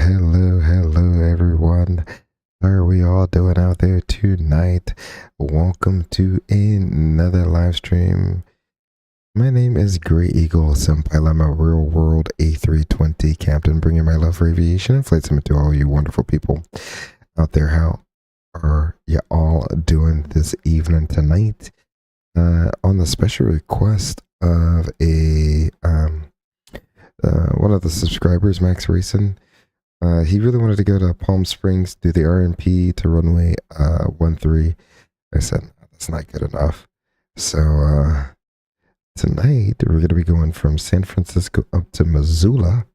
hello, everyone. How are we all doing out there tonight? Welcome to another live stream. My name is Grey Eagle Senpai. I'm a real world A320 captain, bringing my love for aviation and flight sim to all you wonderful people out there. How are you all doing this evening tonight? On the special request of one of the subscribers, Max Racing. He really wanted to go to Palm Springs, do the RNP to runway 13. I said, that's not good enough. So tonight, we're going to be going from San Francisco up to Missoula,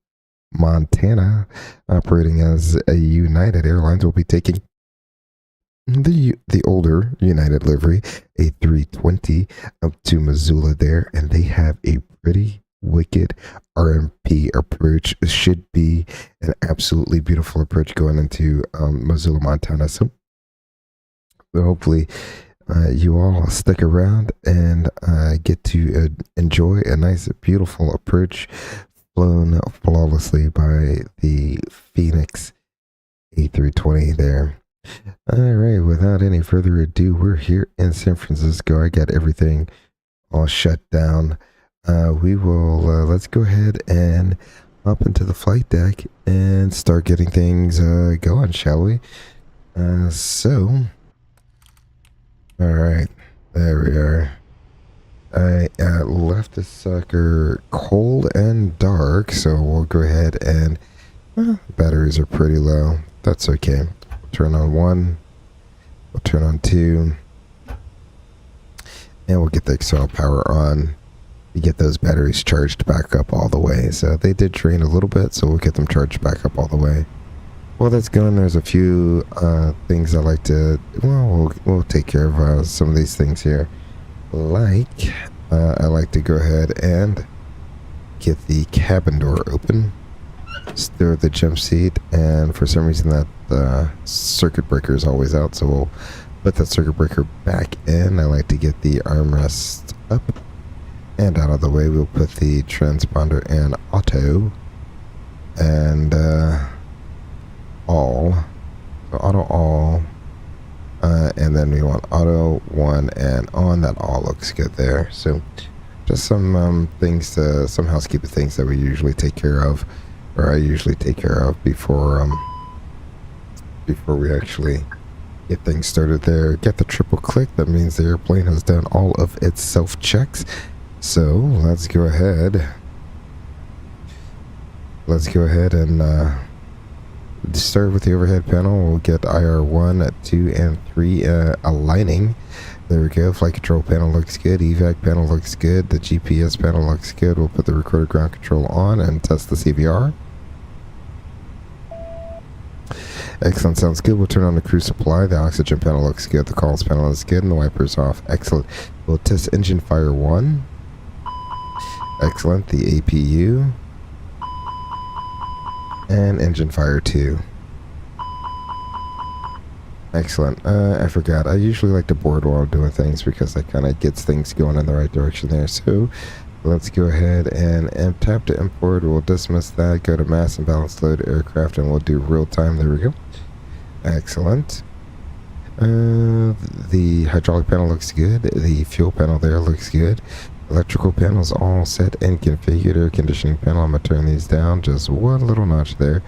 Montana, operating as a United Airlines. Will be taking the older United livery, A320, up to Missoula there, and they have a pretty wicked RNP approach. It should be an absolutely beautiful approach going into Missoula, Montana. So hopefully you all stick around and get to enjoy a nice, beautiful approach flown flawlessly by the Fenix A320 there. All right, without any further ado, we're here in San Francisco. I got everything all shut down. We will, let's go ahead and hop into the flight deck and start getting things going, shall we? All right, there we are. I left the sucker cold and dark, so we'll go ahead and, batteries are pretty low. That's okay. We'll turn on 1, we'll turn on 2, and we'll get the external power on. You get those batteries charged back up all the way. So they did drain a little bit, so we'll get them charged back up all the way. While that's going, there's a few things I like to, we'll take care of some of these things here. Like, I like to go ahead and get the cabin door open, stir the jump seat, and for some reason that circuit breaker is always out, so we'll put that circuit breaker back in. I like to get the armrest up and out of the way. We'll put the transponder in auto and all. So auto all. And then we want auto 1 and on. That all looks good there. So just some things to, some housekeeping things that we usually take care of, or I usually take care of before we actually get things started there. Get the triple click. That means the airplane has done all of its self checks. So let's go ahead. And start with the overhead panel. We'll get IR1, 2, and 3 aligning. There we go. Flight control panel looks good. EVAC panel looks good. The GPS panel looks good. We'll put the recorder ground control on and test the CVR. Excellent, sounds good. We'll turn on the crew supply. The oxygen panel looks good. The calls panel is good, and the wipers off. Excellent. We'll test engine fire 1. Excellent. The APU. And engine fire 2. Excellent. I forgot. I usually like to board while I'm doing things because that kind of gets things going in the right direction there. So let's go ahead and tap to import. We'll dismiss that. Go to mass and balance load aircraft, and we'll do real time. There we go. Excellent. The hydraulic panel looks good. The fuel panel there looks good. Electrical panels all set and configured. Air conditioning panel, I'm going to turn these down just one little notch there.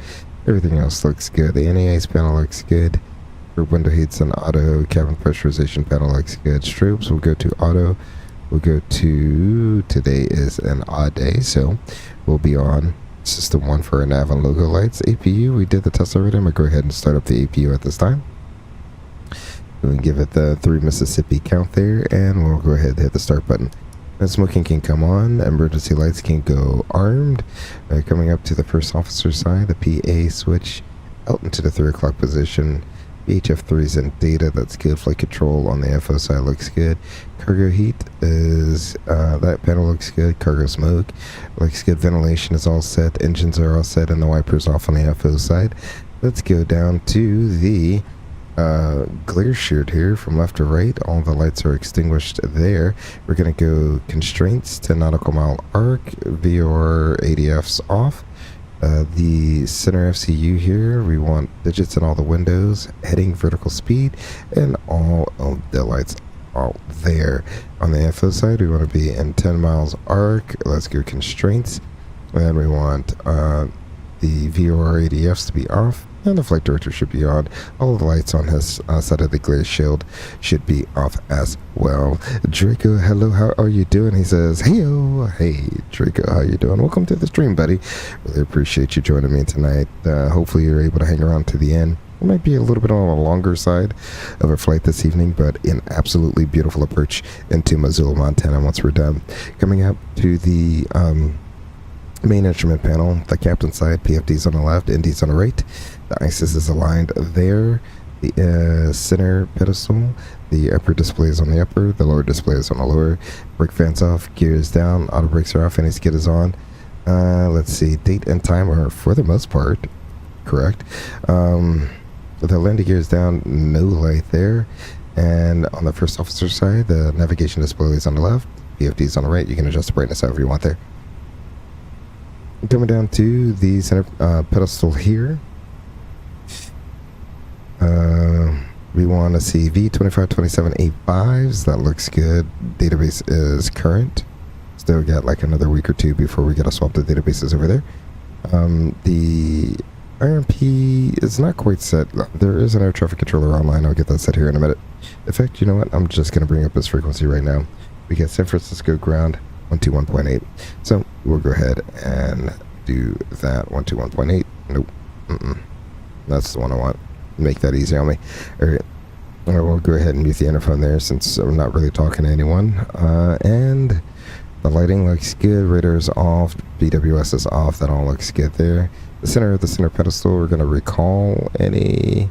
Everything else looks good. The NAS panel looks good. For window heats and auto. Cabin pressurization panel looks good. Strobes, we'll go to auto. We'll go to, today is an odd day, so we'll be on system 1 for our nav and logo lights. APU, we did the test already. I'm going to go ahead and start up the APU at this time. We'll give it the 3 Mississippi count there, and we'll go ahead and hit the start button. And smoking can come on. Emergency lights can go armed. Coming up to the first officer side, the PA switch out into the 3 o'clock position. VHF3's in data, that's good. Flight control on the FO side looks good. Cargo heat is, that panel looks good. Cargo smoke looks good. Ventilation is all set. Engines are all set, and the wipers off on the FO side. Let's go down to the glare shield here from left to right. All the lights are extinguished there. We're going to go constraints to nautical mile arc. VOR ADF's off. The center FCU here, we want digits in all the windows, heading vertical speed, and all of the lights out there. On the info side, we want to be in 10 miles arc. Let's go constraints. And we want the VOR ADFs to be off, and the flight director should be on. All of the lights on his side of the glaze shield should be off as well. Draco, hello, how are you doing? He says, hey-o. Hey, Draco, how you doing? Welcome to the stream, buddy. Really appreciate you joining me tonight. Hopefully you're able to hang around to the end. It might be a little bit on the longer side of our flight this evening, but an absolutely beautiful approach into Missoula, Montana once we're done. Coming up to the main instrument panel, the captain's side, PFD's on the left, ND's on the right. The ISIS is aligned there. The center pedestal, the upper display is on the upper, the lower display is on the lower. Brake fans off, gears down, auto brakes are off, and his kit is on. Let's see, date and time are for the most part correct. The landing gear is down, no light there. And on the first officer side, the navigation display is on the left, PFD is on the right. You can adjust the brightness however you want there. Coming down to the center pedestal here, we want to see V2527A5s. That looks good. Database is current. Still got like another week or two before we got to swap the databases over there. The RNP is not quite set. There is an air traffic controller online. I'll get that set here in a minute. In fact, you know what? I'm just going to bring up this frequency right now. We got San Francisco ground 121.8. So we'll go ahead and do that. 121.8. Nope. That's the one I want. Make that easy on me. All right. We'll go ahead and mute the interphone there since I'm not really talking to anyone. And the lighting looks good. Radar is off. BWS is off. That all looks good there. The center pedestal, we're going to recall any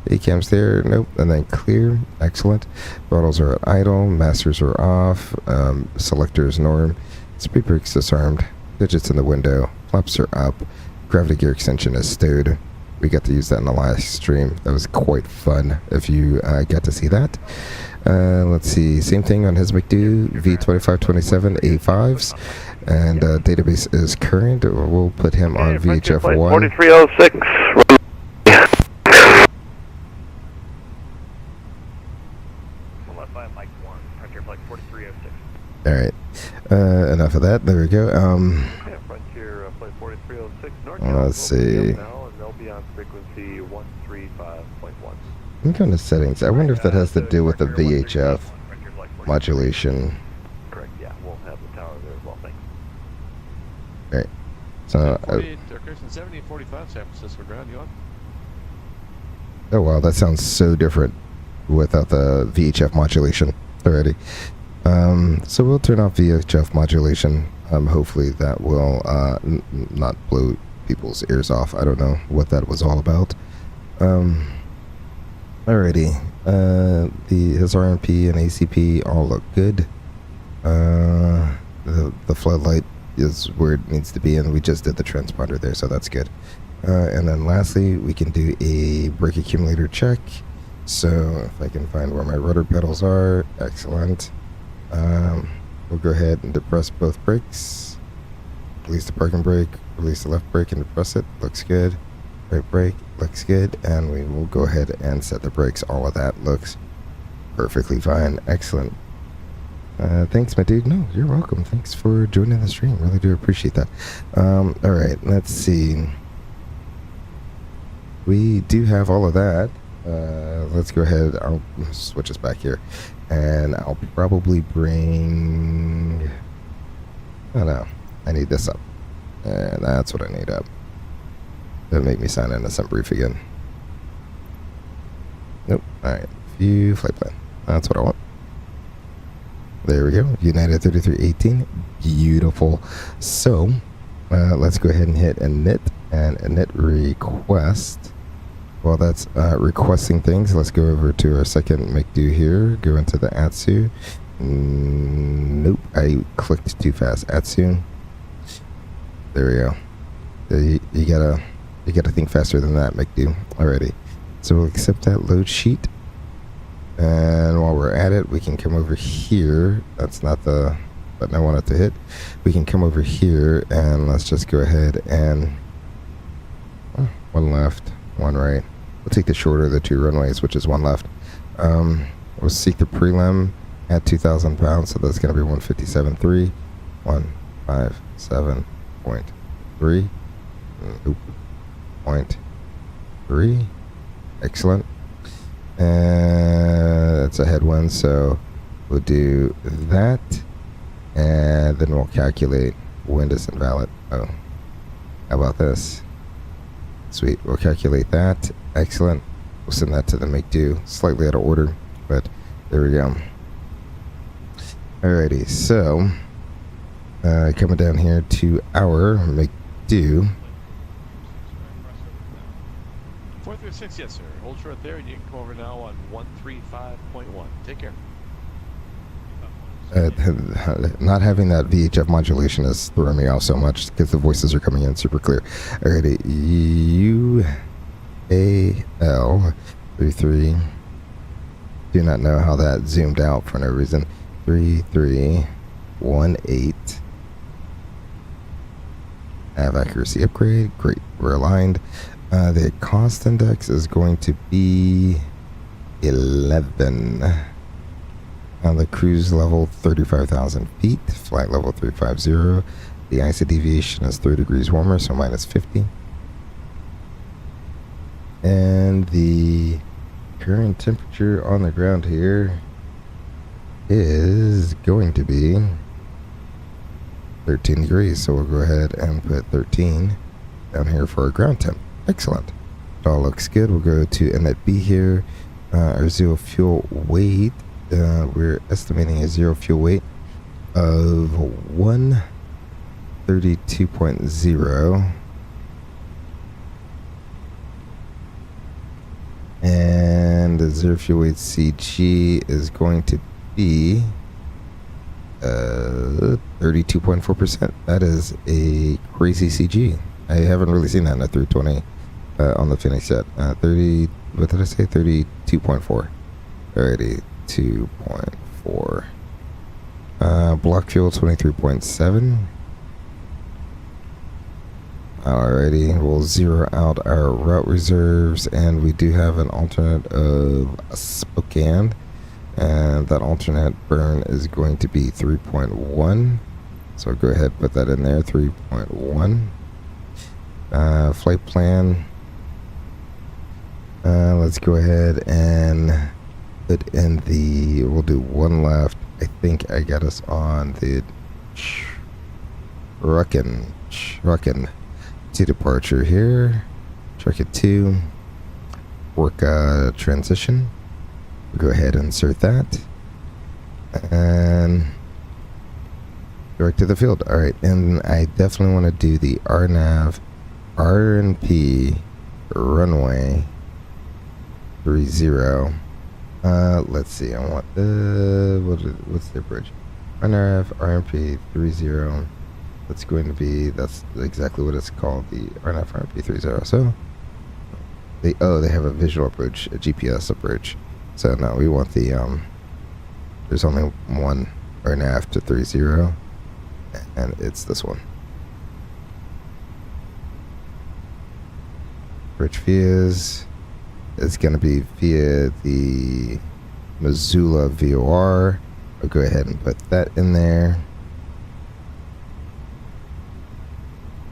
ACAMs there. Nope. And then clear. Excellent. Throttles are at idle. Masters are off. Selectors norm. Speed brakes disarmed. Digits in the window. Flaps are up. Gravity gear extension is stowed. We got to use that in the last stream. That was quite fun if you got to see that. Let's see. Same thing on his McDo. V2527A5s. And database is current. We'll put him on VHF 1. 4306. Alright. Enough of that. There we go. Frontier flight 4306. Let's see. They'll be on frequency 135.1. I'm going to settings. I wonder if that has to do with the VHF modulation. Correct, yeah. We'll have the tower there as well, thanks. Alright. So, 7045 San Francisco ground, you on? oh wow, that sounds so different without the VHF modulation already. So we'll turn off VHF modulation. Hopefully that will not blow people's ears off. I don't know what that was all about. Alrighty. His RNP and ACP all look good. The floodlight is where it needs to be, and we just did the transponder there, so that's good. And then lastly, we can do a brake accumulator check. So if I can find where my rudder pedals are, excellent. We'll go ahead and depress both brakes. Release the parking brake, release the left brake and depress it. Looks good. Right brake, looks good. And we will go ahead and set the brakes. All of that looks perfectly fine. Excellent. Thanks, my dude. No, you're welcome. Thanks for joining the stream. Really do appreciate that. Alright, let's see. We do have all of that. Let's go ahead. I'll switch us back here. And I'll probably bring... oh no, I need this up. And that's what I need up. That'll make me sign in a sent brief again. Nope. Alright. View flight plan. That's what I want. There we go. United 3318. Beautiful. So, let's go ahead and hit init and init request. While that's requesting things, let's go over to our second McDo here. Go into the ATSU. Nope, I clicked too fast. ATSU. There we go. You gotta think faster than that, McDo. Alrighty. So we'll accept that load sheet. And while we're at it, we can come over here. That's not the button I wanted to hit. We can come over here and let's just go ahead and one left, one right. We'll take the shorter of the two runways, which is one left. We'll seek the prelim at 2,000 pounds, so that's going to be 157.3, 157.3, nope, 0.3, excellent. And it's a headwind, so we'll do that, and then we'll calculate wind is invalid. Oh, how about this? Sweet, we'll calculate that. Excellent. We'll send that to the make do. Slightly out of order, but there we go. Alrighty, so coming down here to our make do. 436, yes, sir. Hold short there, and you can come over now on 135.1. Take care. Not having that VHF modulation is throwing me off so much because the voices are coming in super clear. Alrighty, UAL 33. Do not know how that zoomed out for no reason. 3318. Have accuracy upgrade. Great, we're aligned. The cost index is going to be 11. On the cruise level, 35,000 feet. Flight level 350. The ISO deviation is 3 degrees warmer, so minus 50. And the current temperature on the ground here is going to be 13 degrees. So we'll go ahead and put 13 down here for our ground temp. Excellent. It all looks good. We'll go to inlet B here. Our zero fuel weight. We're estimating a zero fuel weight of 132.0. And the zero fuel weight CG is going to be 32.4%. That is a crazy CG. I haven't really seen that in a 320 on the Fenix yet. 30, what did I say? 32.4. Alrighty, 2.4. Block fuel 23.7. Alrighty, we'll zero out our route reserves, and we do have an alternate of Spokane, and that alternate burn is going to be 3.1. So I'll go ahead and put that in there, 3.1. Flight plan. Let's go ahead and put in the, we'll do one left. I think I got us on the Truckin' to departure here. Truck it 2. Work transition. We'll go ahead and insert that. And direct to the field. Alright, and I definitely want to do the RNAV RNP runway 30. Let's see, I want the, what's the bridge? RNAV RNP 30. That's going to be, that's exactly what it's called, the RNAV RNP 30. So they have a visual approach, a GPS approach. So no, we want the there's only one RNAV to 30, and it's this one. Bridge vias is going to be via the Missoula VOR. I'll go ahead and put that in there.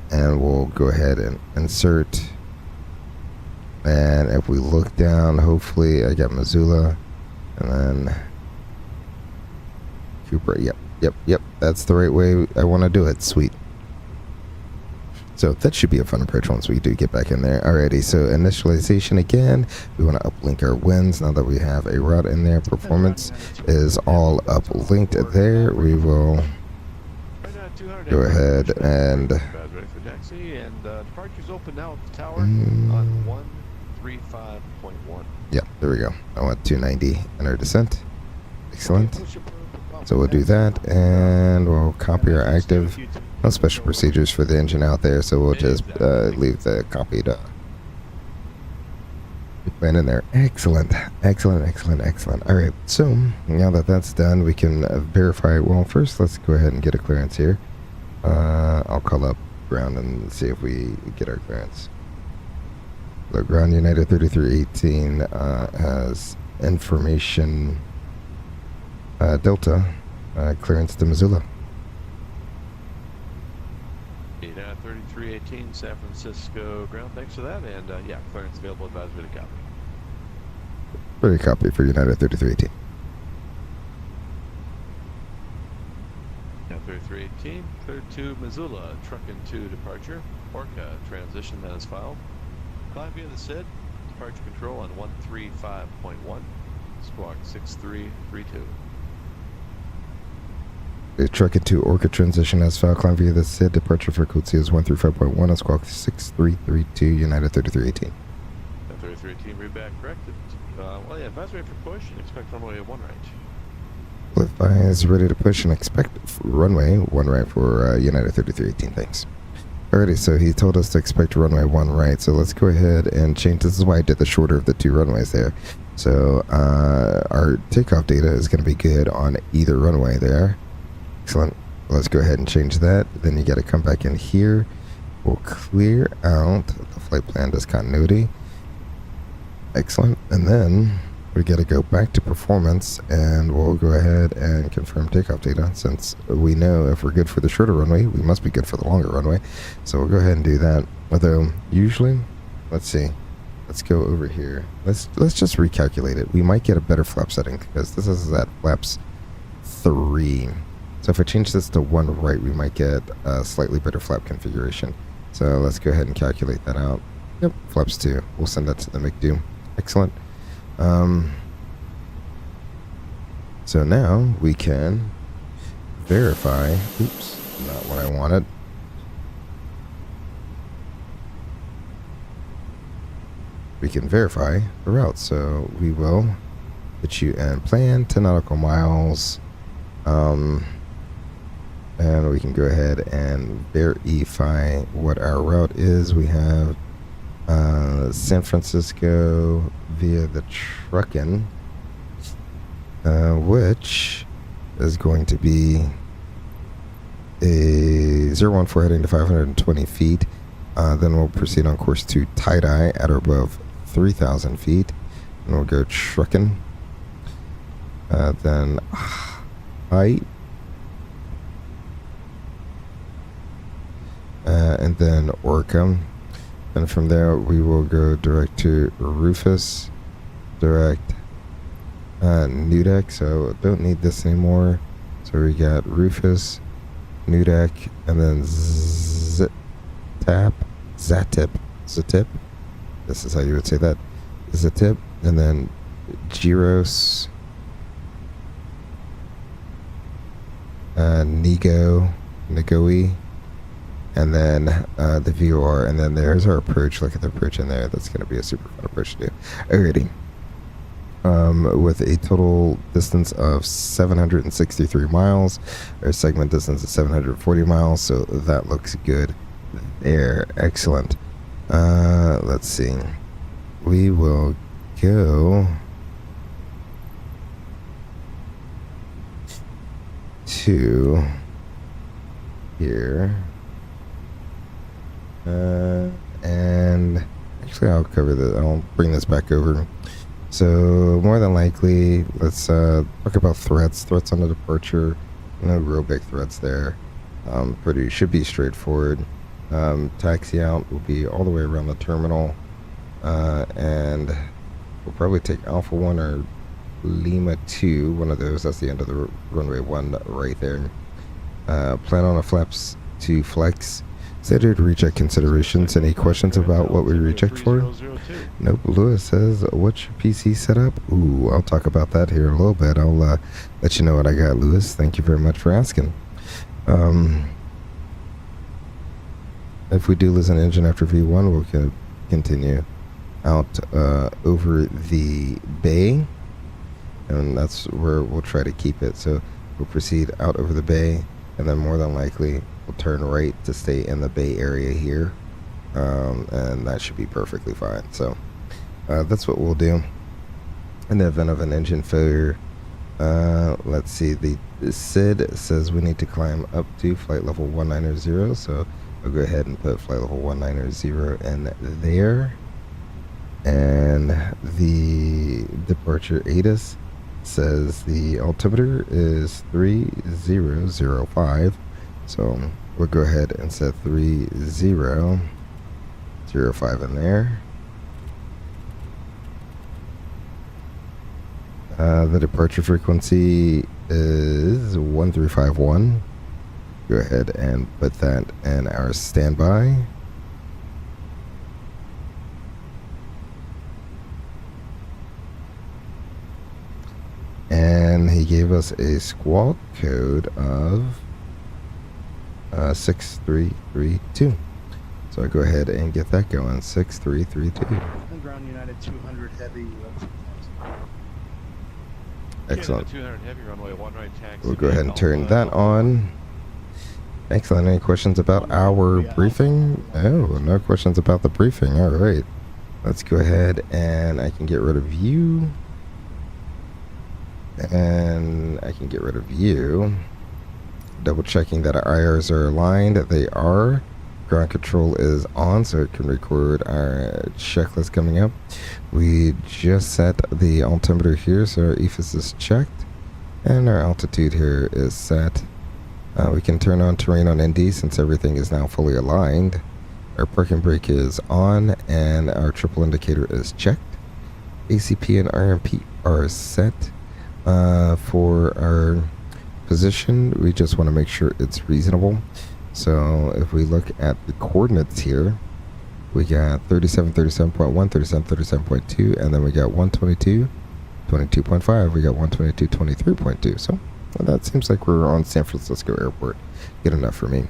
And we'll go ahead and insert. And if we look down, hopefully I got Missoula. And then Cooper. Yep. That's the right way I want to do it. Sweet. So that should be a fun approach once we do get back in there. Alrighty, so initialization again. We want to uplink our winds now that we have a route in there. Performance is all uplinked there. We will go ahead and departures open now at the tower on 135.1. Yeah, there we go. I want 290 in our descent. Excellent. So we'll do that, and we'll copy our active. No special procedures for the engine out there, so we'll just leave the copied plan in there. Excellent. All right, so now that that's done, we can verify. Well, first let's go ahead and get a clearance here. I'll call up ground and see if we get our clearance. The ground United 3318 has information Delta clearance to Missoula. United 3318, San Francisco ground. Thanks for that. And yeah, clearance available. Advise me to copy. Ready copy for United 3318. United 3318, cleared to Missoula. Truck into departure. Orca transition that is filed. Climb via the SID. Departure control on 135.1. Squawk 6332. The truck into Orca transition as filed. Climb via the SID. Departure frequency is 135.1 on squawk 6332 United 3318. 3318, read back corrected. Well, yeah, advise ready for push and expect runway 1 right. Advise ready to push and expect runway 1 right for United 3318. Thanks. Alrighty, so he told us to expect runway 1 right, so let's go ahead and change. This is why I did the shorter of the 2 runways there. So our takeoff data is going to be good on either runway there. Excellent. Let's go ahead and change that. Then you got to come back in here. We'll clear out the flight plan discontinuity. Excellent. And then we got to go back to performance, and we'll go ahead and confirm takeoff data, since we know if we're good for the shorter runway, we must be good for the longer runway. So we'll go ahead and do that. Although usually, let's see, let's go over here. Let's just recalculate it. We might get a better flap setting because this is at flaps 3. So if I change this to 1 right, we might get a slightly better flap configuration. So let's go ahead and calculate that out. Yep, flaps 2. We'll send that to the McDo. Excellent. So now we can verify. Oops, not what I wanted. We can verify the route. So we will put you in plan 10 nautical miles. And we can go ahead and verify what our route is. We have San Francisco via the Truckin', which is going to be a 014 heading to 520 feet. Then we'll proceed on course to tie-dye at or above 3,000 feet. And we'll go Truckin'. Then height. And then Orca. And from there we will go direct to Rufus, direct Nudek, so don't need this anymore. So we got Rufus, Nudek, and then Zatip. This is how you would say that. Zatip, and then Gyros, Nigoi, and then the VOR, and then there's our approach. Look at the approach in there. That's going to be a super fun approach to do. Alrighty. With a total distance of 763 miles, our segment distance is 740 miles, so that looks good there. Excellent. Let's see. We will go to here. And actually I'll cover the, I'll bring this back over. So more than likely, let's talk about threats on the departure. No real big threats there. Should be straightforward. Taxi out will be all the way around the terminal, and we'll probably take Alpha 1 or Lima 2, one of those. That's the end of the runway 1 right there. Plan on a flaps to flex. Standard reject considerations. Any questions about what we reject for? Nope. Lewis says, what's your PC setup? Ooh, I'll talk about that here in a little bit. I'll let you know what I got, Lewis. Thank you very much for asking. If we do lose an engine after V1, we'll continue out over the bay, and that's where we'll try to keep it. So we'll proceed out over the bay, and then more than likely we'll turn right to stay in the bay area here, and that should be perfectly fine. So that's what we'll do. In the event of an engine failure, let's see, the SID says we need to climb up to flight level 190, so I'll go ahead and put flight level 190 in there. And the departure ATIS says the altimeter is 3005. So we'll go ahead and set 3005 in there. The departure frequency is 1351. Go ahead and put that in our standby. And he gave us a squawk code of 6332. So I go ahead and get that going. 6332. Ground United 200 heavy. Excellent. 200 heavy runway 1 right taxi. We'll go ahead and turn that on. Excellent. Any questions about our briefing? Oh, no questions about the briefing. All right. Let's go ahead and I can get rid of you. And I can get rid of you. Double checking that our IRs are aligned. They are. Ground control is on, so it can record our checklist coming up. We just set the altimeter here, so our EFIS is checked. And our altitude here is set. We can turn on terrain on ND since everything is now fully aligned. Our parking brake is on, and our triple indicator is checked. ACP and RNP are set. For our position, we just want to make sure it's reasonable. So if we look at the coordinates here, we got 37, 37.1, 37, 37.2, and then we got 122, 22.5. We got 122, 23.2. So that seems like we're on San Francisco Airport. Good enough for me.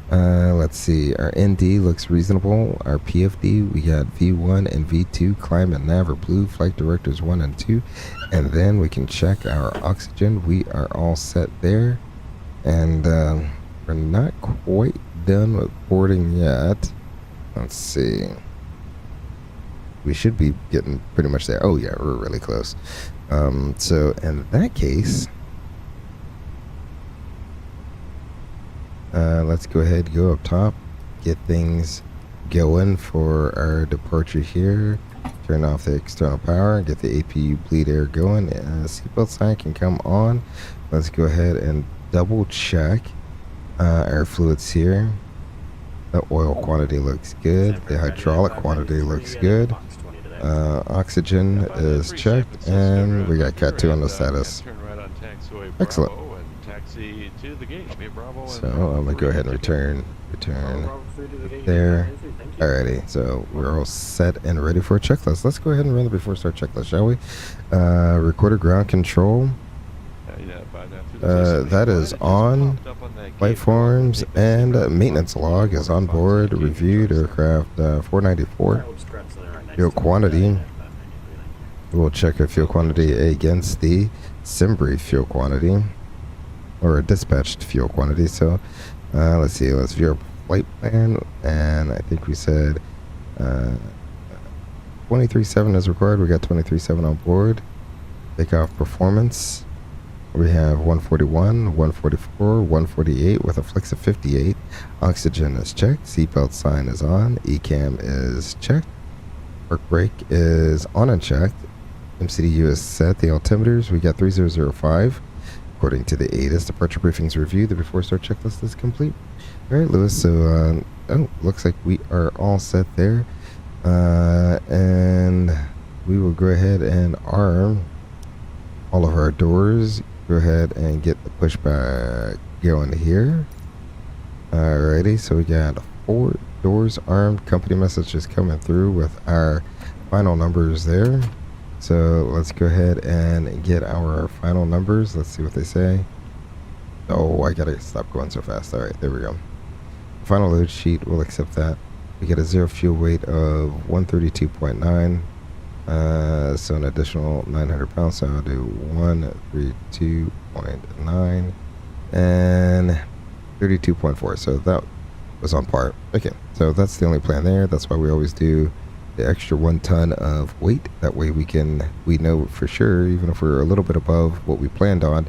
Let's see. Our ND looks reasonable. Our PFD, we got V1 and V2. Climb and nav are blue. Flight directors 1 and 2. And then we can check our oxygen. We are all set there. And we're not quite done with boarding yet. Let's see. We should be getting pretty much there. Oh, yeah, we're really close. So in that case, let's go ahead, go up top, get things going for our departure here. Turn off the external power, get the APU bleed air going. Seatbelt sign can come on. Let's go ahead and double check our fluids here. The oil quantity looks good. The hydraulic quantity looks good. Oxygen is checked, and we got Cat 2 on the status. Excellent. So I'm gonna go ahead and return there. Alrighty, so we're all set and ready for a checklist. Let's go ahead and run the before start checklist, shall we? Recorder ground control. That is on. Flight forms and maintenance log is on board. Reviewed aircraft 494. Fuel quantity. We'll check our fuel quantity against the Simbri fuel quantity, or dispatched fuel quantity. So let's see. Let's view our flight plan, and I think we said 23.7 is required. We got 23.7 on board. Takeoff performance. We have 141, 144, 148 with a flex of 58. Oxygen is checked. Seatbelt sign is on. ECAM is checked. Park brake is on and checked. MCDU is set. The altimeters, we got 3005. According to the ATIS departure briefings review, the before start checklist is complete. All right, Lewis. So, looks like we are all set there. And we will go ahead and arm all of our doors. Go ahead and get the pushback going here. Alrighty, so we got 4 doors armed. Company message is coming through with our final numbers there. So let's go ahead and get our final numbers. Let's see what they say. Oh, I gotta stop going so fast. Alright, there we go. Final load sheet, we'll accept that. We get a 0 fuel weight of 132.9. So an additional 900 pounds, so I'll do 132.9 and 32.4. So that was on par. Okay, so that's the only plan there. That's why we always do the extra 1 ton of weight. That way we know for sure, even if we're a little bit above what we planned on,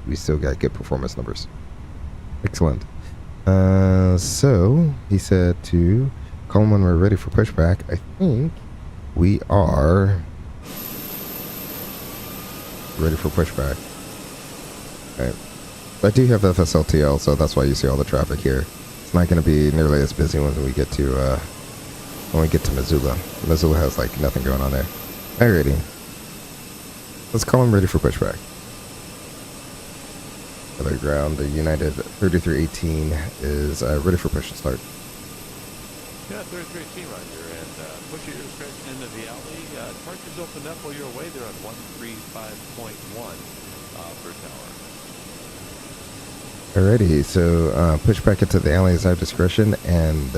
we still got good performance numbers. Excellent. So he said to call him when we're ready for pushback. I think we are ready for pushback. Okay. I do have FSLTL, so that's why you see all the traffic here. It's not going to be nearly as busy when we get to Missoula. Missoula has like nothing going on there. Alrighty. Let's call them ready for pushback. Other ground, the United 3318 is ready for push and start. Yeah, 3318 Roger, and push your straight into the alley. Departures opened up while you're away. They're on 135.1 per tower. Alrighty, so push back into the alley is our discretion, and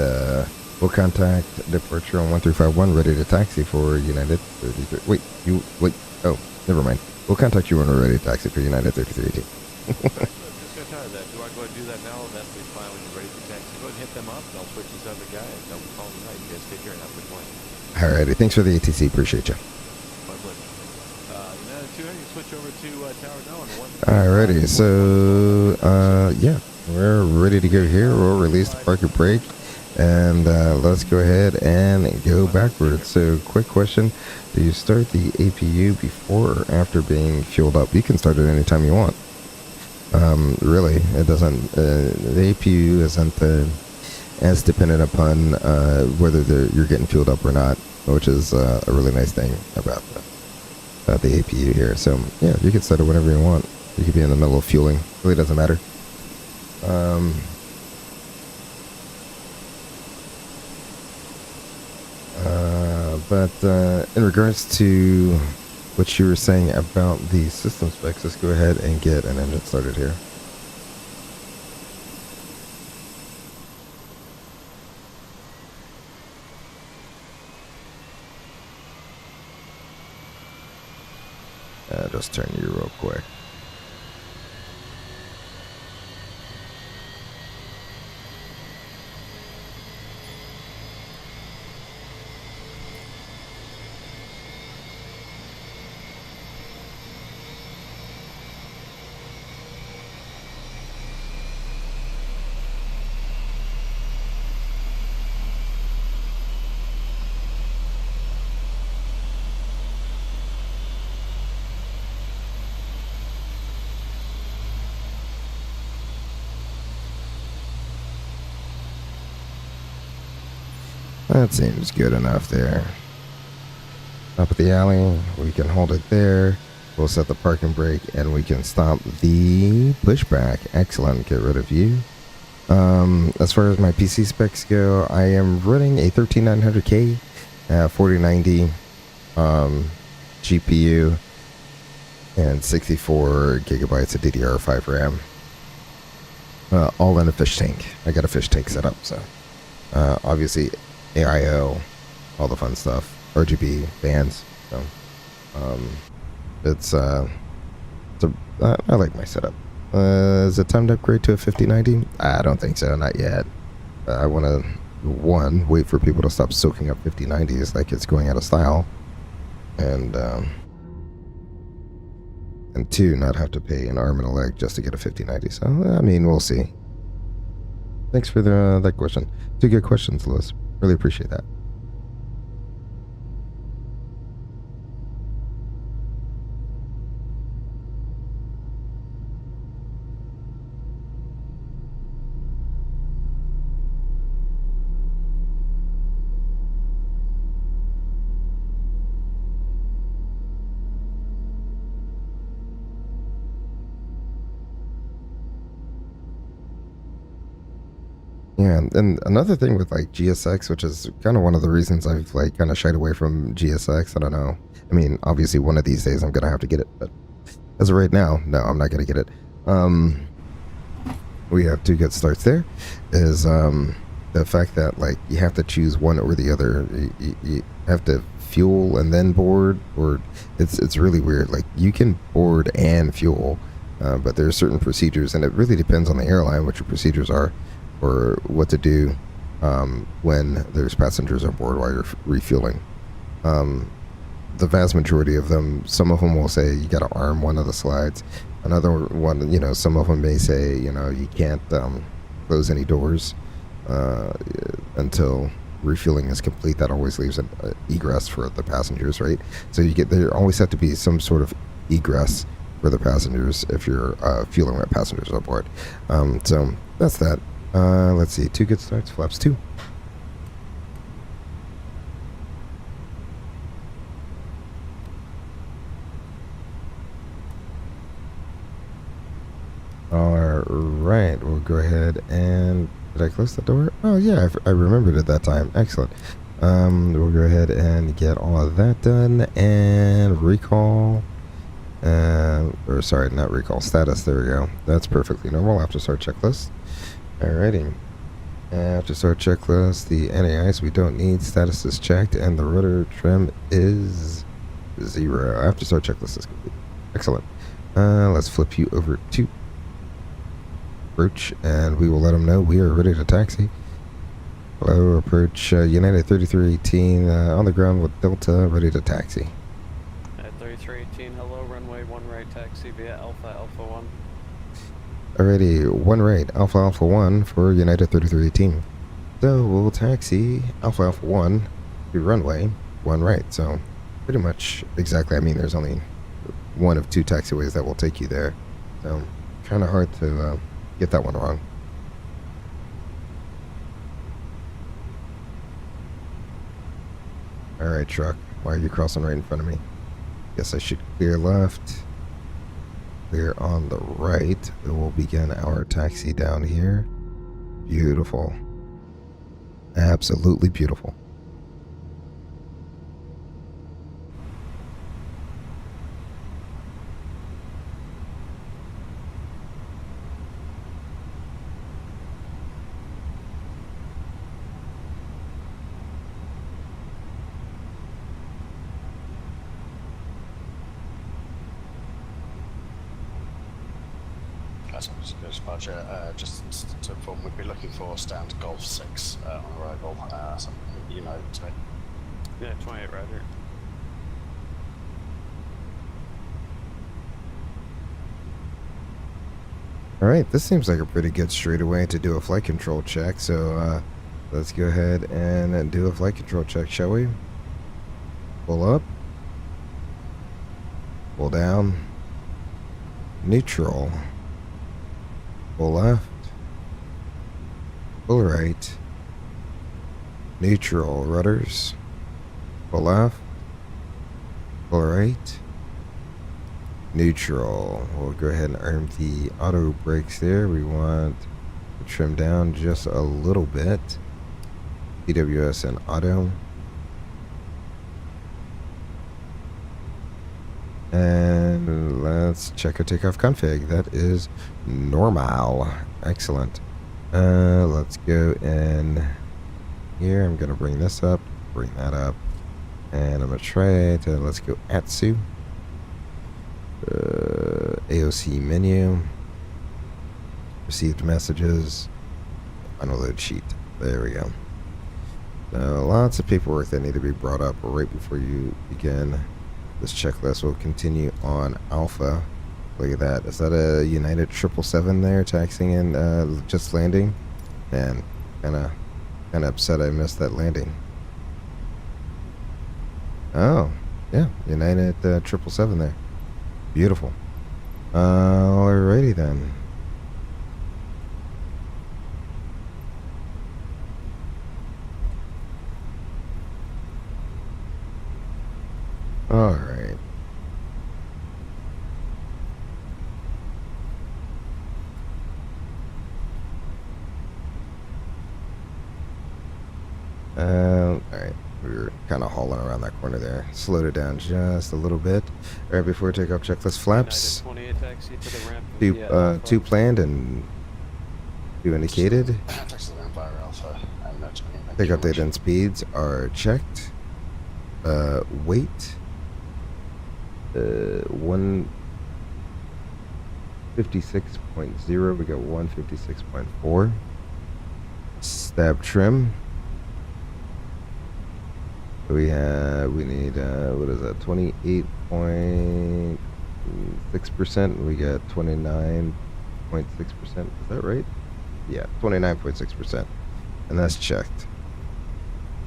we'll contact departure on 1351, ready to taxi for United 33. Wait, oh, never mind. We'll contact you when we're ready to taxi for United 3318. Just gonna tell you that. Do I go ahead and do that now? That's the fine when you're ready to taxi. Go ahead and hit them up, and I'll switch this other guy, and I'll call them tonight. You guys take care and have a good morning. Alrighty, thanks for the ATC, appreciate you. My pleasure. United 2, you switch over to tower now on 1. Alrighty, so yeah, we're ready to go here. We'll release the parking brake, and let's go ahead and go backwards. So, quick question: do you start the APU before or after being fueled up? You can start it anytime you want. Really, it doesn't. The APU isn't as dependent upon whether you're getting fueled up or not, which is a really nice thing about the APU here. So yeah, you can start it whenever you want. You could be in the middle of fueling. Really doesn't matter. But in regards to what you were saying about the system specs, let's go ahead and get an engine started here. Just turn you real quick. That seems good enough there. Up at the alley, we can hold it there. We'll set the parking brake and we can stop the pushback. Excellent, get rid of you. As far as my PC specs go, I am running a 13900K 4090 GPU and 64 gigabytes of DDR5 RAM. All in a fish tank. I got a fish tank set up, so obviously AIO, all the fun stuff, RGB bands. So I like my setup. Is it time to upgrade to a 5090? I don't think so, not yet. I want to wait for people to stop soaking up 5090s like it's going out of style, and two, not have to pay an arm and a leg just to get a 5090. So I mean, we'll see. Thanks for that question. Two good questions, Liz. Really appreciate that. Yeah, and another thing with like GSX, which is kind of one of the reasons I've like kind of shied away from GSX. I don't know. I mean, obviously one of these days I'm gonna have to get it, but as of right now, no, I'm not gonna get it. We have two good starts there. Is the fact that like you have to choose one or the other. You have to fuel and then board, or it's really weird. Like you can board and fuel, but there are certain procedures, and it really depends on the airline what your procedures are, or what to do when there's passengers on board while you're refueling. The vast majority of them, some of them will say you got to arm one of the slides. Another one, you know, some of them may say, you know, you can't close any doors until refueling is complete, that always leaves an egress for the passengers, right? So there always have to be some sort of egress for the passengers if you're fueling with passengers on board. So that's that. Let's see, 2 good starts, flaps 2. All right, we'll go ahead and did I close the door? Oh yeah, I remembered at that time. Excellent. We'll go ahead and get all of that done and recall. Or sorry, not recall, status. There we go. That's perfectly normal. After start checklist. Alrighty. After start checklist, the NAIs we don't need. Status is checked, and the rudder trim is 0. After start checklist is complete. Excellent. Let's flip you over to approach, and we will let them know we are ready to taxi. Hello, approach United 3318 on the ground with Delta, ready to taxi. At 3318, hello, runway 1 right taxi via Alpha 1. Alrighty, 1 right, Alpha 1 for United 3318. So we'll taxi Alpha 1 to runway 1 right. So pretty much exactly, I mean, there's only one of 2 taxiways that will take you there. So kind of hard to get that one wrong. Alright, truck. Why are you crossing right in front of me? Guess I should clear left. Clear on the right. We'll begin our taxi down here. Beautiful. Absolutely beautiful. Just to inform, we'd be looking for stand Golf 6 on arrival. So you know, today. Yeah, 28 Roger. Alright, this seems like a pretty good straightaway to do a flight control check, so let's go ahead and do a flight control check, shall we? Pull up. Pull down. Neutral. Pull left. Pull right. Neutral rudders. Pull left. Pull right. Neutral. We'll go ahead and arm the auto brakes there. We want to trim down just a little bit. PWS and auto. And let's check our takeoff config. That is normal. Excellent. Let's go in here. I'm going to bring this up, bring that up, and I'm going to try it. Let's go ATSU. AOC menu. Received messages. Unload sheet. There we go. So lots of paperwork that need to be brought up right before you begin this checklist. Will continue on Alpha. Look at that. Is that a United 777 there taxiing in, just landing? Man, kind of upset I missed that landing. Oh, yeah, United 777 there. Beautiful. Alrighty then. Alright. Alright. We were kind of hauling around that corner there. Slowed it down just a little bit. Alright, before takeoff, checklist flaps. 28 taxi to the ramp. 2 planned and 2 indicated. Taxi down via Alpha and no 28. Take update and speeds are checked. Weight. 156.0. We got 156.4. Stab trim. We need what is that? 28.6%. We got 29.6%. Is that right? Yeah, 29.6%, and that's checked.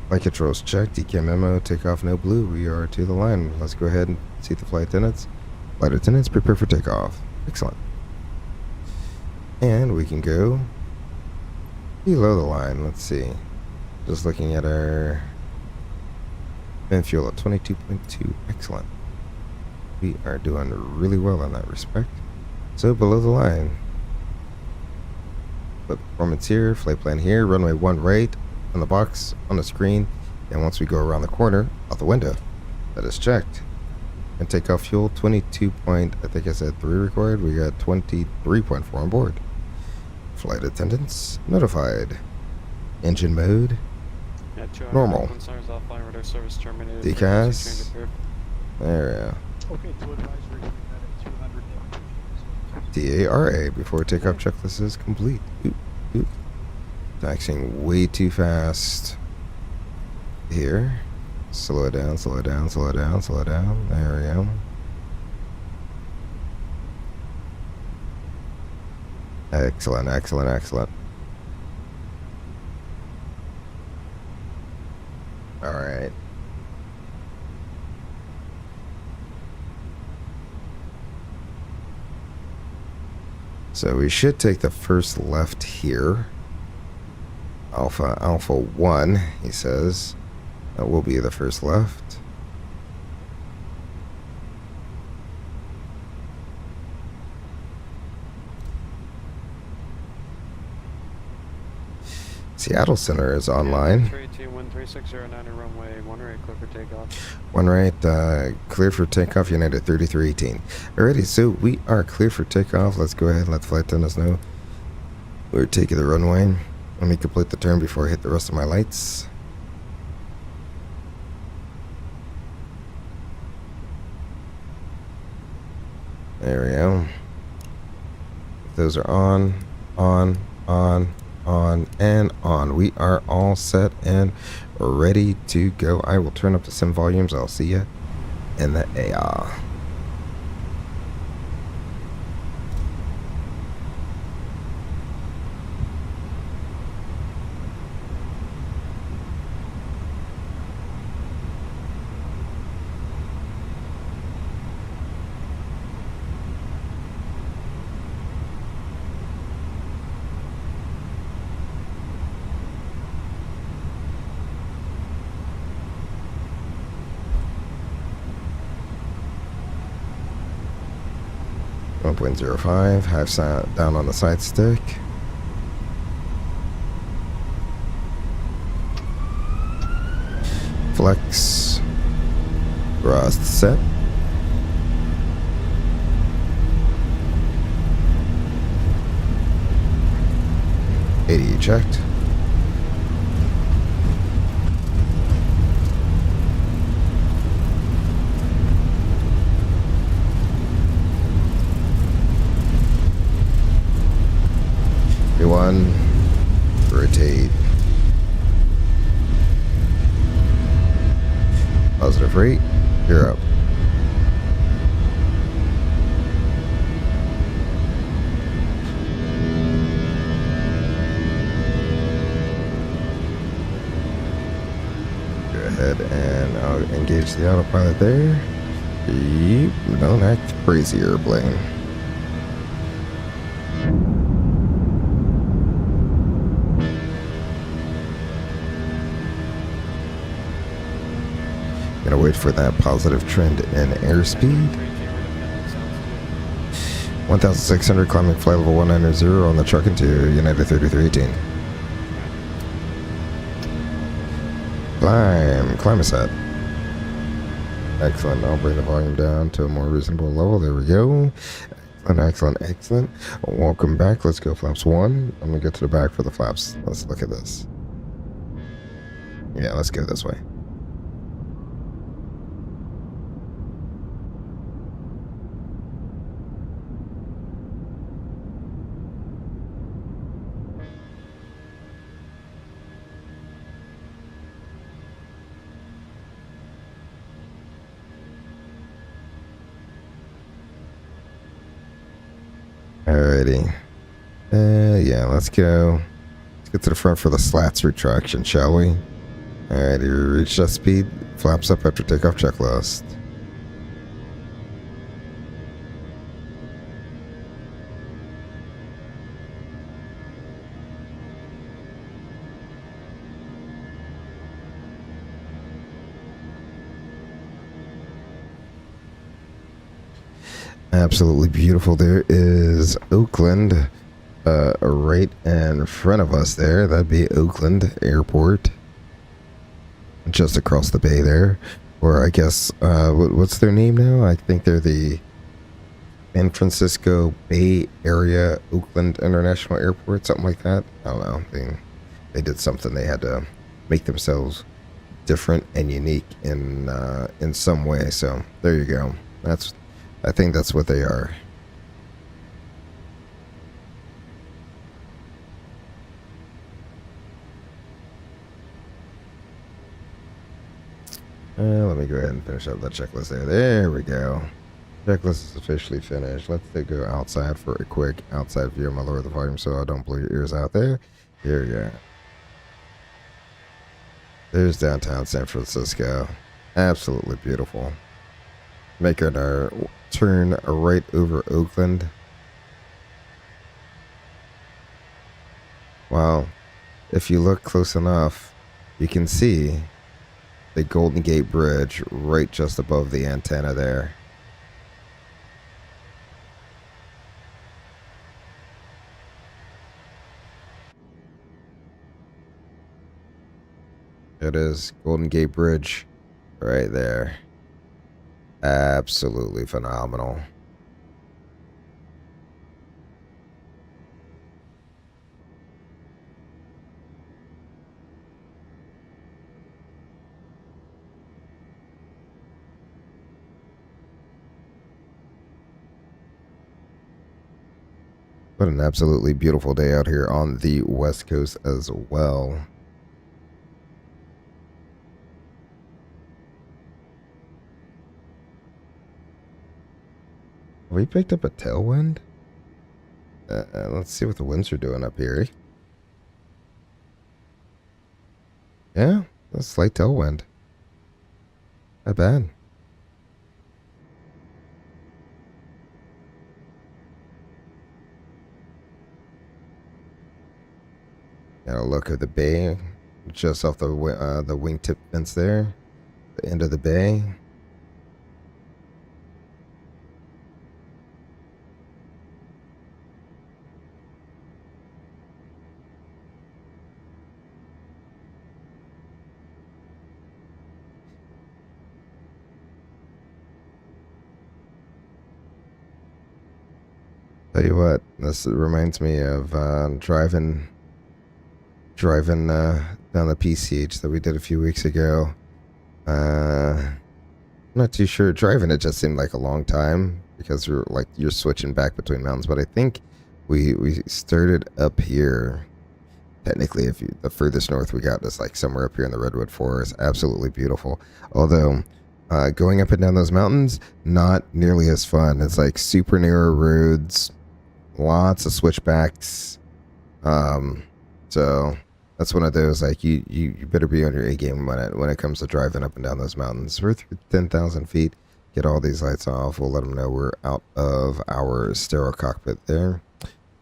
Flight controls checked. KMSO, takeoff no blue. We are to the line. Let's go ahead and see the flight attendants. Flight attendants, prepare for takeoff. Excellent. And we can go below the line. Let's see. Just looking at our bin fuel at 22.2. Excellent. We are doing really well in that respect. So below the line. But performance here, flight plan here, runway 1 right on the box on the screen. And once we go around the corner, out the window, that is checked. And takeoff fuel 22 point, I think I said 3 required. We got 23.4 on board. Flight attendants notified. Engine mode. Yeah, Normal. Concerns offline radar service terminated. Decas. There Okay, to advisory United 200 we go. DARA before takeoff checklist is complete. Oop, oop. Taxiing way too fast. Here. Slow it down, slow it down, slow it down, slow it down. There we go. Excellent, excellent, excellent. Alright. So we should take the first left here. Alpha 1, he says. That will be the first left. Seattle Center is online. 136009 runway 1 right, clear for takeoff. 1 right, clear for takeoff, United 3318. Alrighty, so we are clear for takeoff. Let's go ahead and let the flight attendants know we're taking the runway. Let me complete the turn before I hit the rest of my lights. There we go. Those are on, and on. We are all set and ready to go. I will turn up the sim volumes. I'll see you in the AR. .05, half side down on the side stick. Flex. Thrust set. AD checked. One, rotate. Positive rate, you're up. Go ahead and I'll engage the autopilot there. Yep, don't act crazy, airplane. Gonna wait for that positive trend in airspeed. 1,600 climbing flight level 190 on the truck into United 3318. Climb set. Excellent. I'll bring the volume down to a more reasonable level. There we go. Excellent. Welcome back. Let's go flaps 1. I'm gonna get to the back for the flaps. Let's look at this. Yeah, let's go this way. Alrighty. Yeah, let's go. Let's get to the front for the slats retraction, shall we? Alright, you reached that speed. Flaps up after takeoff checklist. Absolutely beautiful. There is Oakland right in front of us there. That'd be Oakland Airport. Just across the bay there. Or I guess, what's their name now? I think they're the San Francisco Bay Area Oakland International Airport, something like that. I don't know. They did something. They had to make themselves different and unique in some way. So there you go. I think that's what they are. Let me go ahead and finish up that checklist there. There we go. Checklist is officially finished. Let's go outside for a quick outside view. I'm going to lower the volume so I don't blow your ears out there. Here we go. There's downtown San Francisco. Absolutely beautiful. Making our turn right over Oakland. Wow. If you look close enough, you can see the Golden Gate Bridge right just above the antenna there. It is Golden Gate Bridge right there. Absolutely phenomenal. What an absolutely beautiful day out here on the West Coast as well. We picked up a tailwind? Let's see what the winds are doing up here. Yeah, a slight tailwind. Not bad. Got a look at the bay, just off the wingtip fence there, the end of the bay. Tell you what, this reminds me of driving down the PCH that we did a few weeks ago. I'm not too sure. Driving it just seemed like a long time because you're switching back between mountains. But I think we started up here. Technically, the furthest north we got is like somewhere up here in the Redwood Forest. Absolutely beautiful. Although going up and down those mountains, not nearly as fun. It's like super narrow roads, lots of switchbacks. So that's one of those, like, you better be on your A game when it comes to driving up and down those mountains. We're through 10,000 feet. Get all these lights off. We'll let them know we're out of our stereo cockpit there.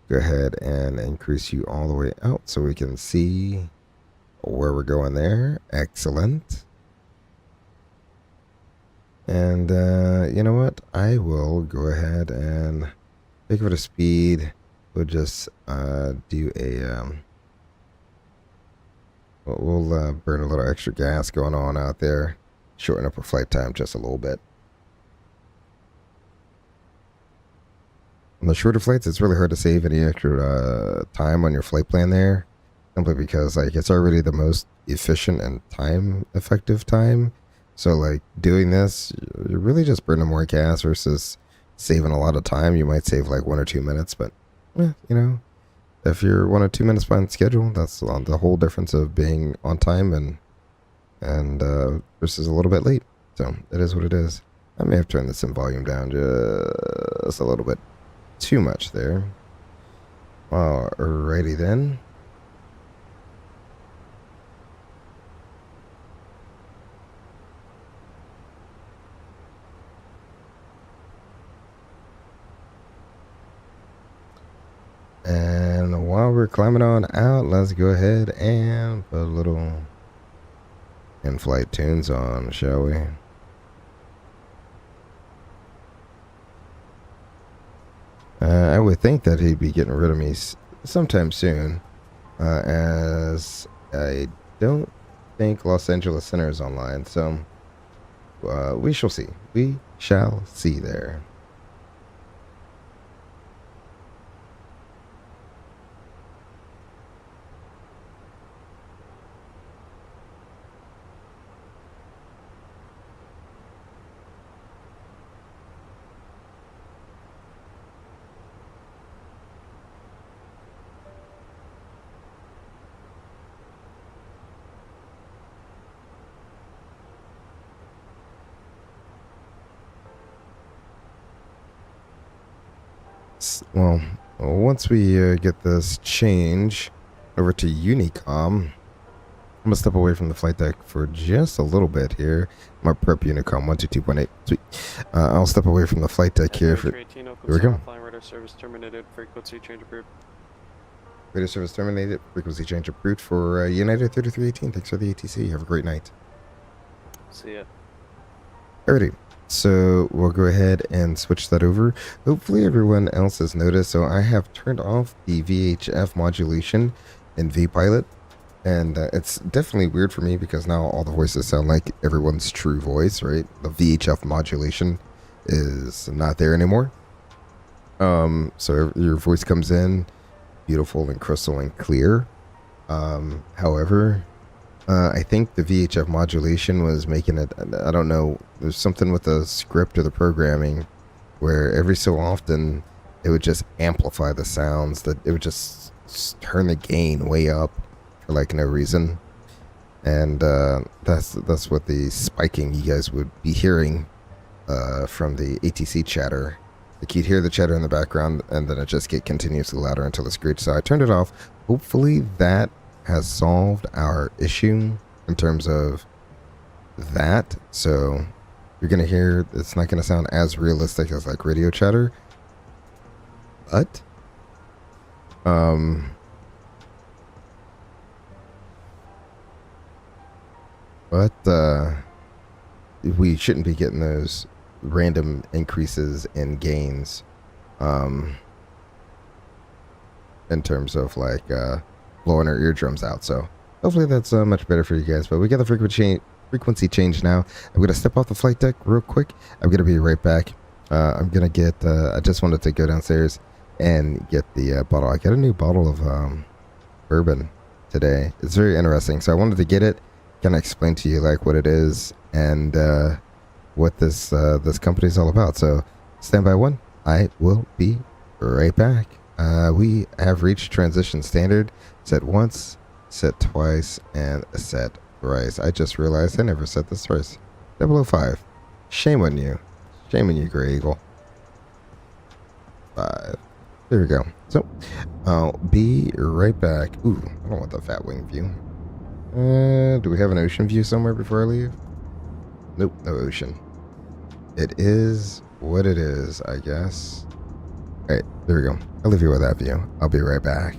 Go ahead and increase you all the way out so we can see where we're going there. Excellent. And you know what? I will go ahead and take it a speed. We'll just do a... We'll burn a little extra gas going on out there. Shorten up our flight time just a little bit. On the shorter flights, it's really hard to save any extra time on your flight plan there. Simply because, like, it's already the most efficient and time-effective time. So, like, doing this, you're really just burning more gas versus saving a lot of time. You might save, like, 1 or 2 minutes, but, you know, if you're 1 or 2 minutes behind schedule, that's the whole difference of being on time and versus a little bit late. So it is what it is. I may have turned this in volume down just a little bit too much there. Alrighty then. while we're climbing on out, let's go ahead and put a little in-flight tunes on, shall we? I would think that he'd be getting rid of me sometime soon, as I don't think Los Angeles Center is online, so we shall see. We shall see there. Well, once we get this change over to Unicom, I'm gonna step away from the flight deck for just a little bit here. My prep Unicom 122.8. Sweet. I'll step away from the flight deck here. Here we go. Flying radar service terminated. Frequency change approved. Radio service terminated. Frequency change approved for United 3318. Thanks for the ATC. Have a great night. See ya. Alrighty. So we'll go ahead and switch that over. Hopefully everyone else has noticed. So I have turned off the VHF modulation in VPilot. And it's definitely weird for me because now all the voices sound like everyone's true voice, right? The VHF modulation is not there anymore. So your voice comes in beautiful and crystal and clear. However, I think the VHF modulation was making it, I don't know, there's something with the script or the programming where every so often it would just amplify the sounds, that it would just turn the gain way up for like no reason. And that's what the spiking you guys would be hearing from the ATC chatter. Like you'd hear the chatter in the background and then it just get continuously louder until it screeched. So I turned it off. Hopefully that has solved our issue in terms of that. So you're gonna hear, it's not gonna sound as realistic as like radio chatter, but we shouldn't be getting those random increases in gains in terms of like blowing our eardrums out. So hopefully that's much better for you guys. But we got the frequency change now. I'm gonna step off the flight deck real quick. I'm gonna be right back. I'm gonna get I just wanted to go downstairs and get the bottle. I got a new bottle of bourbon today. It's very interesting, so I wanted to get it, kind of explain to you like what it is and what this company is all about. So stand by one. I will be right back. We have reached transition standard. Set once, set twice, and set thrice. I just realized I never set this thrice. 005. Shame on you. Shame on you, Grey Eagle. 5. There we go. So, I'll be right back. Ooh, I don't want the fat wing view. Do we have an ocean view somewhere before I leave? Nope, no ocean. It is what it is, I guess. Alright, there we go. I'll leave you with that view. I'll be right back.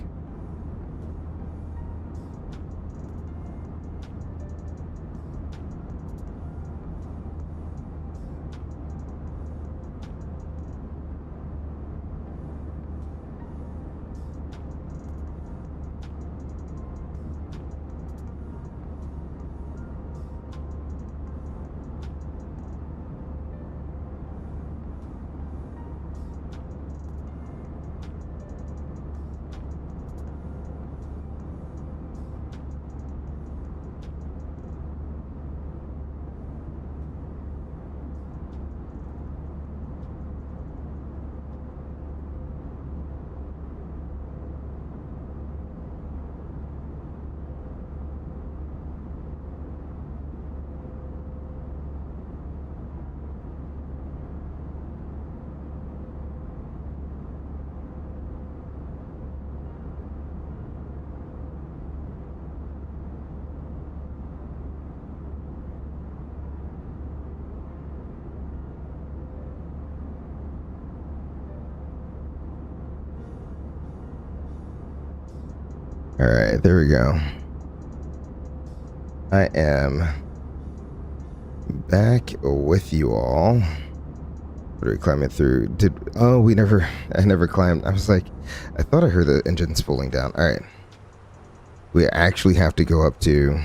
Alright, there we go. I am back with you all. What are we climbing through? I never climbed. I was like, I thought I heard the engine spooling down. Alright. We actually have to go up to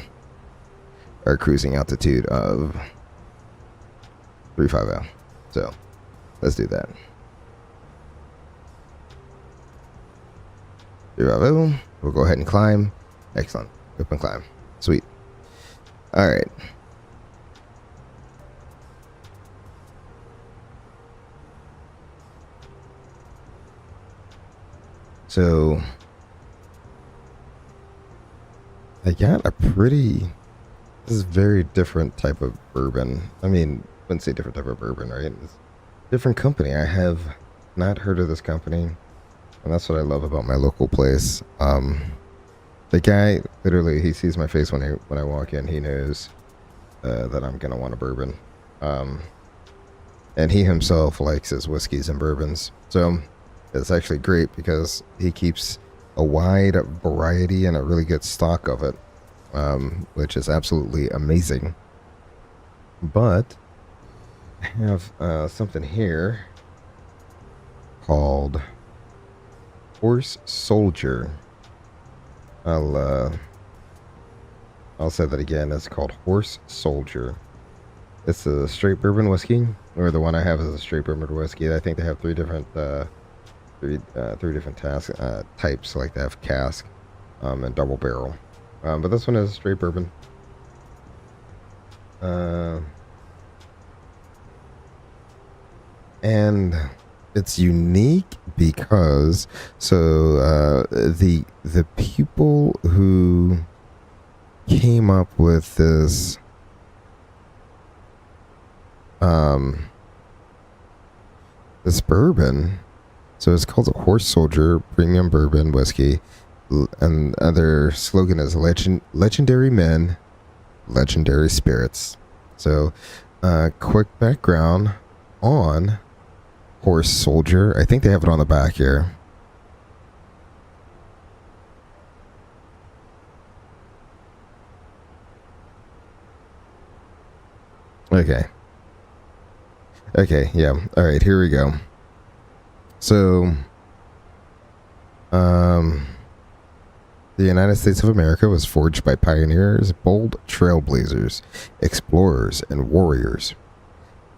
our cruising altitude of 350. So, let's do that. 350. We'll go ahead and climb. Excellent. Open climb. Sweet. Alright. So, I got a pretty... This is a very different type of bourbon. I mean, I wouldn't say different type of bourbon, right? It's a different company. I have not heard of this company. And that's what I love about my local place. The guy, literally, he sees my face when I walk in. He knows that I'm gonna want a bourbon. And he himself likes his whiskeys and bourbons. So it's actually great because he keeps a wide variety and a really good stock of it, which is absolutely amazing. But I have something here called Horse Soldier. I'll say that again. It's called Horse Soldier. It's a straight bourbon whiskey, or the one I have is a straight bourbon whiskey. I think they have three different types. Like they have cask, and double barrel. But this one is straight bourbon. And it's unique because the people who came up with this this bourbon, so it's called a Horse Soldier Premium Bourbon Whiskey, and their slogan is legendary men, legendary spirits. So quick background on Horse Soldier. I think they have it on the back here. Okay, yeah. All right, here we go. So, the United States of America was forged by pioneers, bold trailblazers, explorers, and warriors.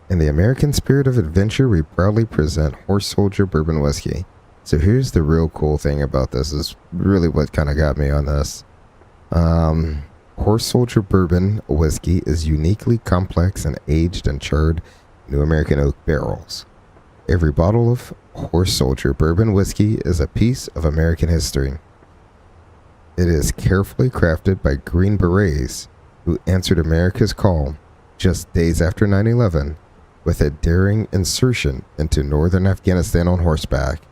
In the American spirit of adventure, we proudly present Horse Soldier Bourbon Whiskey. So here's the real cool thing about this, is really what kind of got me on this. Horse Soldier Bourbon Whiskey is uniquely complex and aged in charred New American oak barrels. Every bottle of Horse Soldier Bourbon Whiskey is a piece of American history. It is carefully crafted by Green Berets who answered America's call just days after 9/11 with a daring insertion into northern Afghanistan on horseback.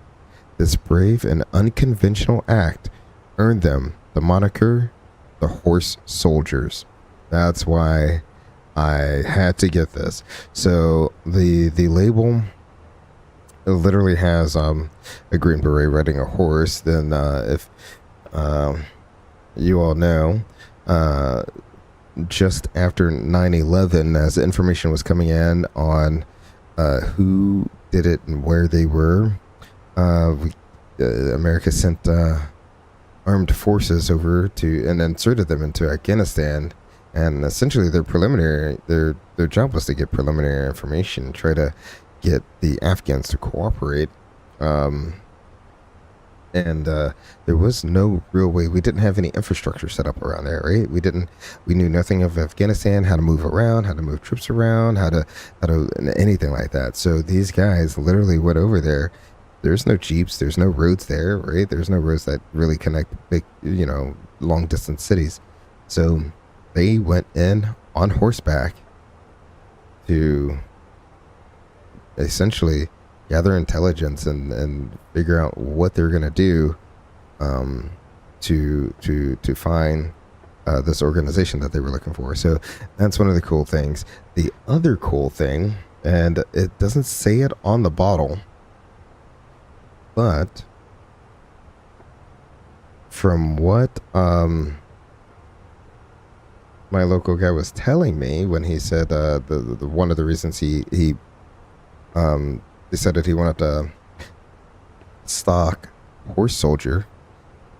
This brave and unconventional act earned them the moniker the Horse Soldiers. That's why I had to get this. So the label literally has a Green Beret riding a horse. Then if you all know, just after 9/11, as information was coming in on who did it and where they were, America sent armed forces over to and inserted them into Afghanistan, and essentially their job was to get preliminary information, try to get the Afghans to cooperate. And there was no real way. We didn't have any infrastructure set up around there, right? We knew nothing of Afghanistan, how to move around, how to move troops around, how to anything like that. So these guys literally went over there. There's no jeeps, there's no roads there, right? There's no roads that really connect big, long distance cities. So they went in on horseback to essentially gather intelligence and figure out what they're gonna do to find this organization that they were looking for. So that's one of the cool things. The other cool thing, and it doesn't say it on the bottle, but from what my local guy was telling me when he said the one of the reasons he decided he wanted to stock horse soldier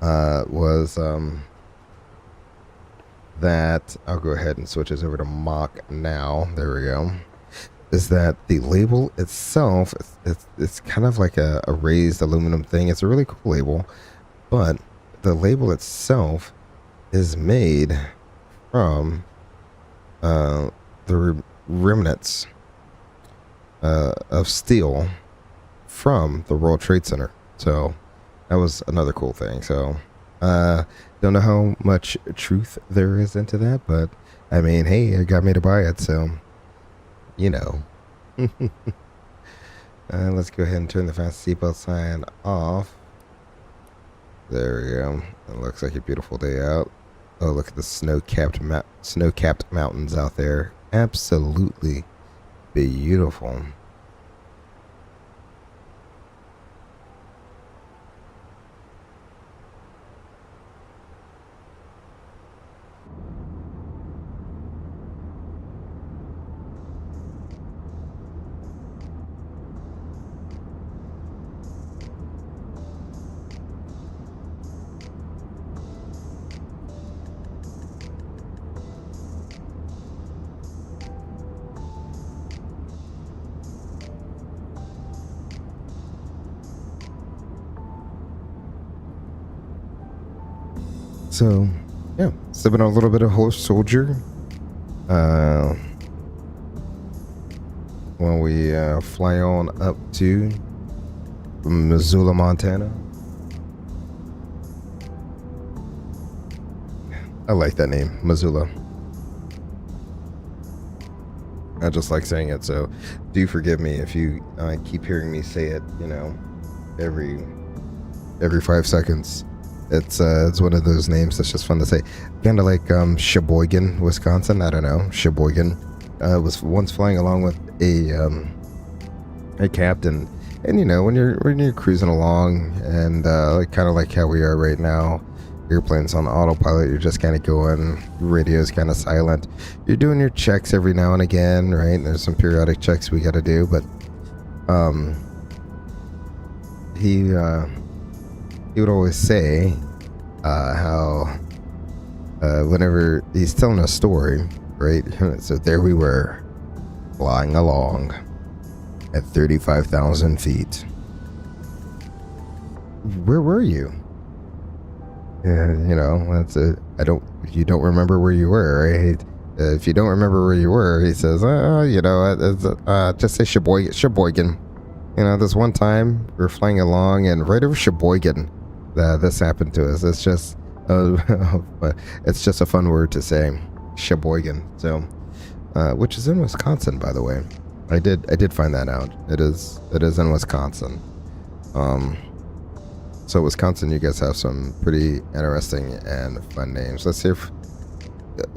was that I'll go ahead and switch this over to mock now. There we go. Is that the label itself? It's kind of like a raised aluminum thing. It's a really cool label, but the label itself is made from the remnants of steel from the World Trade Center. So that was another cool thing. So don't know how much truth there is into that, but I mean, hey, it got me to buy it, so you know. Let's go ahead and turn the fast seatbelt sign off. There we go. It looks like a beautiful day out. Oh, look at the snow-capped mountains out there. Absolutely beautiful. So, yeah, sipping on a little bit of horse soldier when we fly on up to Missoula, Montana. I like that name, Missoula. I just like saying it, so do forgive me if you keep hearing me say it, you know, every 5 seconds. It's one of those names that's just fun to say. Kind of like Sheboygan, Wisconsin. I don't know. Sheboygan was once flying along with a captain, and you know when you're cruising along and kind of like how we are right now, airplanes on autopilot. You're just kind of going. Radio's kind of silent. You're doing your checks every now and again, right? And there's some periodic checks we got to do, but he would always say how whenever he's telling a story, right? So there we were, flying along at 35,000 feet. Where were you? Yeah, you know, that's it. You don't remember where you were, right? If you don't remember where you were, he says, you know, just say Sheboygan. You know, this one time we were flying along and right over Sheboygan, this happened to us. It's just a fun word to say, Sheboygan. So, which is in Wisconsin, by the way. I did find that out. It is in Wisconsin. So Wisconsin, you guys have some pretty interesting and fun names. Let's see if.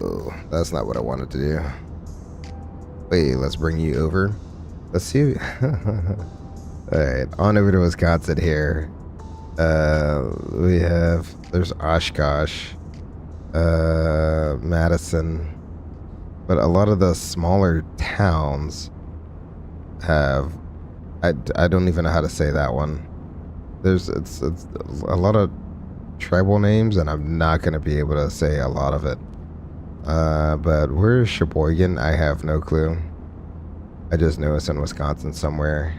Oh, that's not what I wanted to do. Wait, let's bring you over. Let's see. Alright, on over to Wisconsin here. There's Oshkosh, Madison, but a lot of the smaller towns have, I don't even know how to say that one. It's a lot of tribal names, and I'm not going to be able to say a lot of it. But where's Sheboygan? I have no clue. I just know it's in Wisconsin somewhere.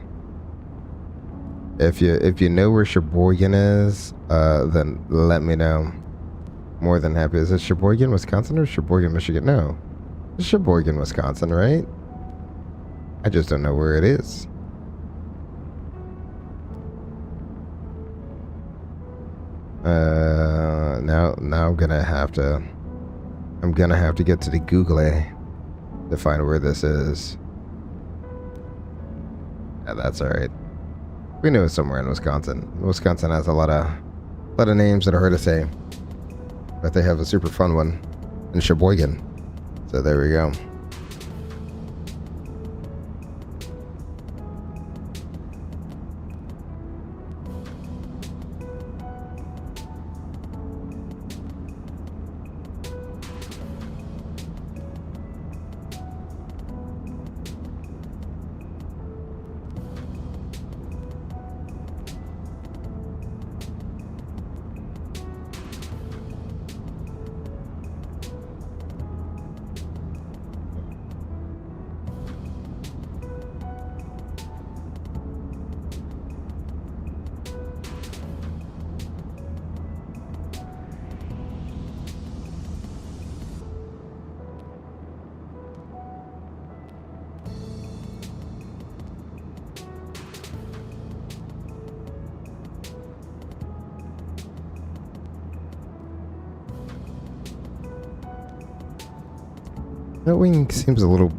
If you know where Sheboygan is, then let me know. More than happy. Is it Sheboygan, Wisconsin, or Sheboygan, Michigan? No, it's Sheboygan, Wisconsin, right? I just don't know where it is. Now I'm gonna have to get to the Google to find where this is. Yeah, that's all right. We knew it's somewhere in Wisconsin. Wisconsin has a lot of names that are hard to say, but they have a super fun one in Sheboygan. So there we go. That wing seems a little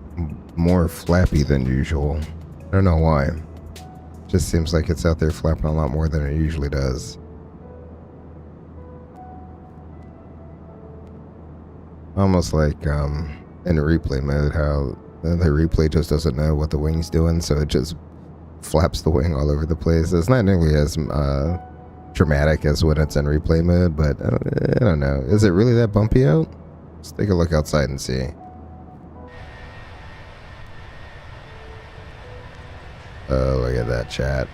more flappy than usual. I don't know why. Just seems like it's out there flapping a lot more than it usually does. Almost like in replay mode, how the replay just doesn't know what the wing's doing, so it just flaps the wing all over the place. It's not nearly as dramatic as when it's in replay mode, but I don't know. Is it really that bumpy out? Let's take a look outside and see. Oh, look at that, chat.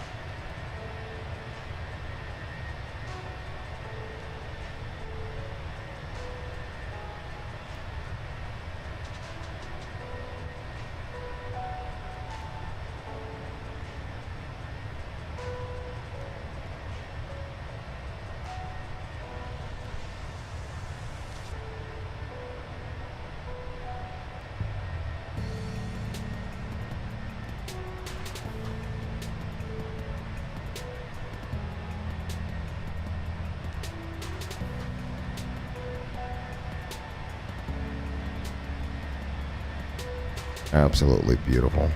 Absolutely beautiful.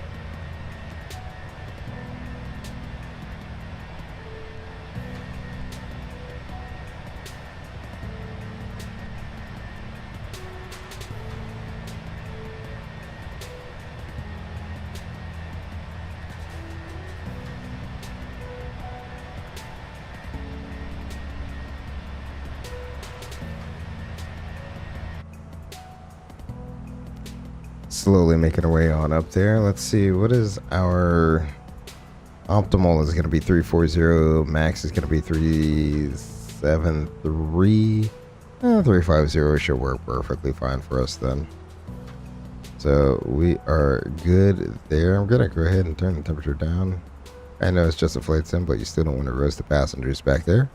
Slowly making our way on up there. Let's see, what is our optimal is going to be 340, max is going to be 373. 350 should work perfectly fine for us then. So we are good there. I'm going to go ahead and turn the temperature down. I know it's just a flight sim, but you still don't want to roast the passengers back there.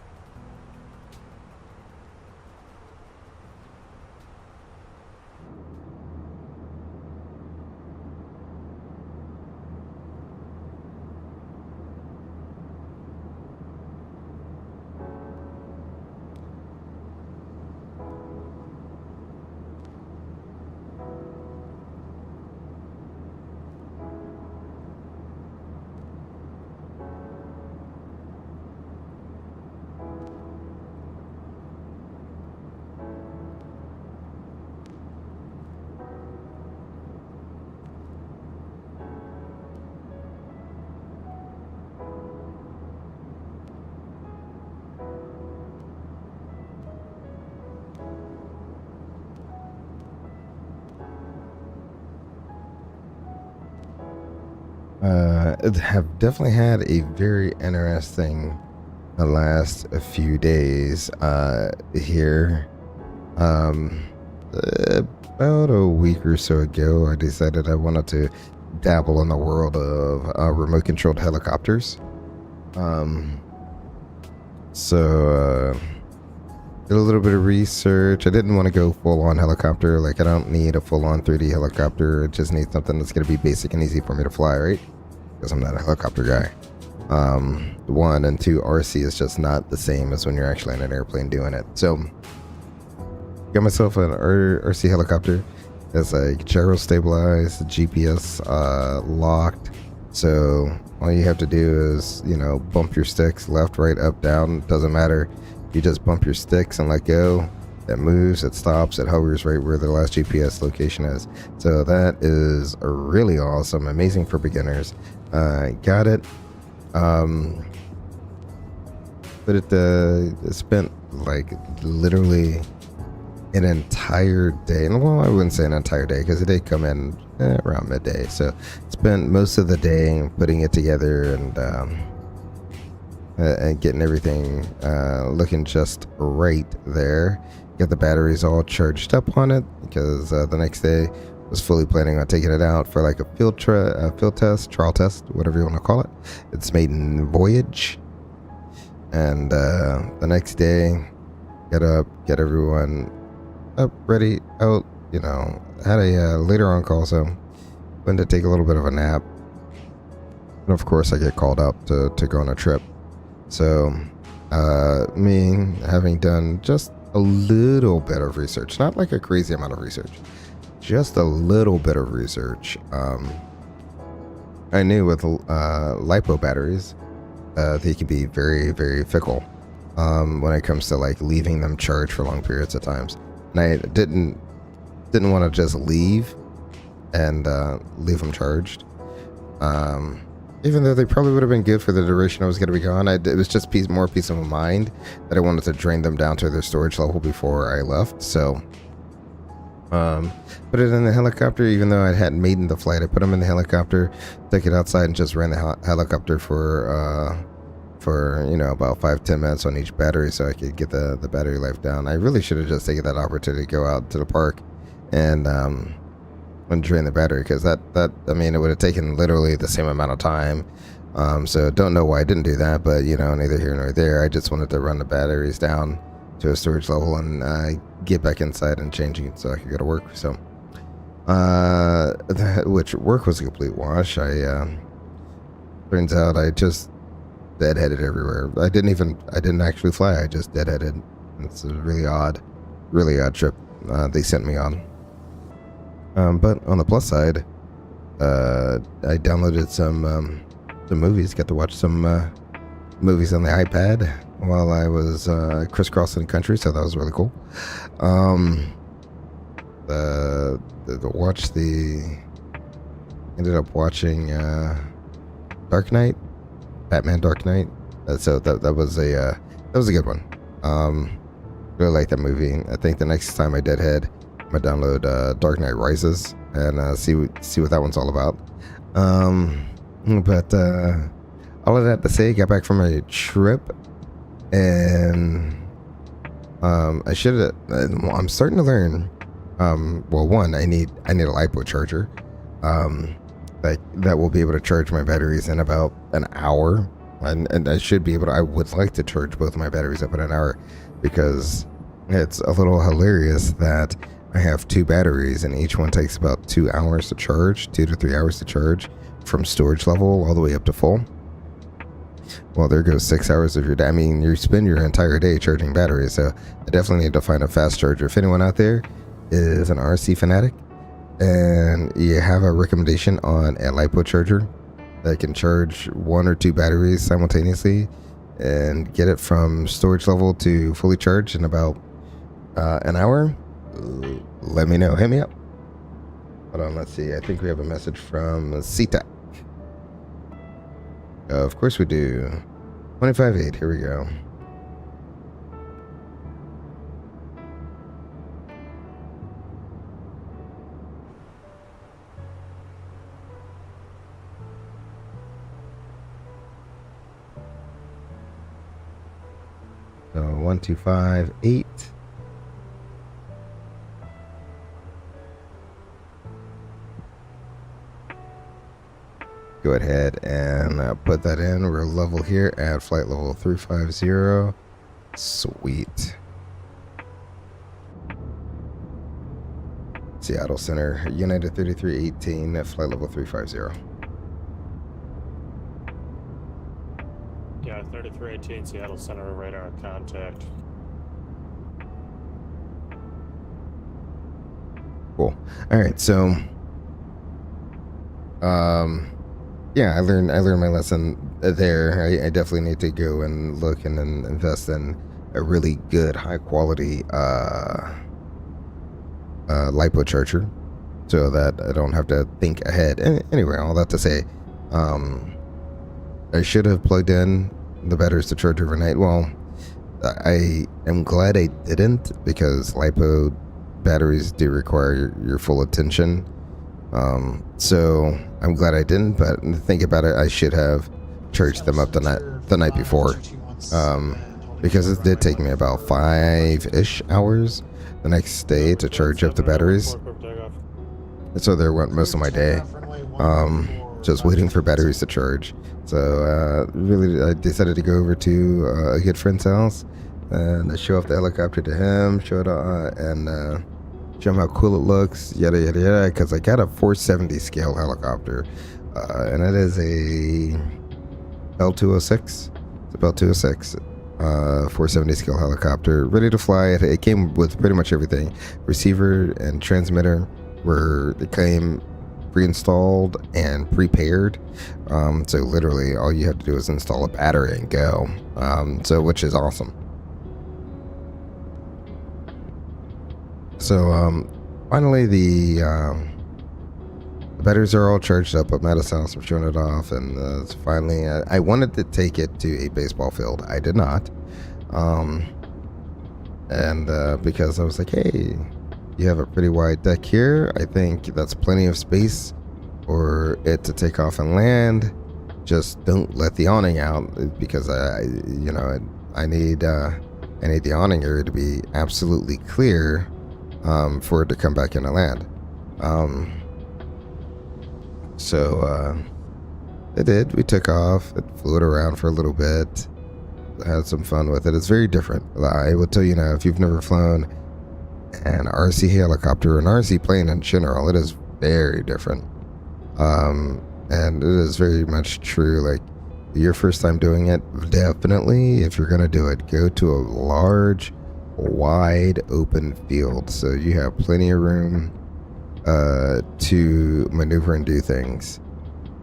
Have definitely had a very interesting the last few days here. About a week or so ago, I decided I wanted to dabble in the world of remote controlled helicopters. So did a little bit of research. I didn't want to go full on helicopter. Like, I don't need a full on 3D helicopter. I just need something that's going to be basic and easy for me to fly, right? Because I'm not a helicopter guy. One, and two, RC is just not the same as when you're actually in an airplane doing it. So got myself an RC helicopter. It's like gyro stabilized, GPS locked. So all you have to do is, you know, bump your sticks left, right, up, down. Doesn't matter. You just bump your sticks and let go. It moves, it stops, it hovers right where the last GPS location is. So that is really awesome, amazing for beginners. Got it. But it spent like literally an entire day. And well, I wouldn't say an entire day because it did come in around midday. So spent most of the day putting it together and getting everything looking just right there. Get the batteries all charged up on it because the next day was fully planning on taking it out for like a field test, trial test, whatever you want to call it. It's maiden voyage. And the next day, get up, get everyone up, ready, out. You know, had a later on call, so went to take a little bit of a nap. And of course, I get called up to go on a trip. So me having done just a little bit of research, not like a crazy amount of research, just a little bit of research. I knew with lipo batteries, they can be very, very fickle when it comes to like leaving them charged for long periods of times. And I didn't want to just leave and leave them charged. Even though they probably would have been good for the duration I was going to be gone, it was just more peace of mind that I wanted to drain them down to their storage level before I left. So, put it in the helicopter. Even though I hadn't made the flight, I put them in the helicopter, took it outside, and just ran the helicopter for about 5-10 minutes on each battery, so I could get the battery life down. I really should have just taken that opportunity to go out to the park and drain the battery, because that I mean, it would have taken literally the same amount of time. So don't know why I didn't do that, but neither here nor there. I just wanted to run the batteries down to a storage level and get back inside and change it so I could go to work. So which work was a complete wash. Turns out I just deadheaded everywhere. I didn't actually fly. I just deadheaded. It's a really odd trip they sent me on. But on the plus side, I downloaded some movies. Got to watch some movies on the iPad while I was crisscrossing the country, so that was really cool. Ended up watching Dark Knight, Batman Dark Knight. So that was a good one. Really like that movie. I think the next time I deadhead, I'm gonna download Dark Knight Rises and see what that one's all about. But all of that to say, got back from a trip, and I should have. I'm starting to learn. Well, one, I need a LiPo charger. That will be able to charge my batteries in about an hour, and I should be able to. I would like to charge both of my batteries up in an hour, because it's a little hilarious that I have two batteries and each one takes about 2 hours to charge, 2 to 3 hours to charge from storage level all the way up to full. Well, there goes 6 hours of your day. I mean, you spend your entire day charging batteries, so I definitely need to find a fast charger. If anyone out there is an RC fanatic and you have a recommendation on a LiPo charger that can charge 1 or 2 batteries simultaneously and get it from storage level to fully charged in about an hour, let me know. Hit me up. Hold on, let's see. I think we have a message from CTAC. Of course we do. 25.8, here we go. So 1258. Go ahead and put that in. We're level here at flight level 350. Sweet. Seattle Center, United 3318 at flight level 350. Yeah, 3318 Seattle Center, radar contact. Cool. All right, so yeah, I learned my lesson there. I definitely need to go and look and then invest in a really good, high quality LiPo charger, so that I don't have to think ahead. Anyway, all that to say, I should have plugged in the batteries to charge overnight. Well, I am glad I didn't, because LiPo batteries do require your full attention. So I'm glad I didn't, but think about it, I should have charged them up the night before, because it did take me about 5-ish hours the next day to charge up the batteries. And so there went most of my day, just waiting for batteries to charge. So really, I decided to go over to a good friend's house and show off the helicopter to him, show it and show him how cool it looks, yada yada yada, because I got a 470 scale helicopter, and it is a L206. It's a Bell 206 470 scale helicopter, ready to fly. It came with pretty much everything: receiver and transmitter, where it came pre-installed and prepared. So literally all you have to do is install a battery and go. So which is awesome. So finally the batteries are all charged up at Matta's house. I'm showing it off, and so finally I wanted to take it to a baseball field. I did not. Because I was like, hey, you have a pretty wide deck here. I think that's plenty of space for it to take off and land. Just don't let the awning out, because I need the awning area to be absolutely clear for it to come back in and land. So it did. We took off. It flew it around for a little bit. Had some fun with it. It's very different. I will tell you now, if you've never flown an RC helicopter, an RC plane in general, it is very different. And it is very much true. Like, your first time doing it, definitely, if you're going to do it, go to a large, wide open field so you have plenty of room to maneuver and do things.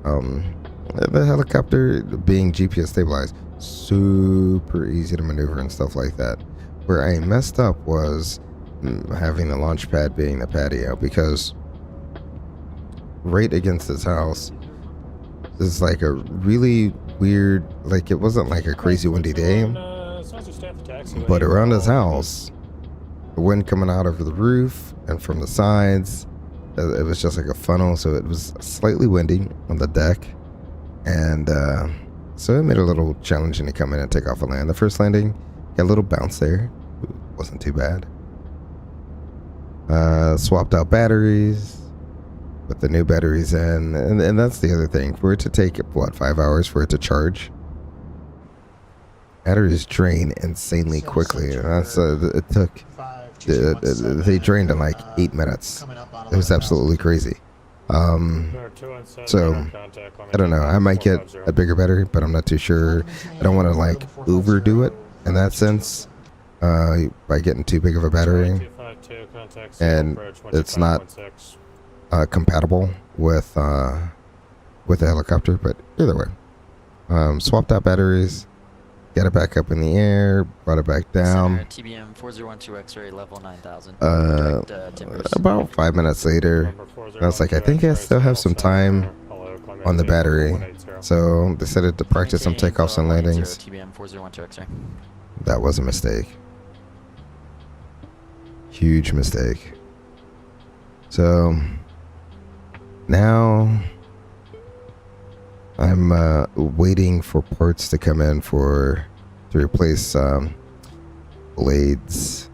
The helicopter being GPS stabilized, super easy to maneuver and stuff like that. Where I messed up was having the launch pad being the patio, because right against this house is like a really weird, like, it wasn't like a crazy windy day, but around his house, the wind coming out over the roof and from the sides, it was just like a funnel, so it was slightly windy on the deck, and so it made it a little challenging to come in and take off and land. The first landing got a little bounce there, wasn't too bad. Swapped out batteries, put the new batteries in, and that's the other thing. For it to take, what, 5 hours for it to charge? Batteries drain insanely quickly. That's it took. They drained in like 8 minutes. It was absolutely crazy. So I don't know. I might get a bigger battery, but I'm not too sure. I don't want to like overdo it in that sense by getting too big of a battery, and it's not compatible with the helicopter. But either way, swapped out batteries, got it back up in the air, brought it back down. TBM 4012 X-ray level 9000. About 5 minutes later, I was like, I think I still have some time on the battery, so decided to practice some takeoffs and landings. TBM 4012 X-ray. That was a mistake. Huge mistake. So now I'm waiting for parts to come in to replace blades,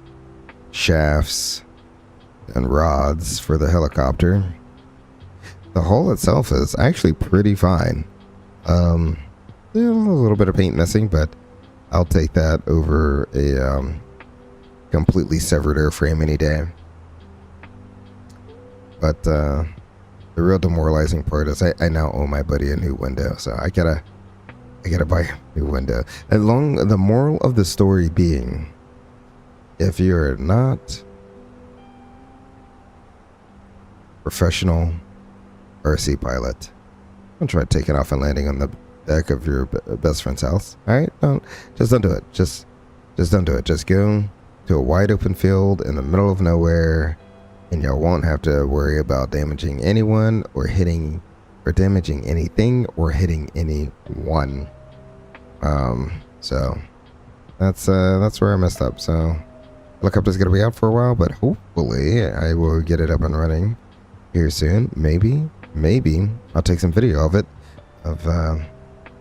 shafts, and rods for the helicopter. The hull itself is actually pretty fine. A little bit of paint missing, but I'll take that over a completely severed airframe any day. But the real demoralizing part is I now owe my buddy a new window, so I gotta buy a new window. The moral of the story being, if you're not professional RC pilot, don't try taking off and landing on the deck of your best friend's house. All right, don't do it. Just don't do it. Just go to a wide open field in the middle of nowhere, and you won't have to worry about damaging anyone or damaging anything or hitting anyone. So that's where I messed up. So helicopter's gonna be out for a while, but hopefully I will get it up and running here soon. Maybe I'll take some video of it, of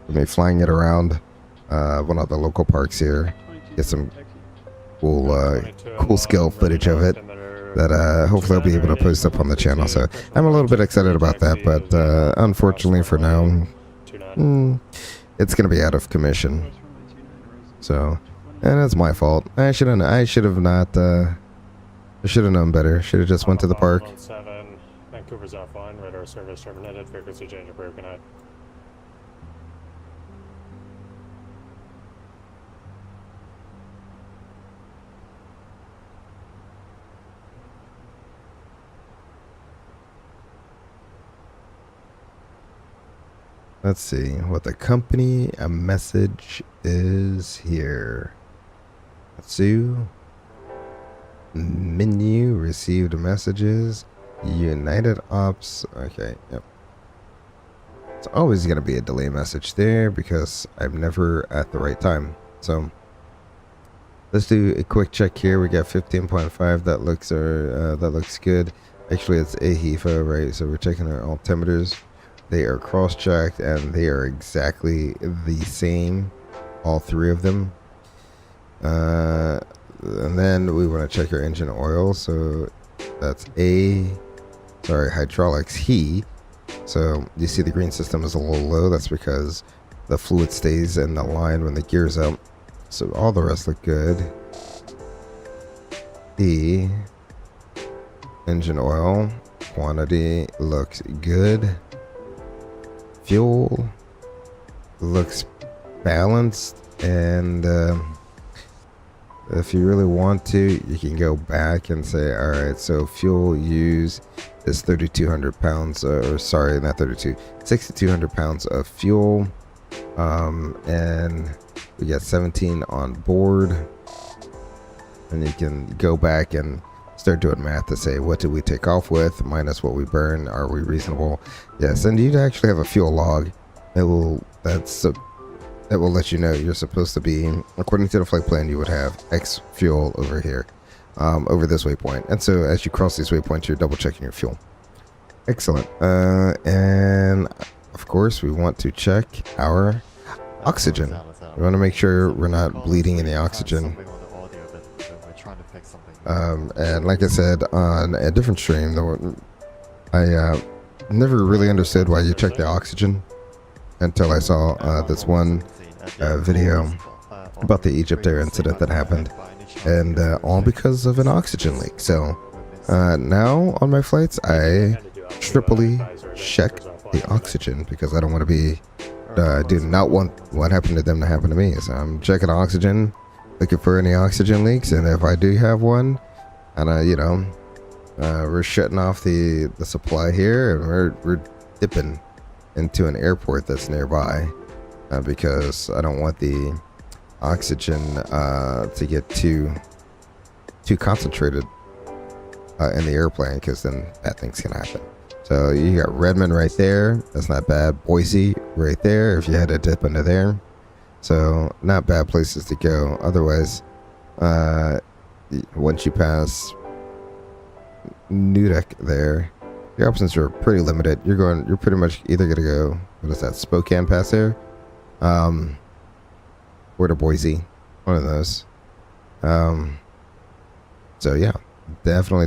me flying it around one of the local parks here, get some cool scale footage of it that hopefully I'll be able to post up on the channel. So I'm a little bit excited about that, but unfortunately for now, it's gonna be out of commission. So, and it's my fault. I should have known better. Should have just went to the park. Vancouver's offline. Radar service terminated. Frequency change approved. Good night. Let's see what the company message is here. Sue. Menu received messages. United Ops. Okay, yep. It's always going to be a delay message there because I'm never at the right time. So let's do a quick check here. We got 15.5. That looks good. Actually, it's AHIFA, right? So we're checking our altimeters. They are cross-checked and they are exactly the same, all three of them. And then we want to check our engine oil. So that's hydraulics He. So you see the green system is a little low. That's because the fluid stays in the line when the gear's out. So all the rest look good. E. Engine oil quantity looks good. Fuel looks balanced, and if you really want to, you can go back and say, all right, so fuel use is 3,200 pounds, or sorry, not 32, 6,200 pounds of fuel, and we got 17 on board, and you can go back and start doing math to say, what did we take off with minus what we burn? Are we reasonable? Yes, and you actually have a fuel log. It will let you know you're supposed to be, according to the flight plan, you would have X fuel over here, over this waypoint. And so as you cross these waypoints, you're double checking your fuel. Excellent. And of course, we want to check our oxygen. We want to make sure we're not bleeding in the oxygen. And like I said on a different stream, I never really understood why you check the oxygen until I saw this one video about the Egypt Air incident that happened, and all because of an oxygen leak. So now on my flights, I triply check the oxygen because I don't want to be do not want what happened to them to happen to me. So I'm checking oxygen, looking for any oxygen leaks, and if I do have one, and we're shutting off the supply here, and we're dipping into an airport that's nearby, because I don't want the oxygen to get too concentrated in the airplane, because then bad things can happen. So you got Redmond right there. That's not bad. Boise right there, if you had to dip into there. So not bad places to go. Otherwise, once you pass Nudek there, your options are pretty limited. You're pretty much either gonna go, what is that, Spokane Pass there, or to Boise, one of those. So yeah, definitely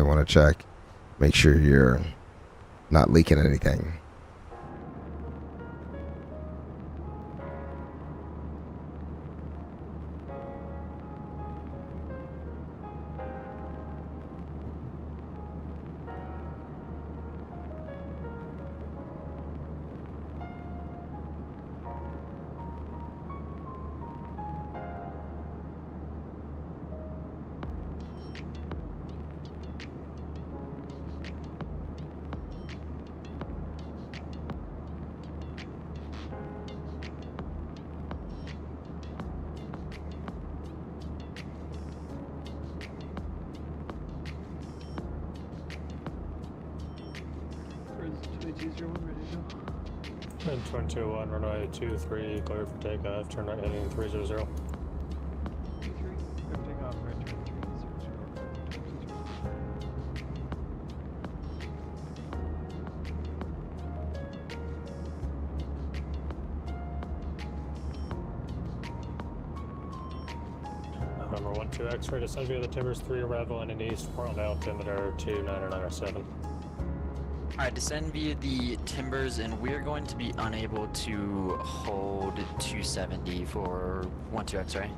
want to check, make sure you're not leaking anything. And 221, runway 23, clear for takeoff, turn right heading 300. Number 12 X-ray, descend via the Timbers 3 arrival and in east, Portland altimeter 2997. Alright, descend via the Timbers, and we're going to be unable to hold 270 for 12 X-ray.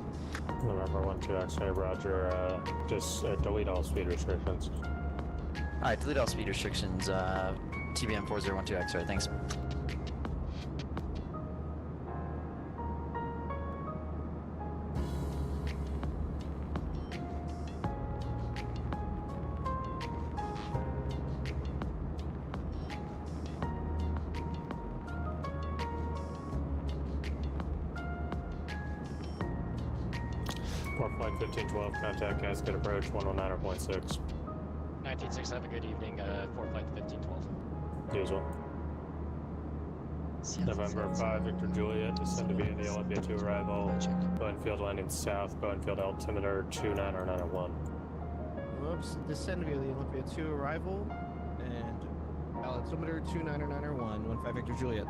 November 12 X-ray, roger, just delete all speed restrictions. Alright, delete all speed restrictions, TBM 4012 X-ray, thanks. for flight 1512, contact Cascade approach 119.6. 196, have a good evening, for flight 1512. Usual. November 5, Victor Juliet, descend to be in the Olympia 2 arrival. Boeing Field landing south, Boeing Field altimeter 29901. Whoops, descend via the Olympia 2 arrival, and altimeter 29901, 15 Victor Juliet.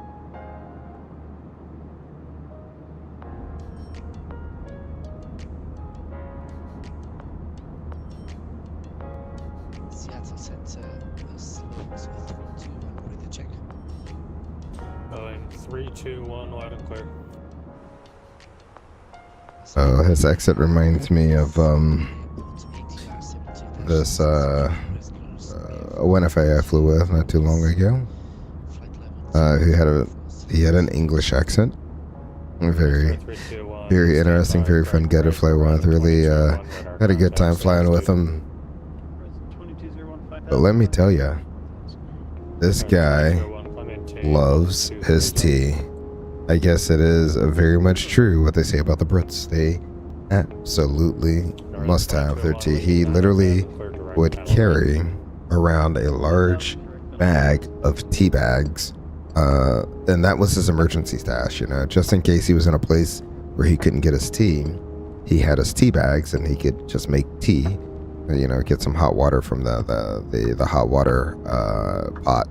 Seattle set slopes 321, ready to check. Boeing 321, loud and clear. So his exit reminds me of this one FAI I flew with not too long ago. He had an English accent. Very interesting, very fun guy to fly with. Really had a good time flying with him. But let me tell you, this guy loves his tea. I guess it is very much true what they say about the Brits. They absolutely must have their tea. He literally would carry around a large bag of tea bags, and that was his emergency stash, you know, just in case he was in a place where he couldn't get his tea. He had his tea bags, and he could just make tea, you know, get some hot water from the hot water pot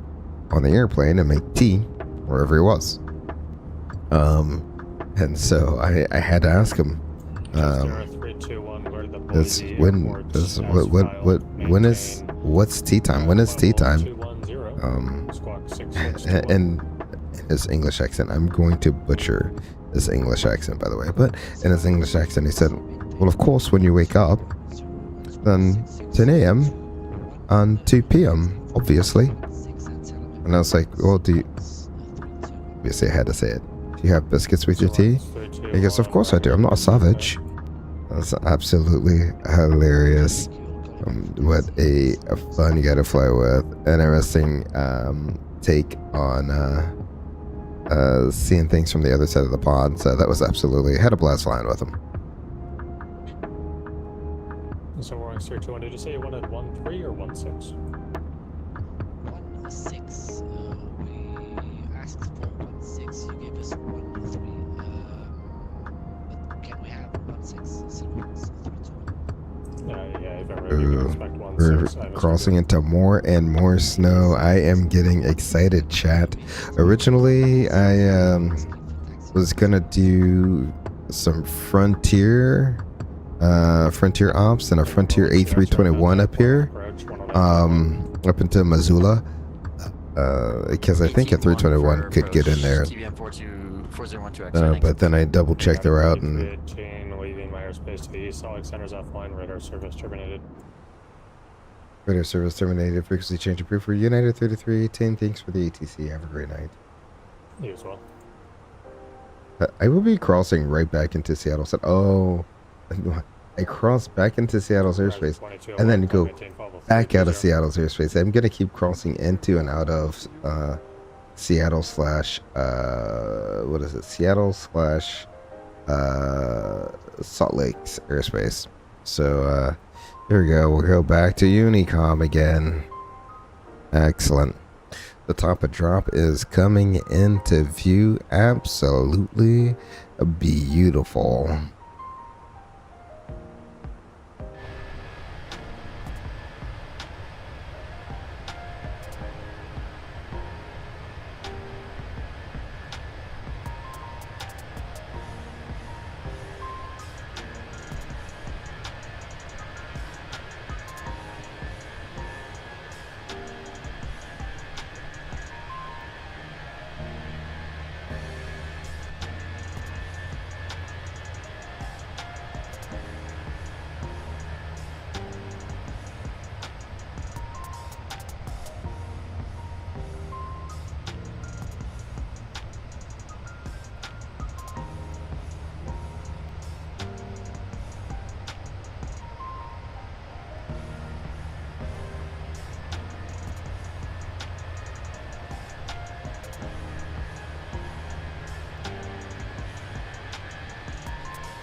on the airplane and make tea wherever he was. And so I had to ask him, what's tea time? When is tea time? And his English accent, I'm going to butcher his English accent, by the way, but in his English accent, he said, well, of course, when you wake up, then 10 a.m. and 2 p.m., obviously. And I was like, well, obviously I had to say it. Do you have biscuits with your tea? He goes, of course I do. I'm not a savage. That's absolutely hilarious. What a fun guy to fly with. An interesting take on seeing things from the other side of the pond. So that was absolutely, had a blast flying with him. So we're on 321. Did you say you wanted 13 or 16? 16. We asked for 16. You gave us 13. But can we have 16? Yeah, if ever you can expect 16. We're crossing into more and more snow. I am getting excited, chat. Originally, I was gonna do some Frontier ops and a Frontier A321 up here, up into Missoula, because I think a 321 could get in there. But then I double checked the route and leaving my airspace to the east. Salt Lake Center's offline. Radar service terminated. Radar service terminated. Frequency change approved for United 3318. Thanks for the ATC. Have a great night. You as well. I will be crossing right back into Seattle. Oh, I cross back into Seattle's airspace and then go back out of Seattle's airspace. I'm gonna keep crossing into and out of Seattle slash Seattle slash Salt Lake's airspace. So here we go. We'll go back to Unicom again. Excellent. The top of drop is coming into view. Absolutely beautiful.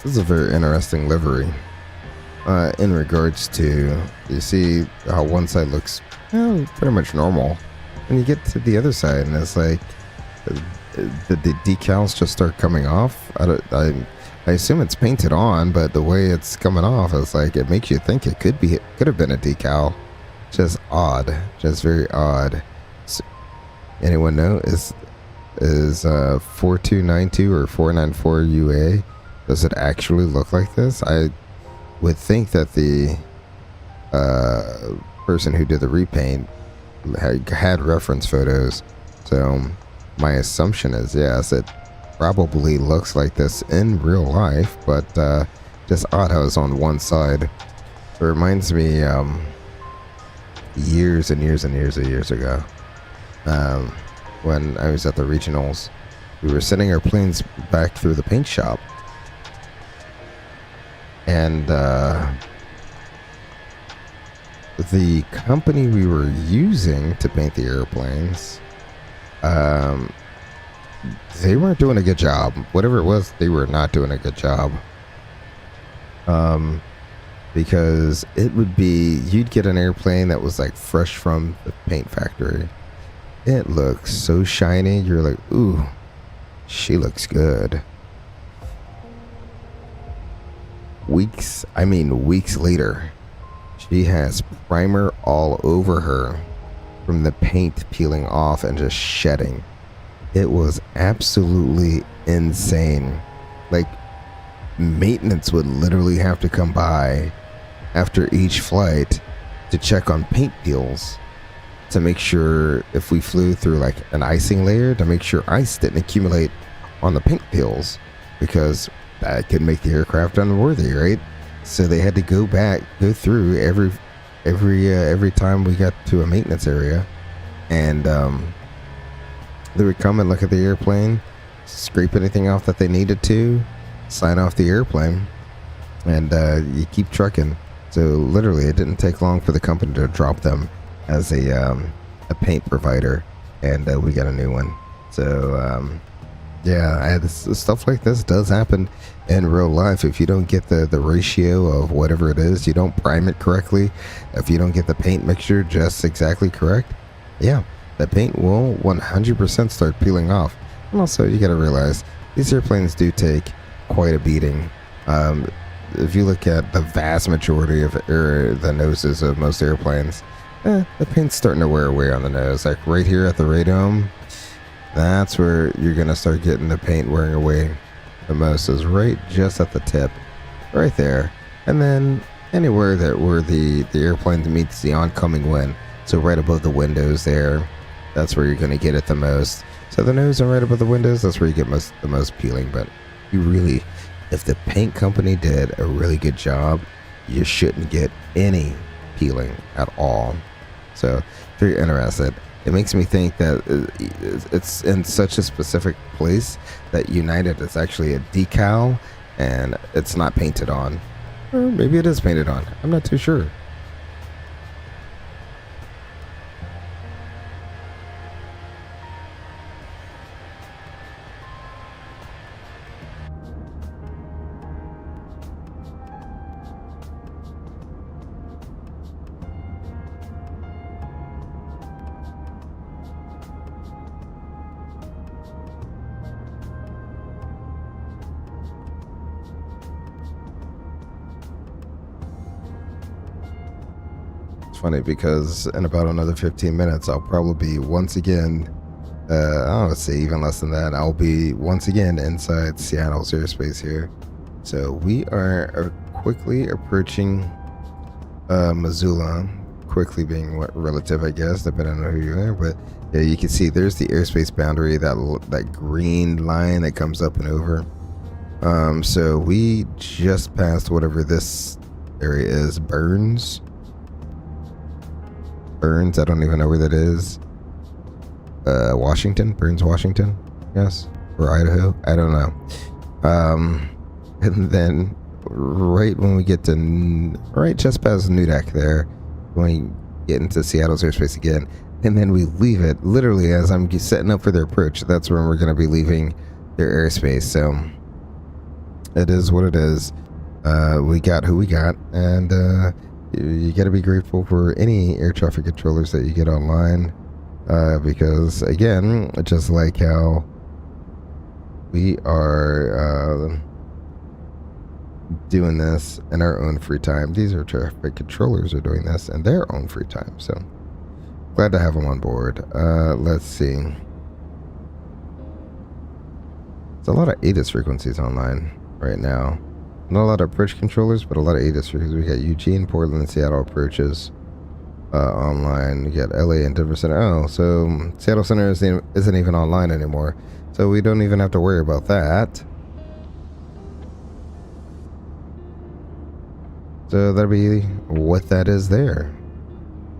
This is a very interesting livery. in regards to, you see how one side looks pretty much normal, and you get to the other side and it's like the decals just start coming off. I assume it's painted on, but the way it's coming off is like it makes you think it could have been a decal. Just odd, just very odd. So, anyone know is 4292 or 494 UA? Does it actually look like this? I would think that the person who did the repaint had reference photos, so my assumption is yes, it probably looks like this in real life, but just odd how it's on one side. It reminds me years and years and years ago, when I was at the regionals, we were sending our planes back through the paint shop, and the company we were using to paint the airplanes, they weren't doing a good job. Whatever it was, they were not doing a good job. Because it would be, you'd get an airplane that was like fresh from the paint factory. It looks so shiny. You're like, ooh, she looks good. Weeks later, she has primer all over her from the paint peeling off and just shedding. It was absolutely insane. Like, maintenance would literally have to come by after each flight to check on paint peels, to make sure if we flew through like an icing layer, to make sure ice didn't accumulate on the paint peels, because that could make the aircraft unworthy, right? So they had to go through every time we got to a maintenance area, and they would come and look at the airplane, scrape anything off that they needed to, sign off the airplane, and you keep trucking. So literally, it didn't take long for the company to drop them as a paint provider, and we got a new one. So yeah, stuff like this does happen in real life. If you don't get the ratio of whatever it is, you don't prime it correctly, if you don't get the paint mixture just exactly correct, yeah, the paint will 100% start peeling off. And also, you got to realize these airplanes do take quite a beating. If you look at the vast majority of the noses of most airplanes, the paint's starting to wear away on the nose. Like right here at the radome, that's where you're gonna start getting the paint wearing away the most, is right just at the tip, right there. And then anywhere where the airplane meets the oncoming wind, so right above the windows there, that's where you're gonna get it the most. So the nose and right above the windows, that's where you get the most peeling. But you really, if the paint company did a really good job, you shouldn't get any peeling at all. So very interested. It makes me think that it's in such a specific place that United is actually a decal and it's not painted on. Or maybe it is painted on. I'm not too sure. Funny because in about another 15 minutes I'll probably be once again I don't say even less than that, I'll be once again inside Seattle's airspace here. So we are quickly approaching Missoula, quickly being what relative, I guess, depending on who you are. But yeah, you can see there's the airspace boundary, that green line that comes up and over. So we just passed whatever this area is, Burns, I don't even know where that is. Washington, Burns, Washington, yes, or Idaho, I don't know. And then right when we get to right just past Newdeck there, when we get into Seattle's airspace again, and then we leave it literally as I'm setting up for their approach. That's when we're going to be leaving their airspace. So it is what it is. we got who we got, and you got to be grateful for any air traffic controllers that you get online, because again, just like how we are doing this in our own free time, these air traffic controllers are doing this in their own free time. So glad to have them on board. Let's see. There's a lot of ATIS frequencies online right now. Not a lot of approach controllers, but a lot of ATIS frequencies. We got Eugene, Portland, Seattle approaches online. We got LA and Denver Center. Oh, so Seattle Center isn't even online anymore. So we don't even have to worry about that. So that'll be what that is there.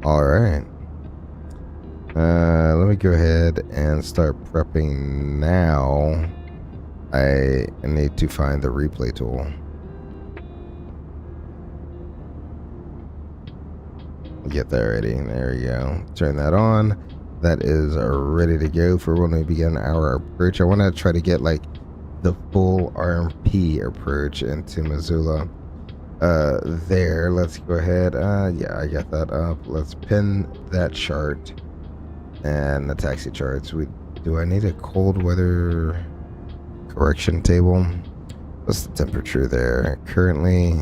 All right. Let me go ahead and start prepping now. I need to find the replay tool. Get that ready. There you go. Turn that on. That is ready to go for when we begin our approach. I want to try to get like the full RNP approach into Missoula. There. Let's go ahead. Yeah, I got that up. Let's pin that chart and the taxi charts. Do I need a cold weather correction table? What's the temperature there? Currently,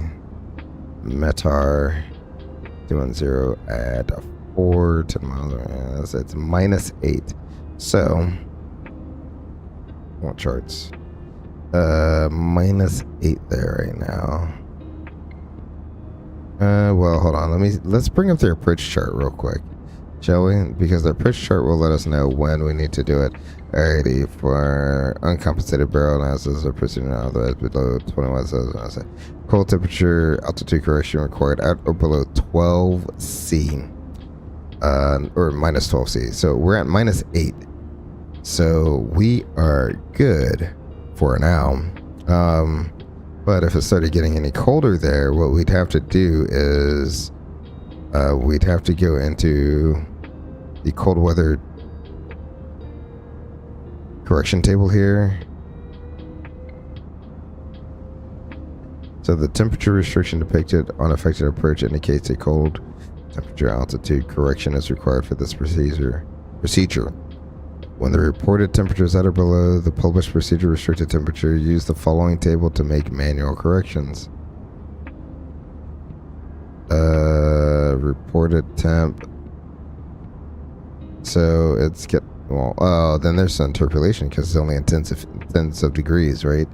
METAR doing 0 at 4 10 miles. It's -8. So, what charts? -8 there right now. Well, hold on. Let's bring up their approach chart real quick, shall we? Because the approach chart will let us know when we need to do it. Alrighty, for uncompensated barrel analysis or precision otherwise below 21 celsius. Cold temperature, altitude correction required at or below 12 C. Or -12 C. So we're at -8. So we are good for now. But if it started getting any colder there, what we'd have to do is we'd have to go into the cold weather correction table here. So the temperature restriction depicted on affected approach indicates a cold temperature altitude correction is required for this procedure. When the reported temperature is at or below the published procedure restricted temperature, use the following table to make manual corrections. Reported temp. So it's then there's some interpolation because it's only in tenths of degrees, right?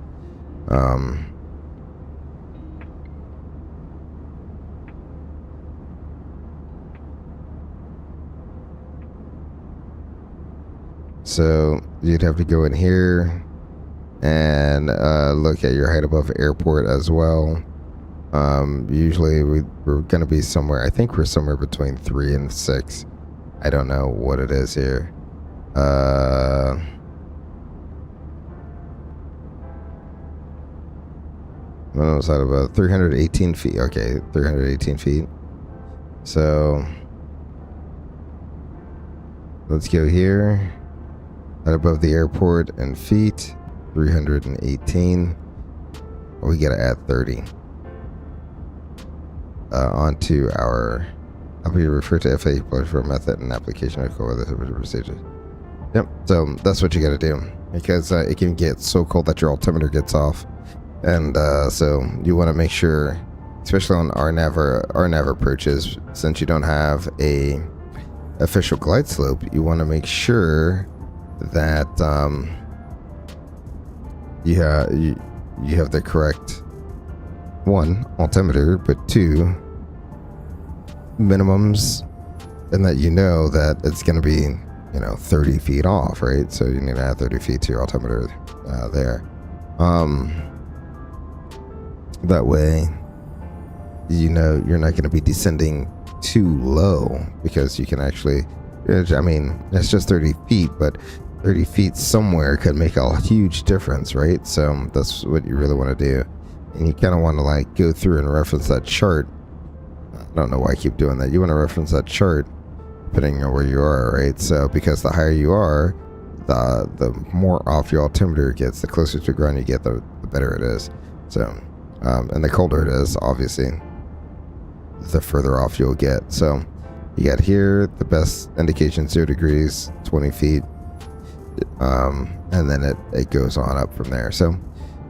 So you'd have to go in here and look at your height above airport as well. Usually we're going to be somewhere, I think we're somewhere between 3 and 6. I don't know what it is here. What was that, about 318 feet? Okay, 318 feet. So let's go here. Right above the airport in feet, 318. We gotta add 30 onto our. I'll be referred to FAA for method and application of cold weather procedure. Yep. So that's what you gotta do because it can get so cold that your altimeter gets off, and so you want to make sure, especially on RNAV approaches, since you don't have a official glide slope, you want to make sure that you have the correct 1 altimeter, but 2 minimums, and that you know that it's going to be 30 feet off, right? So you need to add 30 feet to your altimeter there. That way you're not going to be descending too low, because you can actually, I mean, it's just 30 feet, but 30 feet somewhere could make a huge difference, right? So that's what you really want to do. And you kind of want to like go through and reference that chart. I don't know why I keep doing that. You want to reference that chart depending on where you are, right? So because the higher you are, the more off your altimeter gets, the closer to ground you get, the better it is. So And the colder it is, obviously, the further off you'll get. So you got here, the best indication 0 degrees, 20 feet. And then it goes on up from there. So,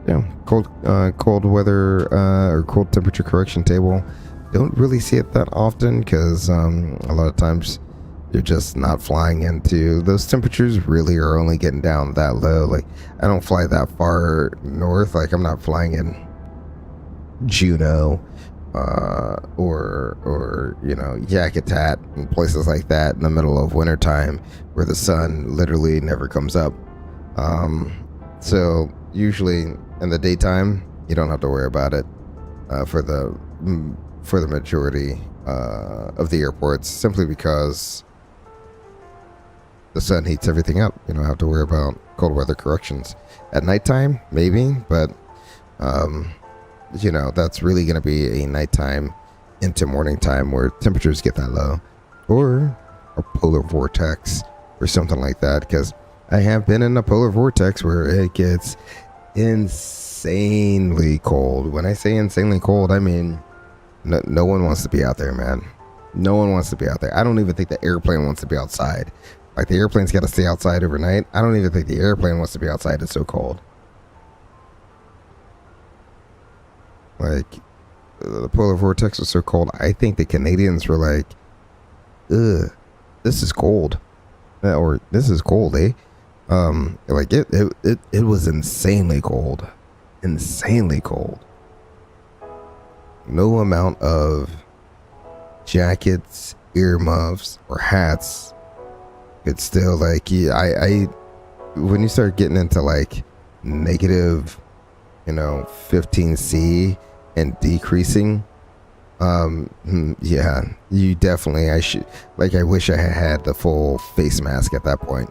you know, cold weather or cold temperature correction table. Don't really see it that often because a lot of times you're just not flying into those temperatures. Really are only getting down that low. Like, I don't fly that far north. Like, I'm not flying in Juneau or you know, Yakutat and places like that in the middle of wintertime where the sun literally never comes up. So usually in the daytime you don't have to worry about it for the majority of the airports, simply because the sun heats everything up. You don't have to worry about cold weather corrections. At nighttime, maybe, but you know, that's really going to be a nighttime into morning time where temperatures get that low, or a polar vortex or something like that, because I have been in a polar vortex where it gets insanely cold. When I say insanely cold, I mean no one wants to be out there, man. No one wants to be out there. I don't even think the airplane wants to be outside. Like, the airplane's got to stay outside overnight. I don't even think the airplane wants to be outside. It's so cold. Like, the polar vortex was so cold. I think the Canadians were like, ugh, this is cold. Or, this is cold, eh? Like, it was insanely cold. Insanely cold. No amount of jackets, earmuffs, or hats could still, like, I when you start getting into, like, negative, you know, 15C and decreasing, yeah, you definitely, I wish I had the full face mask at that point.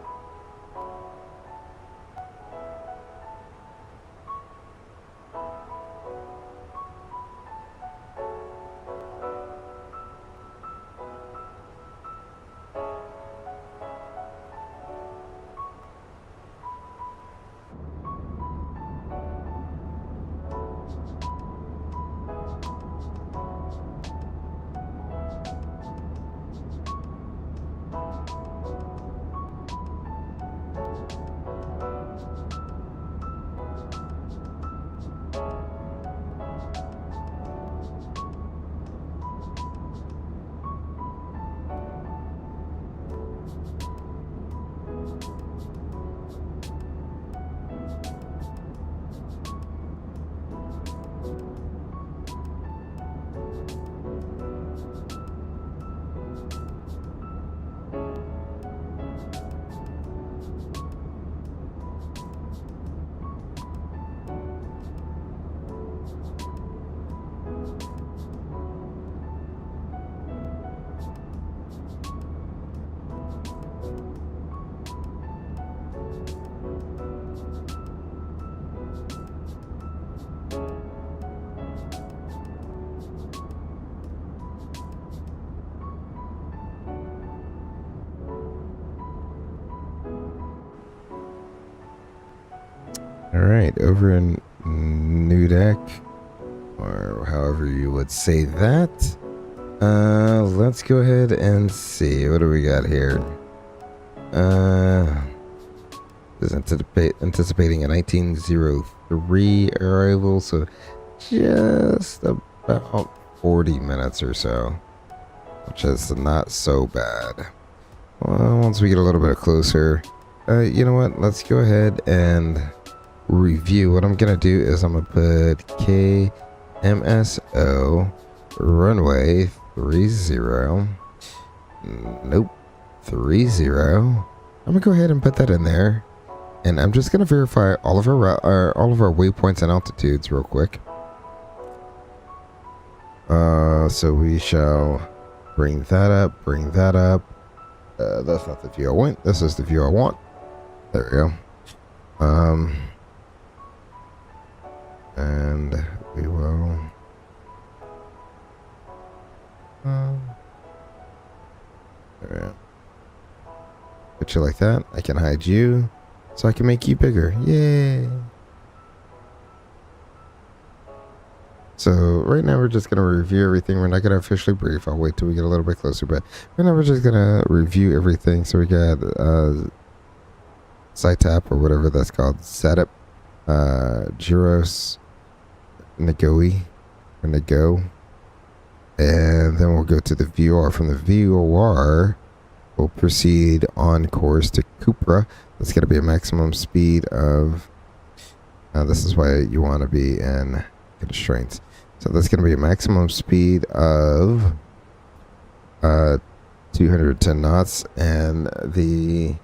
Alright, over in New Deck, or however you would say that, let's go ahead and see. What do we got here? Is anticipating a 1903 arrival, so just about 40 minutes or so, which is not so bad. Well, once we get a little bit closer, you know what? Let's go ahead and review. What I'm gonna do is I'm gonna put KMSO runway 30. Nope, 30. I'm gonna go ahead and put that in there, and I'm just gonna verify all of our waypoints and altitudes real quick. So we shall bring that up. That's not the view I want. This is the view I want. There we go. And we will there we go. Put you like that. I can hide you so I can make you bigger. Yay. So right now we're just going to review everything. We're not going to officially brief. I'll wait till we get a little bit closer. But right now we're just going to review everything. So we got SciTap or whatever that's called. Setup, Gyros, Nagoi, or Nago. And then we'll go to the VOR. From the VOR, we'll proceed on course to Cupra. That's going to be a maximum speed of... this is why you want to be in constraints. So that's going to be a maximum speed of 210 knots. And the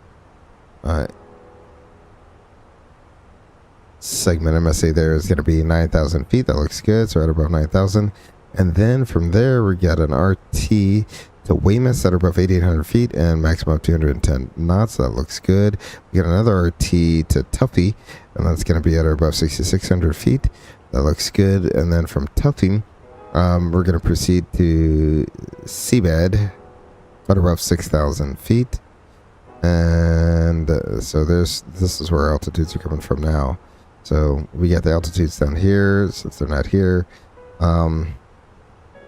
segment MSA there is going to be 9,000 feet. That looks good. So right above 9,000. And then from there, we got an RT to Weymouth at above 8,800 feet and maximum of 210 knots. That looks good. We got another RT to Tuffy, and that's going to be at above 6,600 feet. That looks good. And then from Tuffy, we're going to proceed to Seabed at above 6,000 feet. And so this is where our altitudes are coming from now. So we got the altitudes down here, since they're not here. Then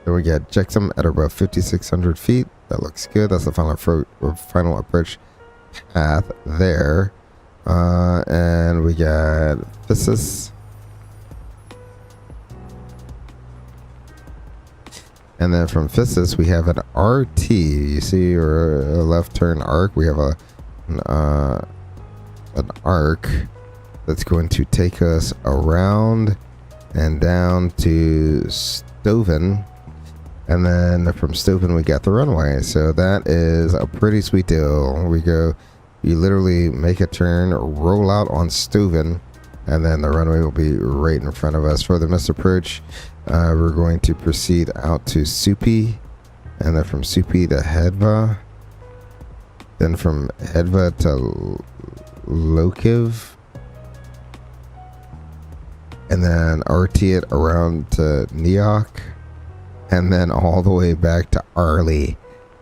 we get Jexham at above 5,600 feet. That looks good. That's the final approach path there. And we got Physis. And then from Physis, we have an RT. You see, or a left turn arc. We have an arc that's going to take us around and down to Stoughton. And then from Stoughton, we got the runway. So that is a pretty sweet deal. You literally make a turn, roll out on Stoughton, and then the runway will be right in front of us. For the missed approach, we're going to proceed out to Supi, and then from Supi to Hedva, then from Hedva to Lokiv, and then RT it around to Neok, and then all the way back to Arley,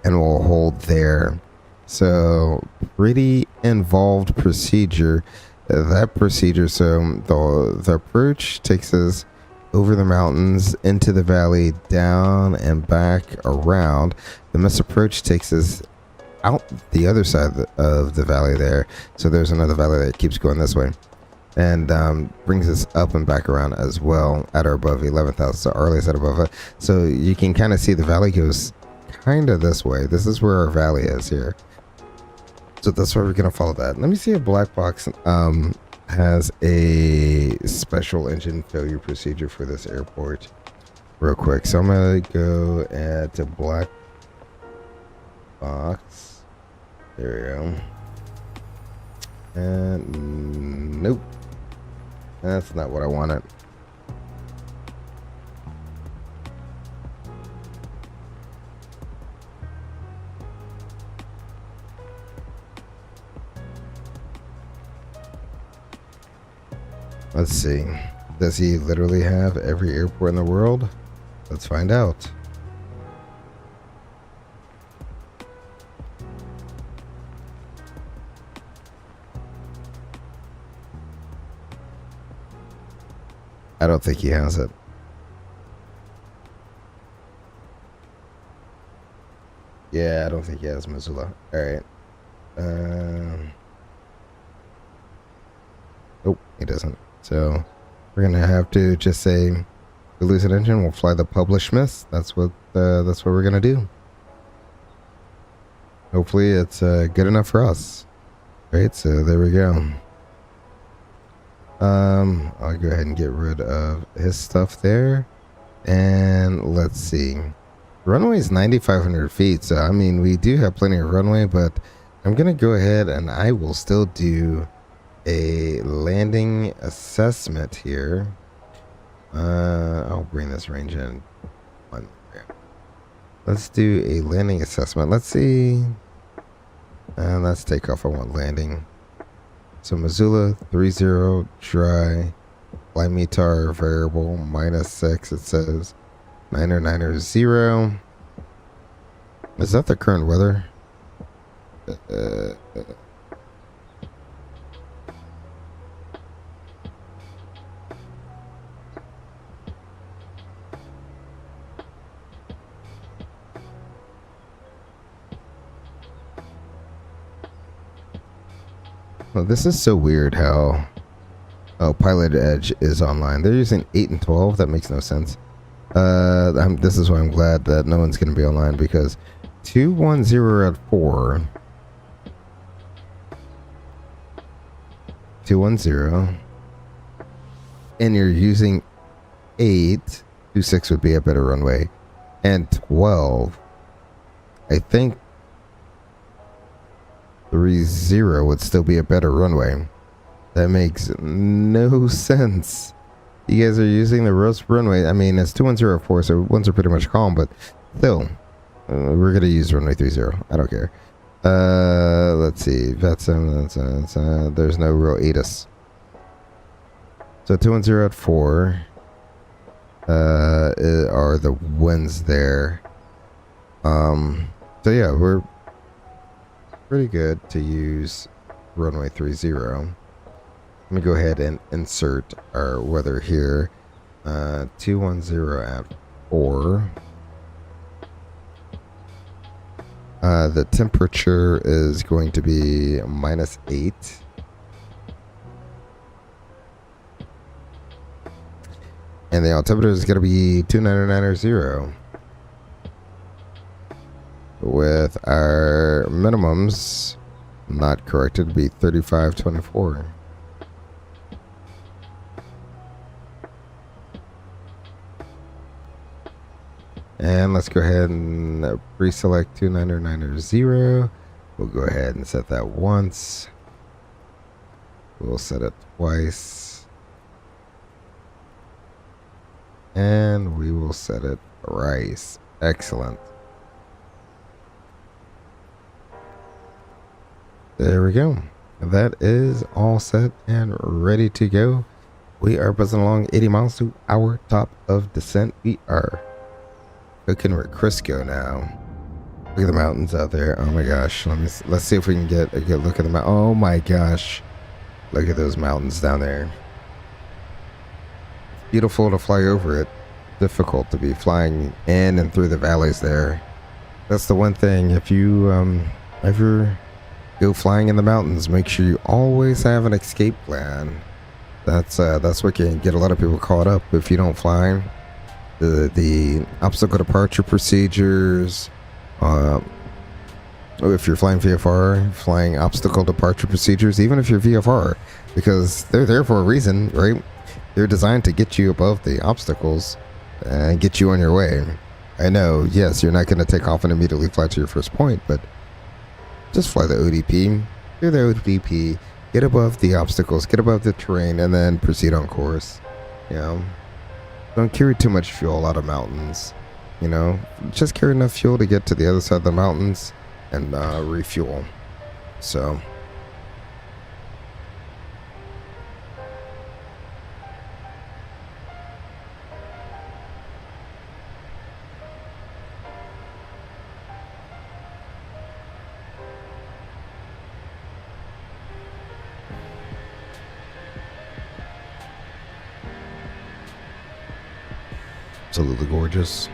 and we'll hold there. So pretty involved procedure. That procedure, so the approach takes us over the mountains, into the valley, down and back around. The missed approach takes us out the other side of the valley there. So there's another valley that keeps going this way. And brings us up and back around as well at or above 11,000. So Arley's at above it. So you can kind of see the valley goes kind of this way. This is where our valley is here. So that's why we're going to follow that. Let me see if Black Box has a special engine failure procedure for this airport real quick. So I'm going to go to Black Box. There we go. And nope. That's not what I wanted. Let's see. Does he literally have every airport in the world? Let's find out. I don't think he has it. Yeah, I don't think he has Missoula. Alright. Nope, he doesn't. So we're gonna have to just say we lose an engine, we'll fly the published miss. That's what we're gonna do. Hopefully it's good enough for us. Right, so there we go. I'll go ahead and get rid of his stuff there. And let's see. Runway is 9,500 feet. So, I mean, we do have plenty of runway, but I'm going to go ahead and I will still do a landing assessment here. I'll bring this range in. Let's do a landing assessment. Let's see. And let's take off. I want landing. So Missoula 30 dry, fly METAR variable -6. It says 990. Is that the current weather? Well, this is so weird how Pilot Edge is online. They're using 8 and 12. That makes no sense. This is why I'm glad that no one's going to be online, because 210 at 4. 210. And you're using 8. 26 would be a better runway. And 12. I think 30 would still be a better runway. That makes no sense. You guys are using the roast runway. I mean, it's 2104, so ones are pretty much calm, but still, we're going to use runway 30. I don't care. Let's see. There's no real ATIS. So 210 at 4 are the winds there. So yeah, we're pretty good to use runway 30. Let me go ahead and insert our weather here. 210 at 4. The temperature is going to be -8. And the altimeter is going to be 299.0. With our minimums not corrected to be 35.24. And let's go ahead and pre-select 299.0. We'll go ahead and set that once. We'll set it twice. And we will set it thrice. Excellent. There we go. That is all set and ready to go. We are buzzing along 80 miles to our top of descent. We are cooking with Crisco now. Look at the mountains out there. Oh my gosh. Let's see if we can get a good look at the mountain. Oh my gosh. Look at those mountains down there. Beautiful to fly over it. Difficult to be flying in and through the valleys there. That's the one thing. If you ever go flying in the mountains, make sure you always have an escape plan. That's what can get a lot of people caught up if you don't fly. The obstacle departure procedures. If you're flying VFR, flying obstacle departure procedures, even if you're VFR, because they're there for a reason, right? They're designed to get you above the obstacles and get you on your way. I know, yes, you're not going to take off and immediately fly to your first point, but just fly the ODP, do the ODP, get above the obstacles, get above the terrain, and then proceed on course. You know, don't carry too much fuel out of mountains. You know, just carry enough fuel to get to the other side of the mountains and refuel. So absolutely gorgeous.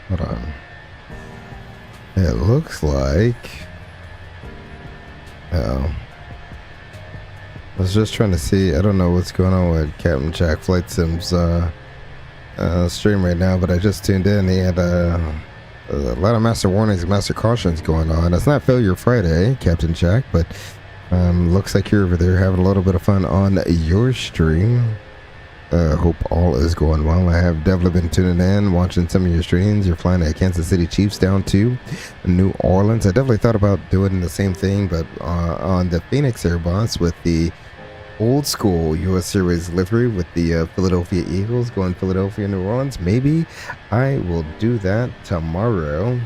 Hold on. It looks like... Oh. I was just trying to see. I don't know what's going on with Captain Jack Flight Sim's stream right now, but I just tuned in. He had a lot of master warnings and master cautions going on. It's not Failure Friday, Captain Jack, but looks like you're over there having a little bit of fun on your stream. Hope all is going well. I have definitely been tuning in, watching some of your streams. You're flying at Kansas City Chiefs down to New Orleans. I definitely thought about doing the same thing, but on the Phoenix Airbus with the old school U.S. Airways livery with the Philadelphia Eagles going Philadelphia, New Orleans. Maybe I will do that tomorrow.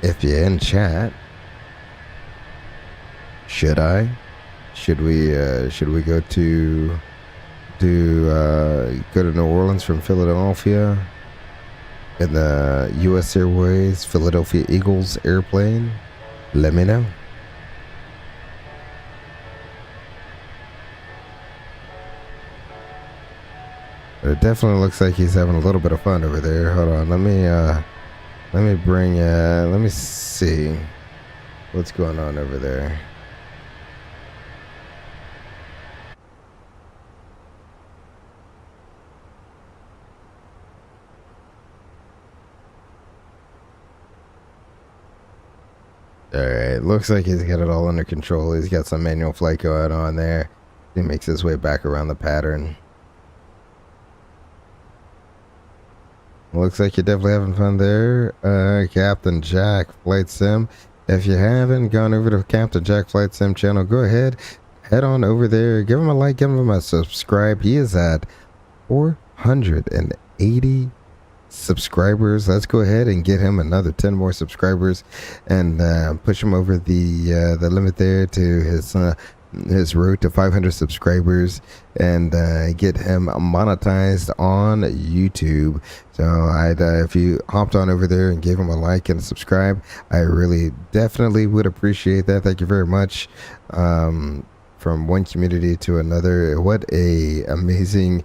If you're in chat, should I? Should we go to New Orleans from Philadelphia in the U.S. Airways Philadelphia Eagles airplane? Let me know. But it definitely looks like he's having a little bit of fun over there. Hold on, let me see what's going on over there. Alright, looks like he's got it all under control. He's got some manual flight going on there. He makes his way back around the pattern. Looks like you're definitely having fun there, Captain Jack Flight Sim. If you haven't gone over to Captain Jack Flight Sim channel, go ahead, head on over there, give him a like, give him a subscribe. He is at 480 subscribers. Let's go ahead and get him another 10 more subscribers and push him over the limit there to his road to 500 subscribers and get him monetized on YouTube. So if you hopped on over there and gave him a like and a subscribe, I really definitely would appreciate that. Thank you very much. From one community to another, what a amazing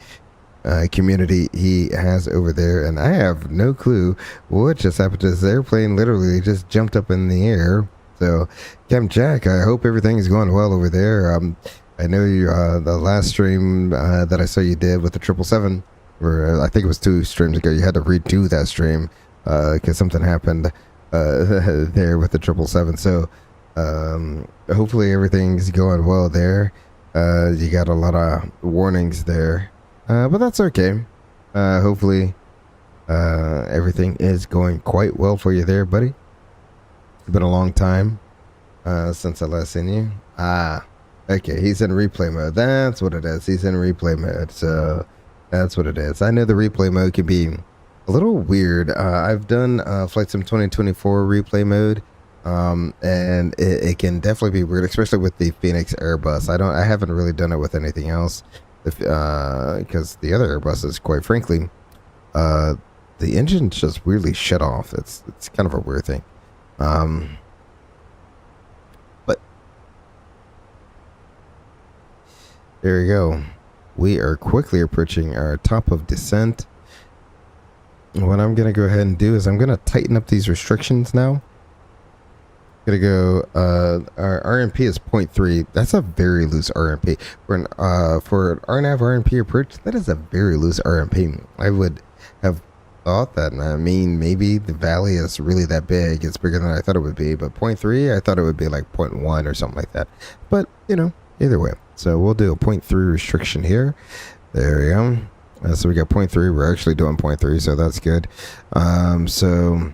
community he has over there, and I have no clue what just happened to this airplane. Literally just jumped up in the air. So, Captain Jack, I hope everything is going well over there. I know you, the last stream that I saw you did with the 777, or I think it was 2 streams ago, you had to redo that stream because something happened there with the 777. So, hopefully everything's going well there. You got a lot of warnings there. But that's okay. Hopefully, everything is going quite well for you there, buddy. It's been a long time since I last seen you. Okay, he's in replay mode. That's what it is. He's in replay mode, so that's what it is. I know the replay mode can be a little weird. I've done Flight Sim 2024 replay mode, and it can definitely be weird, especially with the Phoenix Airbus. I haven't really done it with anything else. Because the other Airbuses, quite frankly, the engine just weirdly shut off. It's kind of a weird thing. But there you go. We are quickly approaching our top of descent. What I'm gonna go ahead and do is I'm gonna tighten up these restrictions now. Gonna go, our RNP is 0.3. That's a very loose RNP. For an RNAV RNP approach, that is a very loose RNP. I would have thought that, maybe the valley is really that big. It's bigger than I thought it would be, but 0.3, I thought it would be like 0.1 or something like that. But, either way. So we'll do a 0.3 restriction here. There we go. So we got 0.3. We're actually doing 0.3, so that's good. So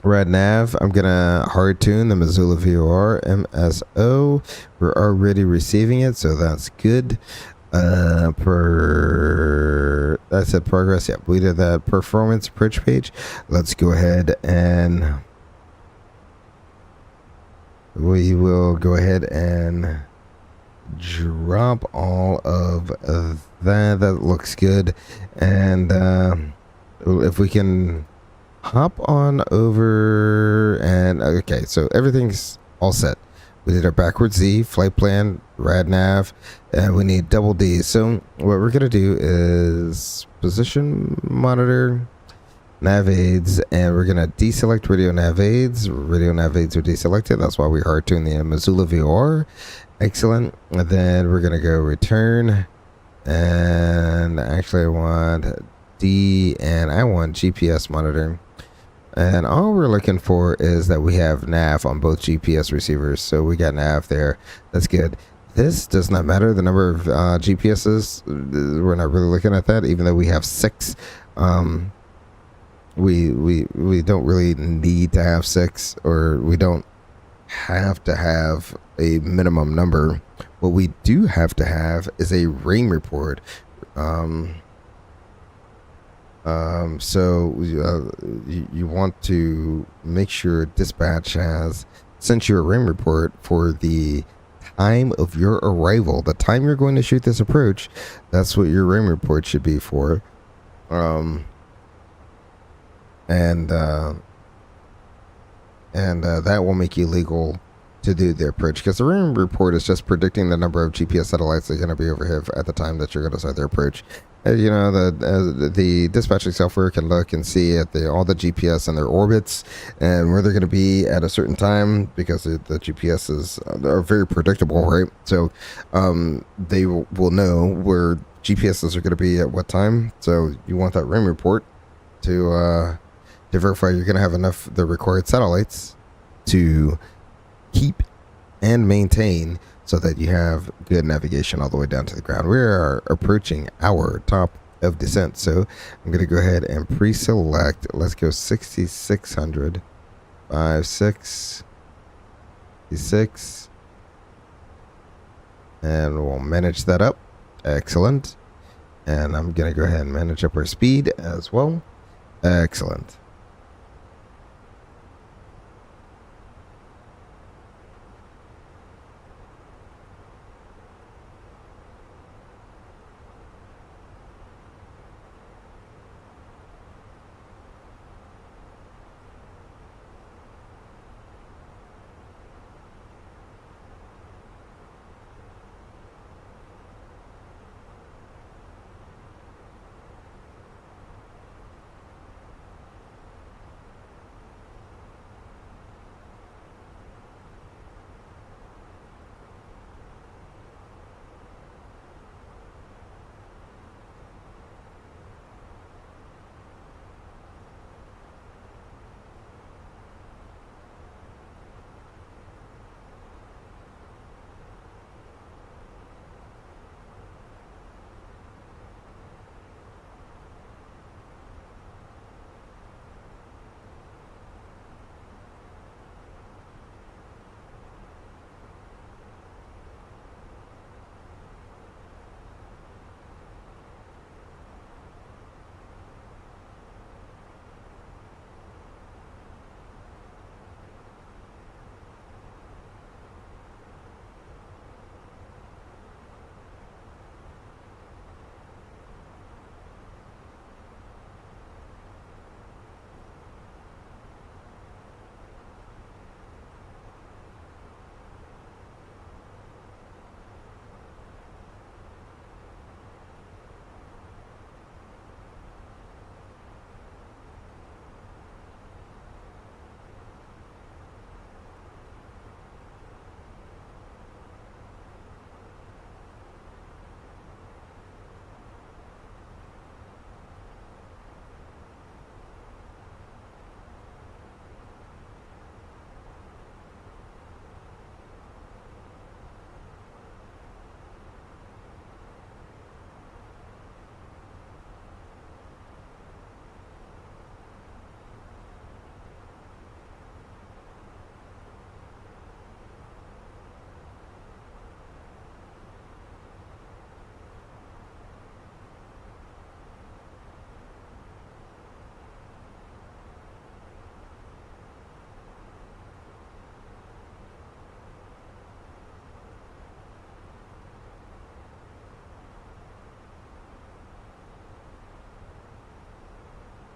RNAV, I'm gonna hard tune the Missoula VOR MSO. We're already receiving it, so that's good. That's a progress. Yep, we did that performance approach page. Let's go ahead and we will go ahead and drop all of that. That looks good. And if we can hop on over and okay, so everything's all set. We did our backwards Z flight plan, RNAV, and we need double D. So what we're gonna do is position monitor, nav aids, and we're gonna deselect radio nav aids. Radio nav aids are deselected. That's why we hard tune the Missoula VOR. Excellent. And then we're gonna go return, and actually I want D and I want GPS monitor. And all we're looking for is that we have nav on both GPS receivers. So we got nav there. That's good. this does not matter. The number of GPSs, we're not really looking at that, even though we have 6. We don't really need to have 6, or we don't have to have a minimum number. What we do have to have is a rain report. So you want to make sure dispatch has sent you a rain report for the time of your arrival, the time you're going to shoot this approach. That's what your rain report should be for. That will make you legal to do the approach, because the rain report is just predicting the number of GPS satellites that are going to be overhead at the time that you're going to start the approach. You know, the dispatching software can look and see at all the GPS and their orbits and where they're going to be at a certain time, because the GPSs are very predictable, right? So they will know where GPSs are going to be at what time. So you want that rain report to verify you're going to have enough the required satellites to keep and maintain, so that you have good navigation all the way down to the ground. We are approaching our top of descent, so I'm going to go ahead and pre-select. Let's go 6600, 56, and we'll manage that up. Excellent. And I'm going to go ahead and manage up our speed as well. Excellent.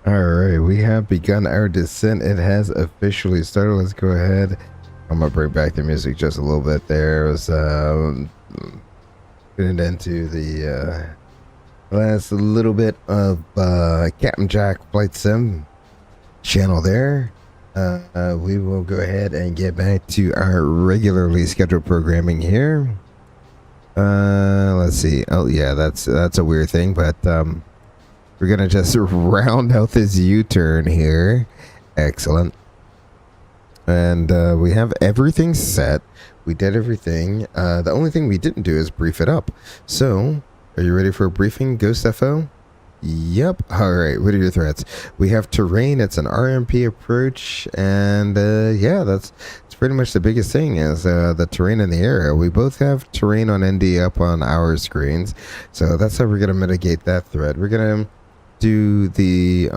Alright, we have begun our descent. It has officially started. Let's go ahead. I'm going to bring back the music just a little bit there. It was getting into the last little bit of Captain Jack Flight Sim channel there. We will go ahead and get back to our regularly scheduled programming here. Let's see. Oh yeah, that's a weird thing, but we're gonna just round out this U-turn here. Excellent. And we have everything set. We did everything. The only thing we didn't do is brief it up. So, are you ready for a briefing, Ghost FO? Yep. All right. What are your threats? We have terrain. It's an RNP approach, and yeah, that's pretty much the biggest thing is the terrain in the area. We both have terrain on ND up on our screens, so that's how we're gonna mitigate that threat. We're gonna do the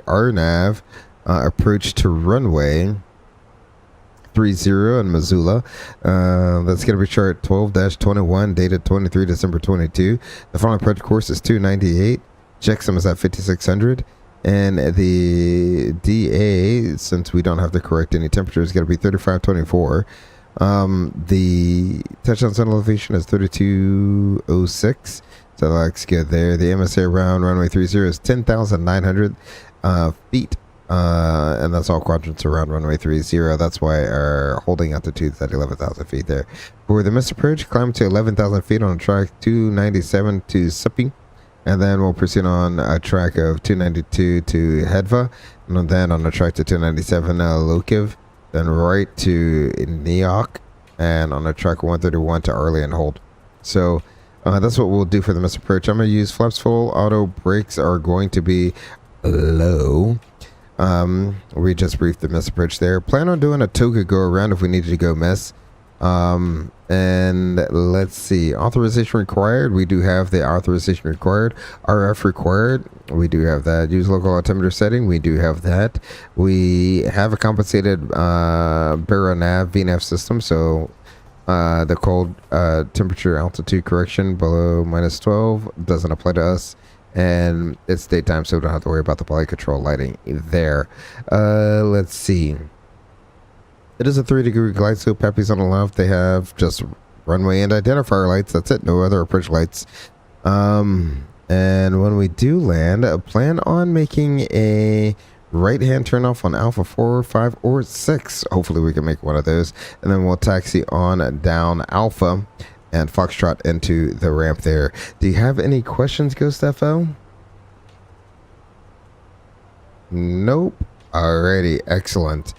RNAV approach to runway 30 in Missoula. That's going to be chart 12-21, dated 23 December 22. The final approach course is 298. Checksum is at 5600. And the DA, since we don't have to correct any temperature, is going to be 3524. The touchdown center elevation is 3206. So that looks good there. The MSA around runway 30 is 10,900 feet. And that's all quadrants around runway 30. That's why our holding altitude is at 11,000 feet there. For the missed approach, climb to 11,000 feet on track 297 to Sippy. And then we'll proceed on a track of 292 to Hedva. And then on a track to 297 Lokiv. Then right to Neok. And on a track 131 to Arley and Hold. So that's what we'll do for the missed approach. I'm going to use flaps full. Auto brakes are going to be low. We just briefed the miss approach there. Plan on doing a toga go around if we needed to go miss. And let's see, authorization required. We do have the authorization required. RF required. We do have that. Use local altimeter setting. We do have that. We have a compensated RNAV VNAV system. So the cold temperature altitude correction below -12 doesn't apply to us. And it's daytime, so we don't have to worry about the flight control lighting there. Let's see. It is a 3-degree glide slope. Peppies on the left. They have just runway and identifier lights. That's it. No other approach lights. And when we do land, plan on making a right-hand turnoff on Alpha 4, 5, or 6. Hopefully we can make one of those. And then we'll taxi on down Alpha and Foxtrot into the ramp there. Do you have any questions, Ghost FO? Nope. Alrighty, excellent.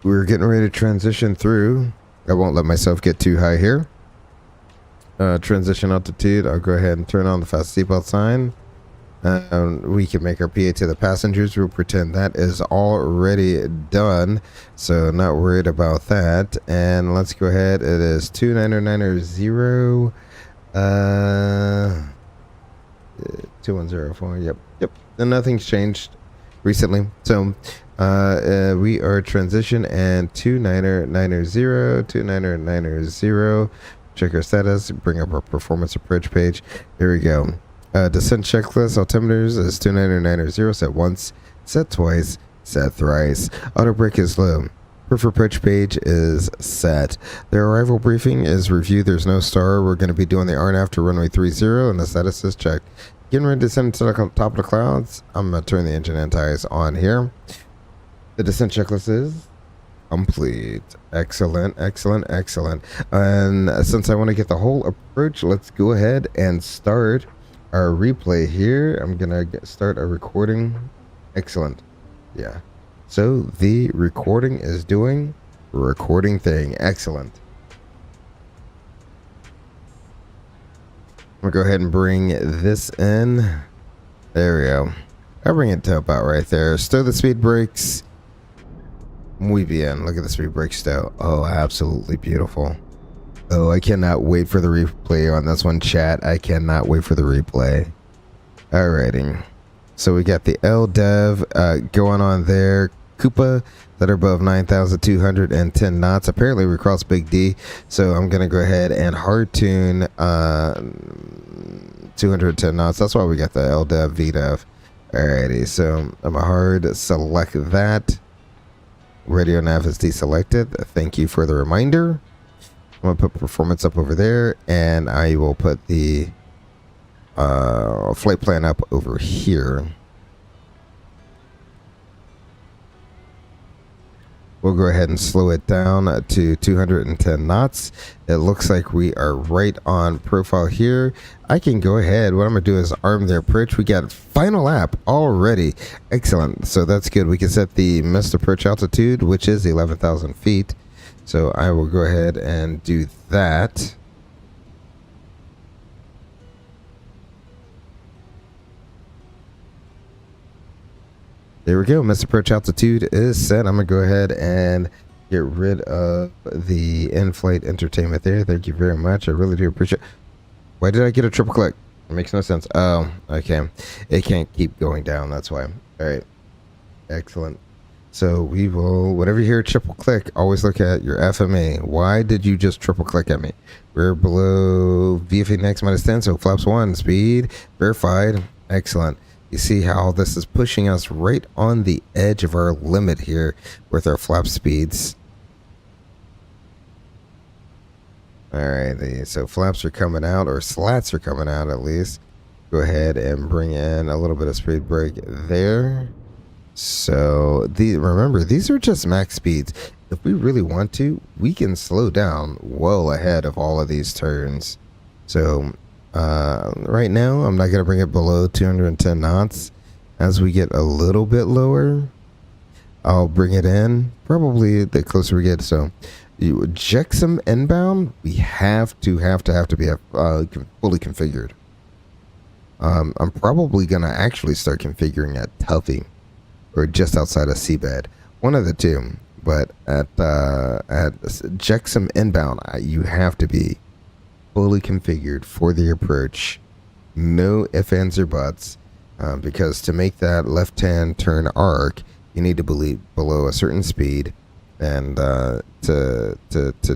We're getting ready to transition through. I won't let myself get too high here. Transition altitude. I'll go ahead and turn on the fast seatbelt sign. We can make our PA to the passengers. We'll pretend that is already done, so not worried about that. And let's go ahead. It is 29990 2104. Yep. And nothing's changed recently, so we are transition and 29990. Check our status, bring up our performance approach page. Here we go. Descent checklist altimeters is 29990. Set once, set twice, set thrice. Auto brake is low. Proof approach page is set. The arrival briefing is reviewed. There's no star. We're going to be doing the RNAV to runway 30, and the status is checked. Getting ready to descend to the top of the clouds. I'm going to turn the engine anti-ice on here. The descent checklist is complete. Excellent. And since I want to get the whole approach, let's go ahead and start our replay here. I'm gonna start a recording. Excellent. Yeah. So the recording is doing recording thing. Excellent. I'm gonna go ahead and bring this in. There we go. I'll bring it to about right there. Stow the speed brakes. Muy bien. Look at the speed brakes stow. Oh, absolutely beautiful. Oh, I cannot wait for the replay on this one, chat. I cannot wait for the replay. Alrighty. So we got the LDEV going on there. Koopa that are above 9,210 knots. Apparently we crossed Big D. So I'm going to go ahead and hard tune 210 knots. That's why we got the LDEV VDEV. Alrighty. So I'm going to hard select that. Radio nav is deselected. Thank you for the reminder. I'm going to put performance up over there, and I will put the flight plan up over here. we'll go ahead and slow it down to 210 knots. It looks like we are right on profile here. I can go ahead. What I'm going to do is arm the approach. We got final lap already. Excellent. So that's good. We can set the missed approach altitude, which is 11,000 feet. So I will go ahead and do that. There we go. Missed approach altitude is set. I'm going to go ahead and get rid of the in-flight entertainment there. Thank you very much. I really do appreciate it. Why did I get a triple click? It makes no sense. Oh, okay. It can't keep going down. That's why. All right. Excellent. So we will, whenever you hear triple click, always look at your FMA. Why did you just triple click at me? We're below VFA next minus 10, so flaps 1, speed, verified. Excellent. You see how this is pushing us right on the edge of our limit here with our flap speeds. Alright, so flaps are coming out, or slats are coming out at least. Go ahead and bring in a little bit of speed brake there. So remember, these are just max speeds. If we really want to, we can slow down well ahead of all of these turns. So right now, I'm not going to bring it below 210 knots. As we get a little bit lower, I'll bring it in, probably the closer we get. So you eject some inbound, we have to be fully configured. I'm probably going to actually start configuring at Tuffy or just outside of seabed, one of the two. But at eject some inbound, you have to be fully configured for the approach. No ifs, ands, or buts, because to make that left-hand turn arc, you need to be below a certain speed, and to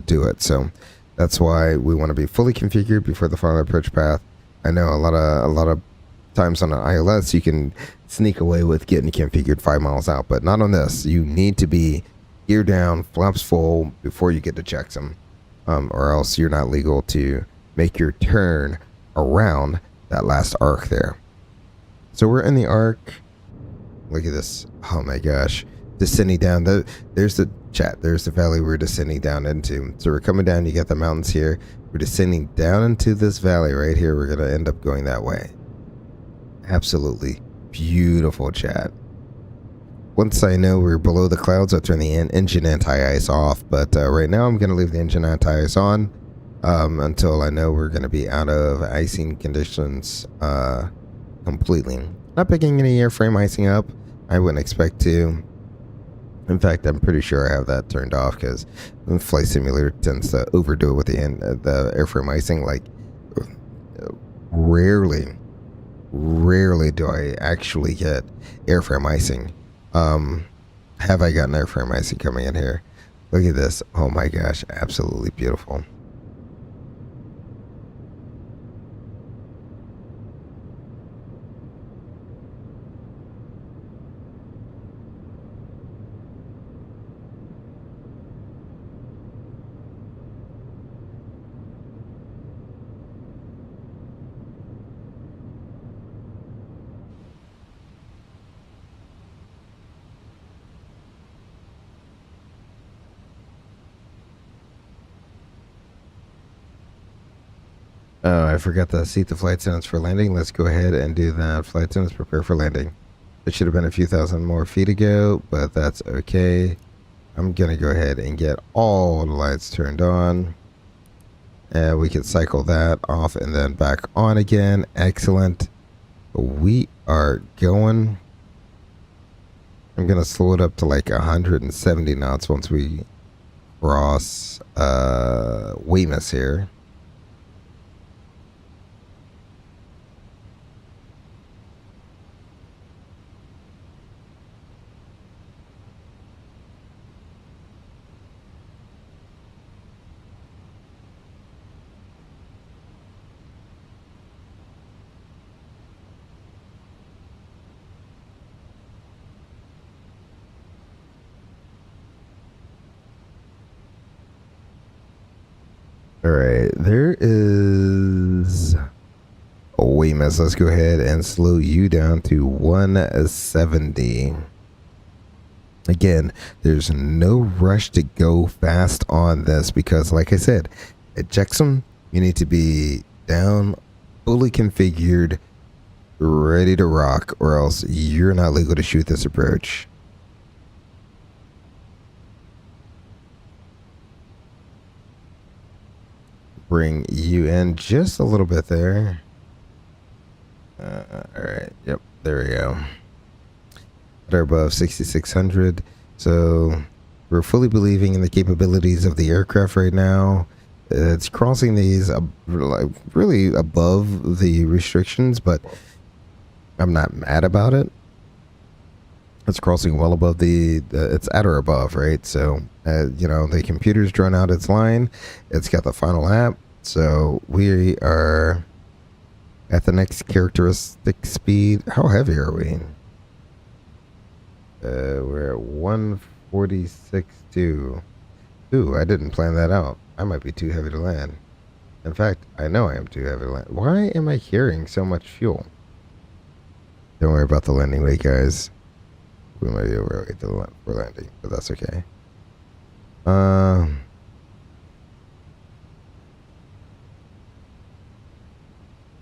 do it. So that's why we want to be fully configured before the final approach path. I know a lot of times on an ILS you can sneak away with getting configured 5 miles out, but not on this. You need to be gear down, flaps full before you get to checksum, or else you're not legal to make your turn around that last arc there. So we're in the arc. Look at this. Oh my gosh. Descending down. There's the chat. There's the valley we're descending down into. So we're coming down. You got the mountains here. We're descending down into this valley right here. We're going to end up going that way. Absolutely beautiful, chat. Once I know we're below the clouds, I'll turn the engine anti-ice off. But right now I'm going to leave the engine anti-ice on until I know we're going to be out of icing conditions completely. Not picking any airframe icing up. I wouldn't expect to. In fact, I'm pretty sure I have that turned off because the flight simulator tends to overdo it with the airframe icing. Like, rarely do I actually get airframe icing. Have I gotten airframe icing coming in here? Look at this. Oh my gosh, absolutely beautiful. Oh, I forgot to seat the flight attendants for landing. Let's go ahead and do that. Flight attendants, prepare for landing. It should have been a few thousand more feet ago, but that's okay. I'm going to go ahead and get all the lights turned on. And we can cycle that off and then back on again. Excellent. We are going. I'm going to slow it up to like 170 knots once we cross Weymouth here. Alright, there is a Weymouth. Let's go ahead and slow you down to 170. Again, there's no rush to go fast on this because, like I said, at checksum, you need to be down, fully configured, ready to rock, or else you're not legal to shoot this approach. Bring you in just a little bit there. All right. Yep. There we go. They're above 6,600. So we're fully believing in the capabilities of the aircraft right now. It's crossing these like really above the restrictions, but I'm not mad about it. It's crossing well above it's at or above, right? So, you know, the computer's drawn out its line. It's got the final app. So we are at the next characteristic speed. How heavy are we? We're at 146.2. Ooh, I didn't plan that out. I might be too heavy to land. In fact, I know I am too heavy to land. Why am I carrying so much fuel? Don't worry about the landing weight, guys. We might be overweight for landing, but that's okay.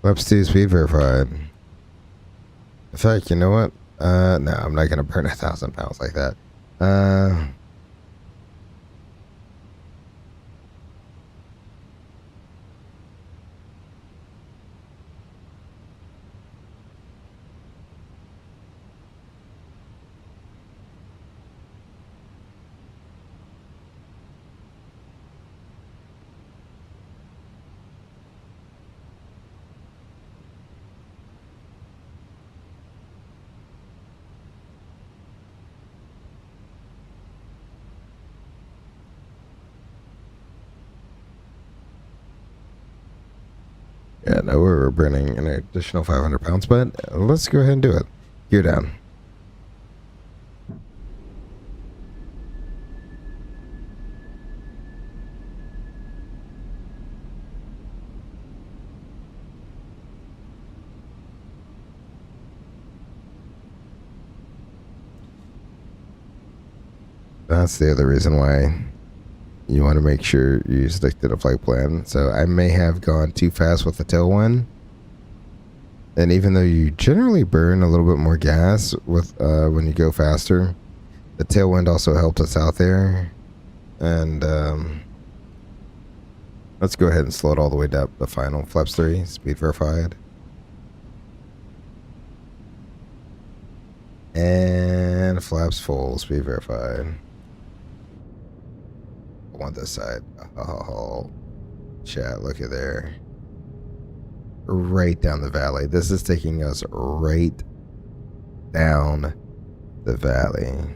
Flaps 2 speed verified. In fact, you know what? No, I'm not gonna burn 1,000 pounds like that. Yeah, no, we're burning an additional 500 pounds, but let's go ahead and do it. Gear down. That's the other reason why you want to make sure you stick to the flight plan. So I may have gone too fast with the tailwind. And even though you generally burn a little bit more gas with when you go faster, the tailwind also helped us out there. And let's go ahead and slow it all the way down. The final flaps 3, speed verified. And flaps full, speed verified. On this side. Oh, chat, look at there. Right down the valley. This is taking us right down the valley.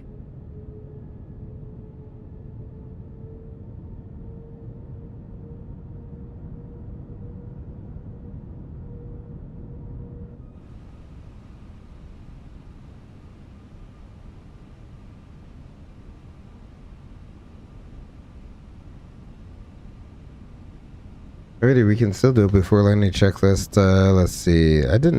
Alrighty, we can still do it before landing checklist. Let's see. Did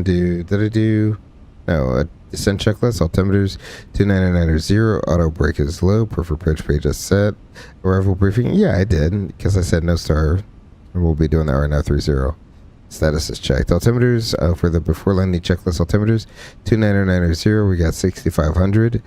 I do? No, descent checklist, altimeters, 299.0, auto brake is low, preferred approach page is set. Arrival briefing, yeah, I did, because I said no star. We'll be doing that right now, 30. Status is checked. Altimeters, for the before landing checklist altimeters, 299.0, we got 6,500.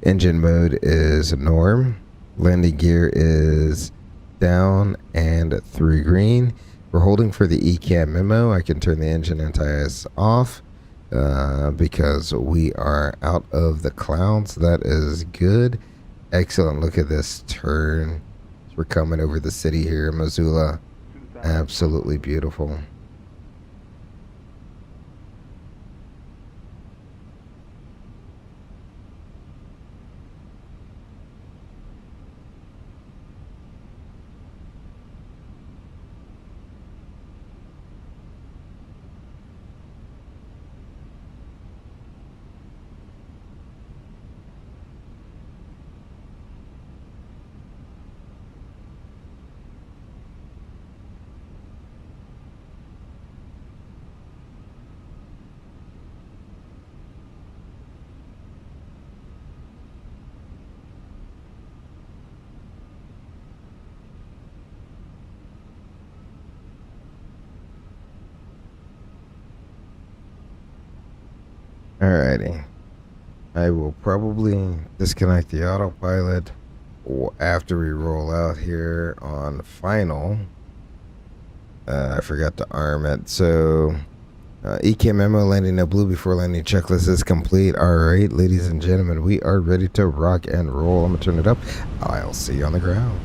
Engine mode is norm. Landing gear is down and 3 green. We're holding for the ECAM memo. I can turn the engine anti-ice off because we are out of the clouds. That is good. Excellent. Look at this turn. We're coming over the city here in Missoula. Absolutely beautiful. Alrighty. I will probably disconnect the autopilot after we roll out here on final. I forgot to arm it. So, EK memo landing a blue before landing checklist is complete. Alright, ladies and gentlemen, we are ready to rock and roll. I'm going to turn it up. I'll see you on the ground.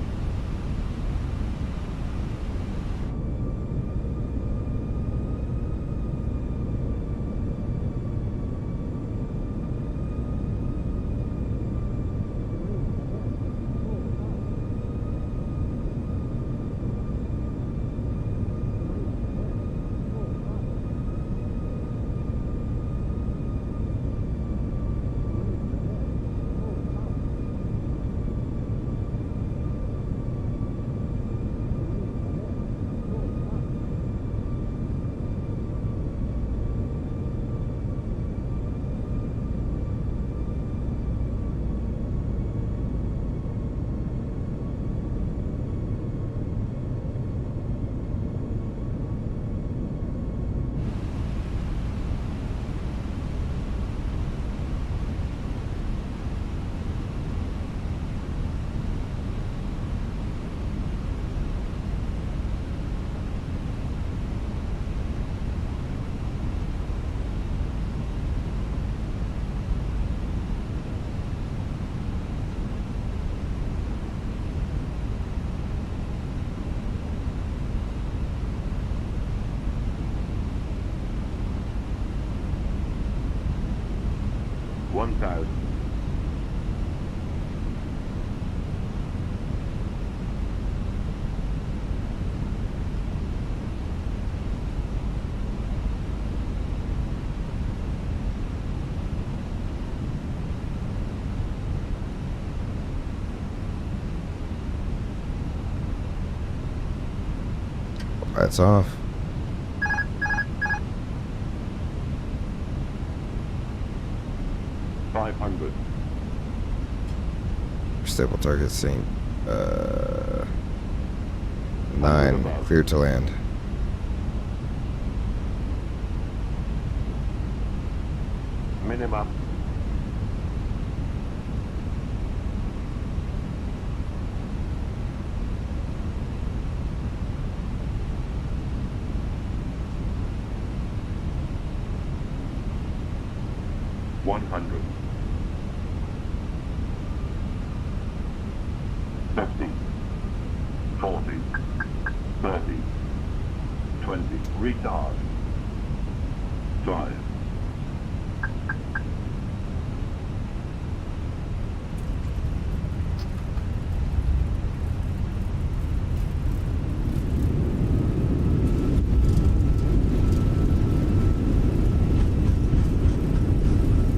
Lights off. Stable target sync. 9. Clear to land. Minimum. $100. 50, 40, 30, 20, retard, 5.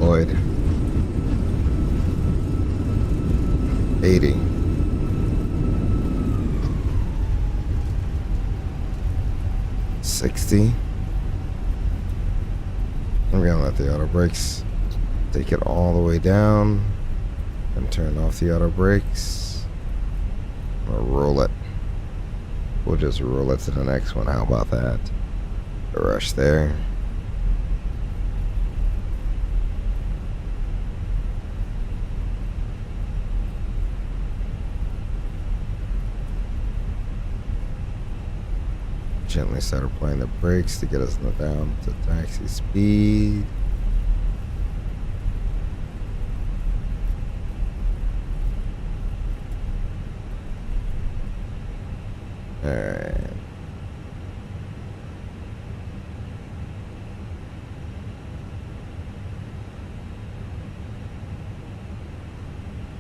Lloyd. 80. 60. I'm gonna let the auto brakes take it all the way down and turn off the auto brakes. Or roll it. We'll just roll it to the next one. How about that? A rush there. Gently start applying the brakes to get us down to taxi speed. Alright.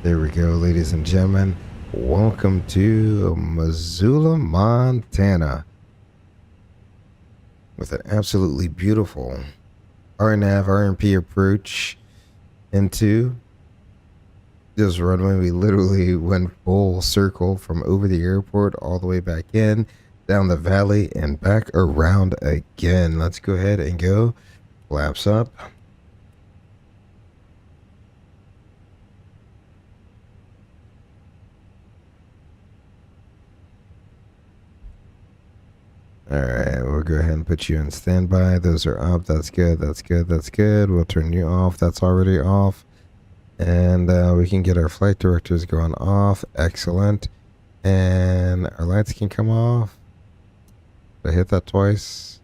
There we go, ladies and gentlemen. Welcome to Missoula, Montana, with an absolutely beautiful RNAV RNP approach into this runway. We literally went full circle from over the airport all the way back in, down the valley, and back around again. Let's go ahead and go. Flaps up. Alright, we'll go ahead and put you in standby. Those are up. That's good. That's good. That's good. We'll turn you off. That's already off. And we can get our flight directors going off. Excellent. And our lights can come off. Did I hit that twice?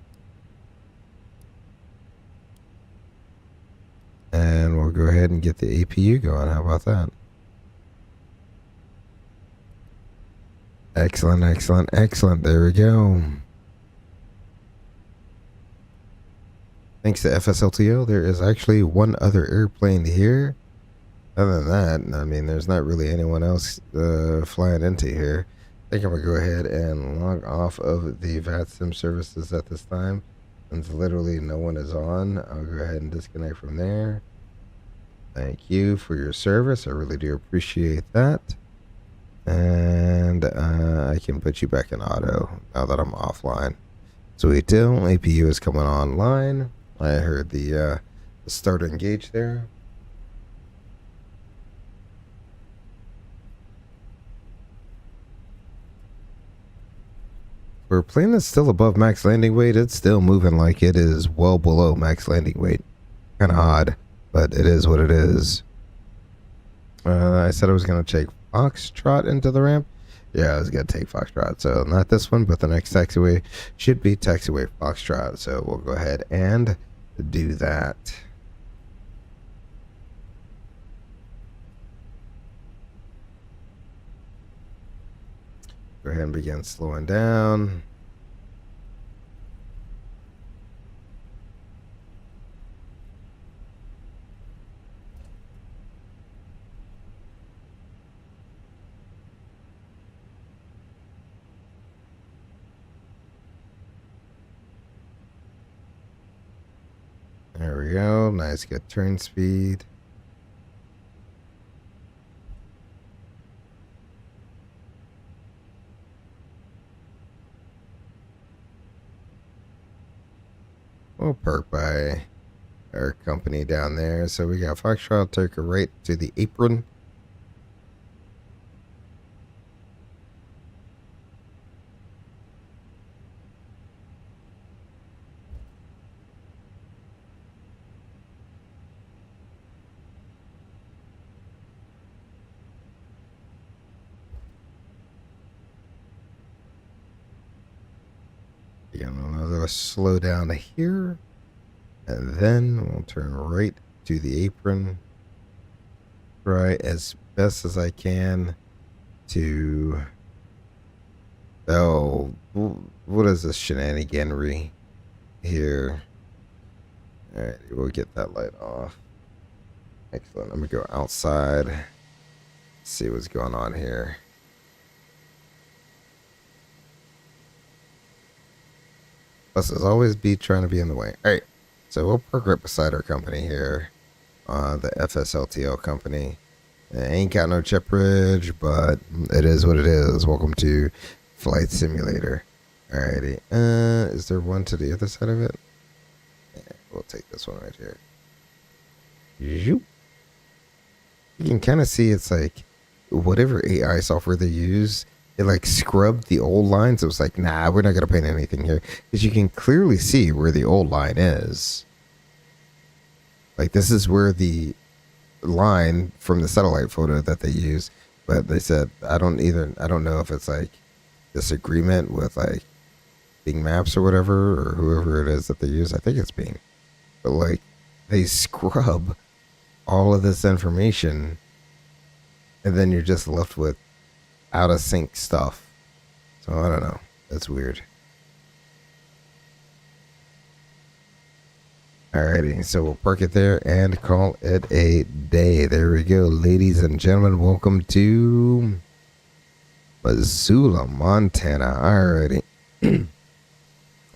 And we'll go ahead and get the APU going. How about that? Excellent, excellent, excellent. There we go. Thanks to FSLTO, there is actually one other airplane here. Other than that, I mean, there's not really anyone else flying into here. I think I'm going to go ahead and log off of the VATSIM services at this time. Since literally no one is on, I'll go ahead and disconnect from there. Thank you for your service. I really do appreciate that. And I can put you back in auto now that I'm offline. Sweet deal. APU is coming online. I heard the start engage there. For a plane that's still above max landing weight, it's still moving like it is well below max landing weight. Kind of odd, but it is what it is. I said I was going to take Foxtrot into the ramp. Yeah, I was going to take Foxtrot. So not this one, but the next taxiway should be taxiway Foxtrot. So we'll go ahead and do that. Go ahead and begin slowing down. There we go. Nice, good turn speed. We'll park by our company down there. So we got Foxtrot, take a right to the apron. Another slow down here, and then we'll turn right to the apron. Try as best as I can to. Oh, what is this shenaniganery here? All right, we'll get that light off. Excellent. Let me go outside. See what's going on here. Buses always be trying to be in the way. All right, so we'll park right beside our company here, the FSLTO company. It ain't got no chip bridge, but it is what it is. Welcome to Flight Simulator. Alrighty, is there one to the other side of it? Yeah, we'll take this one right here. You can kind of see it's like whatever AI software they use. It like scrubbed the old lines. It was like, nah, we're not going to paint anything here. Because you can clearly see where the old line is. Like this is where the line from the satellite photo that they use. But they said, I don't know if it's like disagreement with like Bing Maps or whatever. Or whoever it is that they use. I think it's Bing. But like they scrub all of this information. And then you're just left with out of sync stuff. So I don't know. That's weird. Alrighty, so we'll park it there and call it a day. There we go, ladies and gentlemen. Welcome to Missoula, Montana. Alrighty. I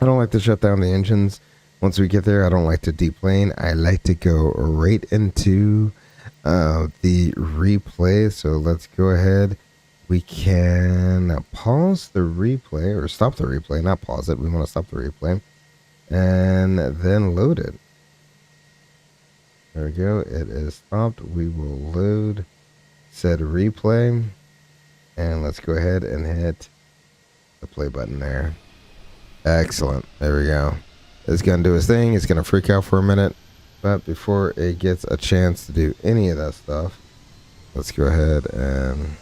don't like to shut down the engines once we get there. I don't like to deplane. I like to go right into the replay. So let's go ahead. We can pause the replay or stop the replay, not pause it. We want to stop the replay and then load it. There we go. It is stopped. We will load said replay and let's go ahead and hit the play button there. Excellent. There we go. It's going to do its thing. It's going to freak out for a minute. But before it gets a chance to do any of that stuff, let's go ahead and...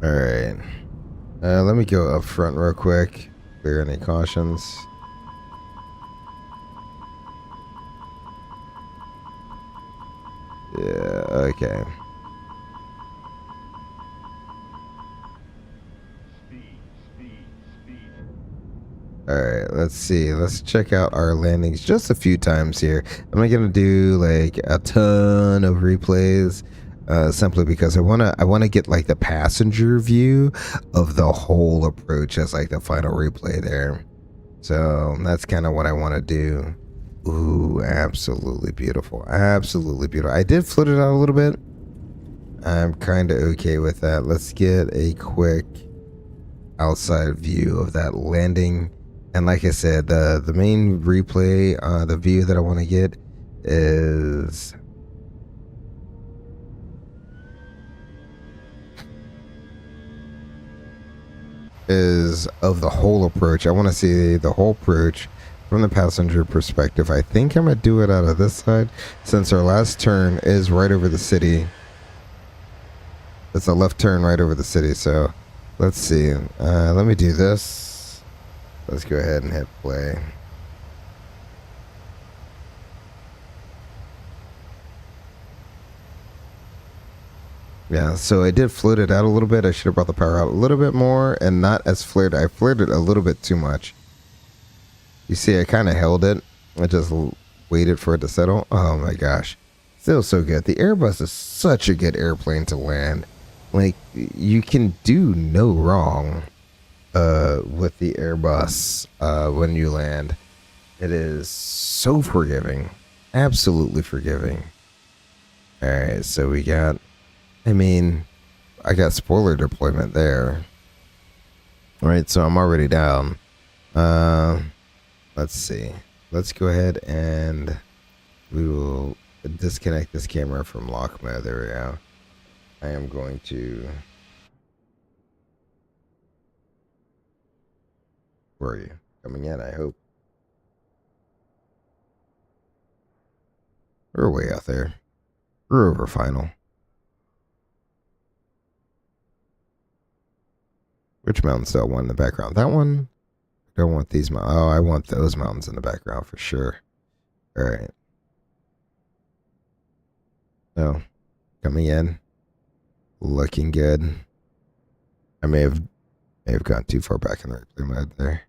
Alright. Let me go up front real quick. Clear any cautions. Yeah, okay. Alright, let's see. Let's check out our landings just a few times here. I'm not gonna do like a ton of replays, simply because I wanna get like the passenger view of the whole approach as like the final replay there. So that's kind of what I want to do. Ooh, absolutely beautiful. Absolutely beautiful. I did float it out a little bit. I'm kind of okay with that. Let's get a quick outside view of that landing. And like I said, the main replay, the view that I want to get is of the whole approach. I want to see the whole approach from the passenger perspective. I think I'm gonna do it out of this side since our last turn is right over the city. It's a left turn right over the city. So let's see. Let me do this. Let's go ahead and hit play. Yeah, so I did float it out a little bit. I should have brought the power out a little bit more and not as flared. I flared it a little bit too much. You see, I kind of held it. I just waited for it to settle. Oh my gosh. Still so good. The Airbus is such a good airplane to land. Like, you can do no wrong with the Airbus when you land. It is so forgiving. Absolutely forgiving. Alright, so we got... I mean, I got spoiler deployment there. Alright, so I'm already down. Let's see. Let's go ahead and we will disconnect this camera from lock mode. There we go. I am going to... Where are you? Coming in, I hope. We're way out there. We're over final. Which mountains do I want in the background? That one? I don't want these mountains. Oh, I want those mountains in the background for sure. All right. Oh, coming in. Looking good. I may have gone too far back in the replay mode there.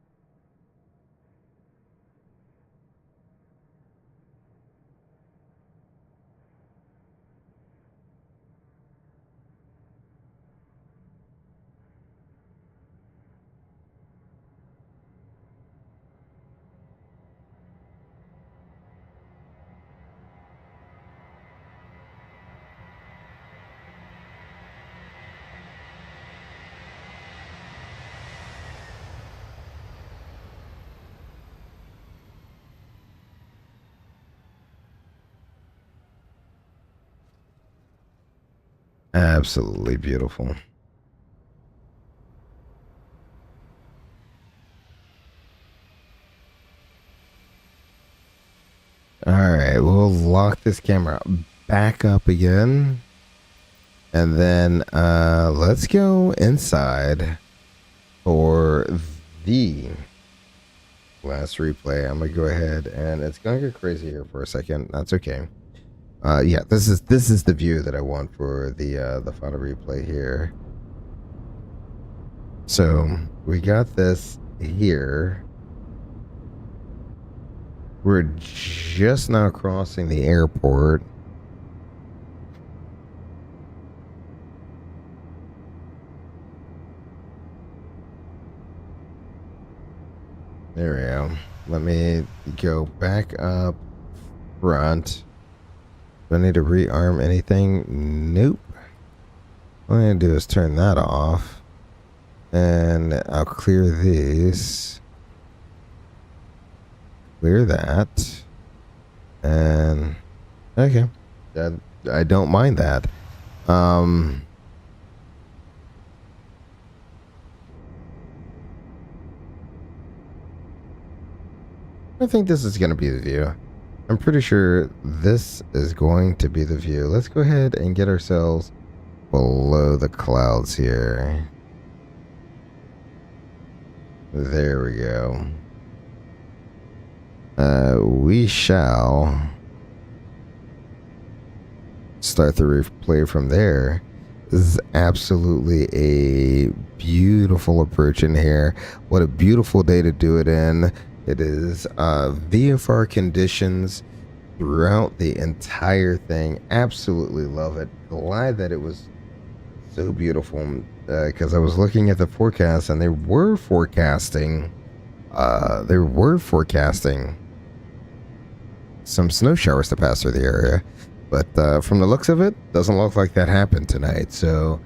Absolutely beautiful. All right, we'll lock this camera back up again. And then let's go inside for the last replay. I'm going to go ahead and it's going to get crazy here for a second. That's okay. Yeah, this is the view that I want for the final replay here. So we got this here. We're just now crossing the airport. There we go. Let me go back up front. Do I need to rearm anything? Nope. All I need to do is turn that off. And I'll clear these. Clear that. And okay, I don't mind that. I think this is going to be the view. I'm pretty sure this is going to be the view. Let's go ahead and get ourselves below the clouds here. There we go. We shall start the replay from there. This is absolutely a beautiful approach in here. What a beautiful day to do it in. It is VFR conditions throughout the entire thing. Absolutely love it. Glad that it was so beautiful, because I was looking at the forecast and they were forecasting some snow showers to pass through the area, but from the looks of it, doesn't look like that happened tonight. So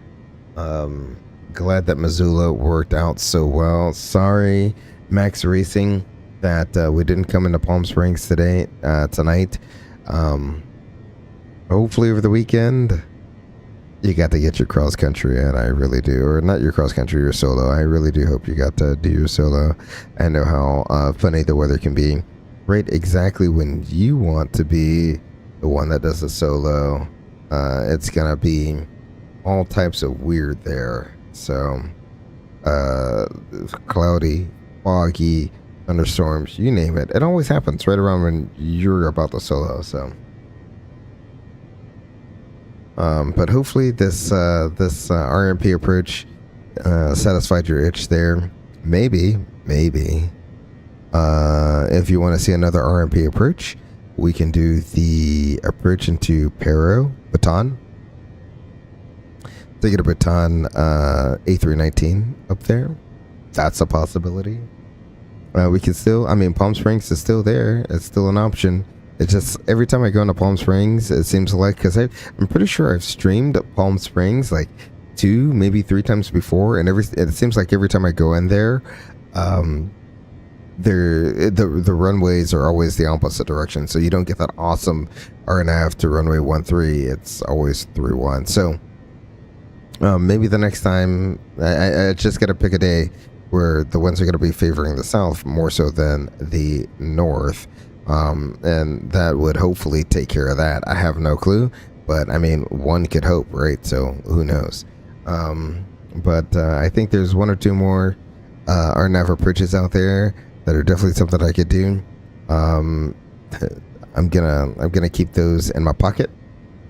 glad that Missoula worked out so well. Sorry, Max Racing, that we didn't come into Palm Springs tonight. Hopefully over the weekend you got to get your cross country in. I really do. Or not your cross country, your solo. I really do hope you got to do your solo. I know how funny the weather can be. Right exactly when you want to be the one that does the solo, it's gonna be all types of weird there. So cloudy, foggy, thunderstorms, you name it. It always happens right around when you're about to solo. So but hopefully this RNP approach satisfied your itch there. Maybe if you want to see another RNP approach, we can do the approach into Baton. Take it a Baton A319 up there. That's a possibility. We can still, I mean, Palm Springs is still there. It's still an option. It's just every time I go into Palm Springs, it seems like, because I'm pretty sure I've streamed Palm Springs like 2, maybe 3 times before, and it seems like every time I go in there, the runways are always the opposite direction, so you don't get that awesome RNAV to runway 13. It's always 31. So maybe the next time, I just gotta pick a day where the winds are going to be favoring the south more so than the north, and that would hopefully take care of that. I have no clue, but I mean, one could hope, right? So who knows? But I think there's 1 or 2 more RNAV approaches out there that are definitely something I could do. I'm gonna keep those in my pocket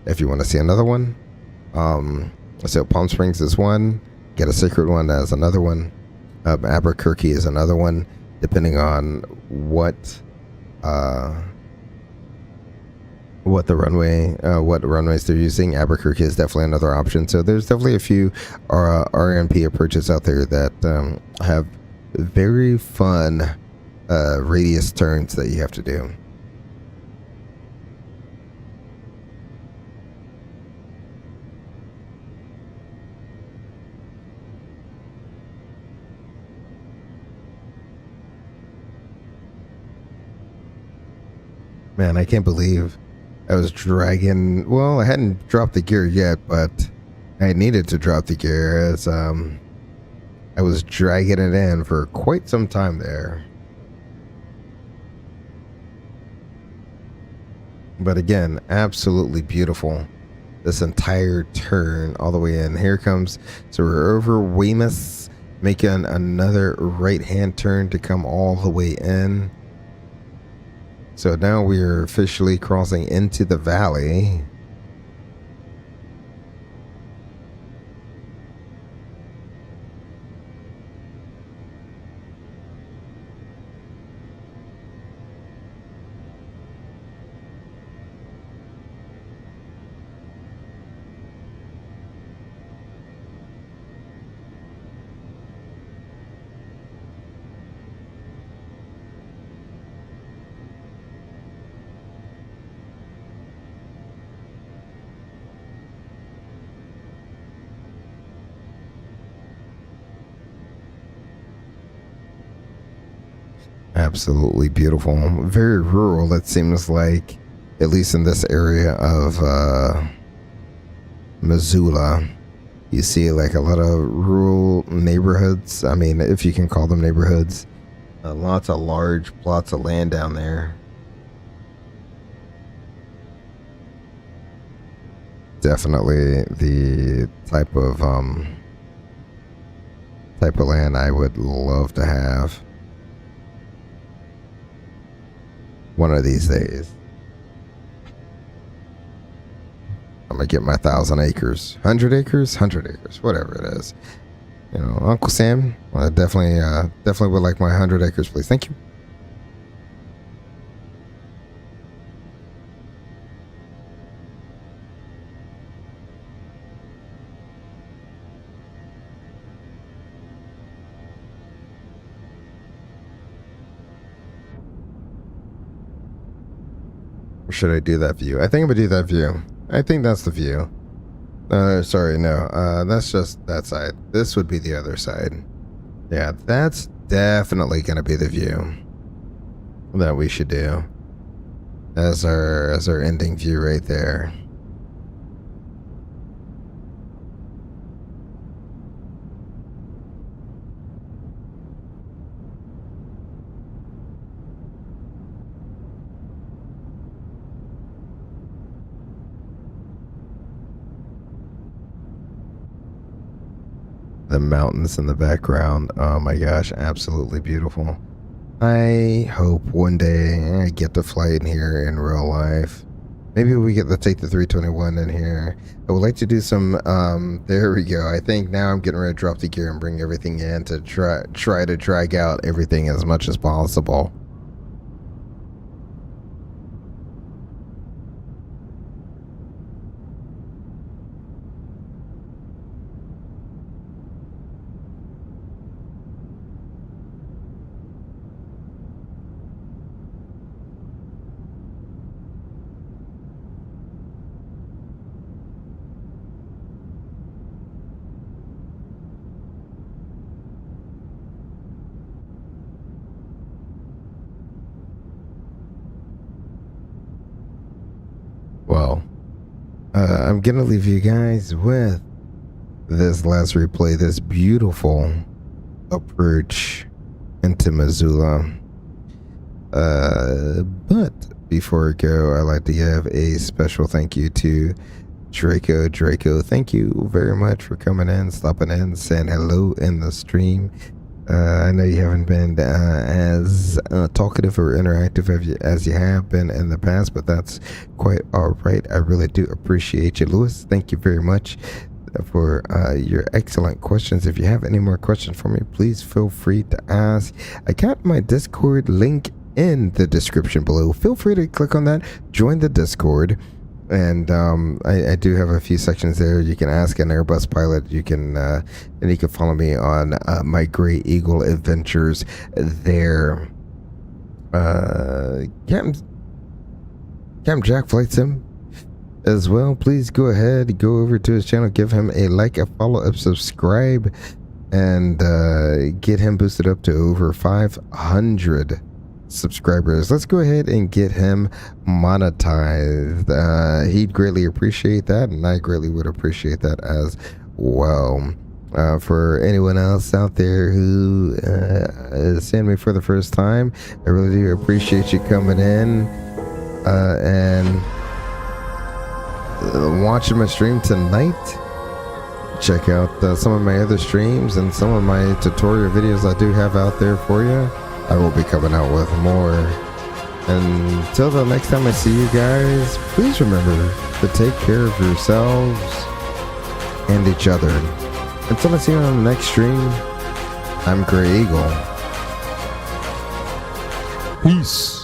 if you want to see another one. So Palm Springs is one. Get a secret one as another one. Albuquerque is another one, depending on what runways they're using. Albuquerque is definitely another option. So there's definitely a few RNP approaches out there that have very fun radius turns that you have to do. Man, I can't believe I was dragging. Well, I hadn't dropped the gear yet, but I needed to drop the gear as I was dragging it in for quite some time there. But again, absolutely beautiful. This entire turn all the way in. Here comes. So we're over Weymouth, making another right-hand turn to come all the way in. So now we are officially crossing into the valley. Absolutely beautiful. Very rural, it seems like. at least in this area of Missoula, you see like a lot of rural neighborhoods. I mean, if you can call them neighborhoods. Lots of large plots of land down there. Definitely the type of land I would love to have one of these days. I'm gonna get my 1,000 acres, 100 acres, 100 acres, whatever it is. You know, Uncle Sam, definitely would like my 100 acres, please. Thank you. Or should I do that view? I think I'm gonna do that view. I think that's the view. Sorry, no. That's just that side. This would be the other side. Yeah, that's definitely gonna be the view that we should do as our ending view right there. The mountains in the background. Oh my gosh, absolutely beautiful. I hope one day I get to fly in here in real life. Maybe we get to take the 321 in here. I would like to do some, there we go. I think now I'm getting ready to drop the gear and bring everything in to try to drag out everything as much as possible. Well, I'm gonna leave you guys with this last replay, this beautiful approach into Missoula. But before I go, I'd like to give a special thank you to Draco. Thank you very much for coming in, stopping in, saying hello in the stream. I know you haven't been as talkative or interactive as you have been in the past, but that's quite all right. I really do appreciate you, Lewis. Thank you very much for your excellent questions. If you have any more questions for me, please feel free to ask. I got my Discord link in the description below. Feel free to click on that, join the Discord. And I do have a few sections there. You can ask an Airbus pilot. You can and you can follow me on my Gray Eagle adventures there. Captain Jack Flight Sim as well. Please go ahead, go over to his channel, give him a like, a follow, a subscribe, and get him boosted up to over 500 subscribers. Let's go ahead and get him monetized. He'd greatly appreciate that, and I greatly would appreciate that as well. For anyone else out there who is seeing me for the first time, I really do appreciate you coming in and watching my stream tonight. Check out some of my other streams and some of my tutorial videos I do have out there for you. I will be coming out with more. Until the next time I see you guys, please remember to take care of yourselves and each other. Until I see you on the next stream, I'm Gray Eagle. Peace.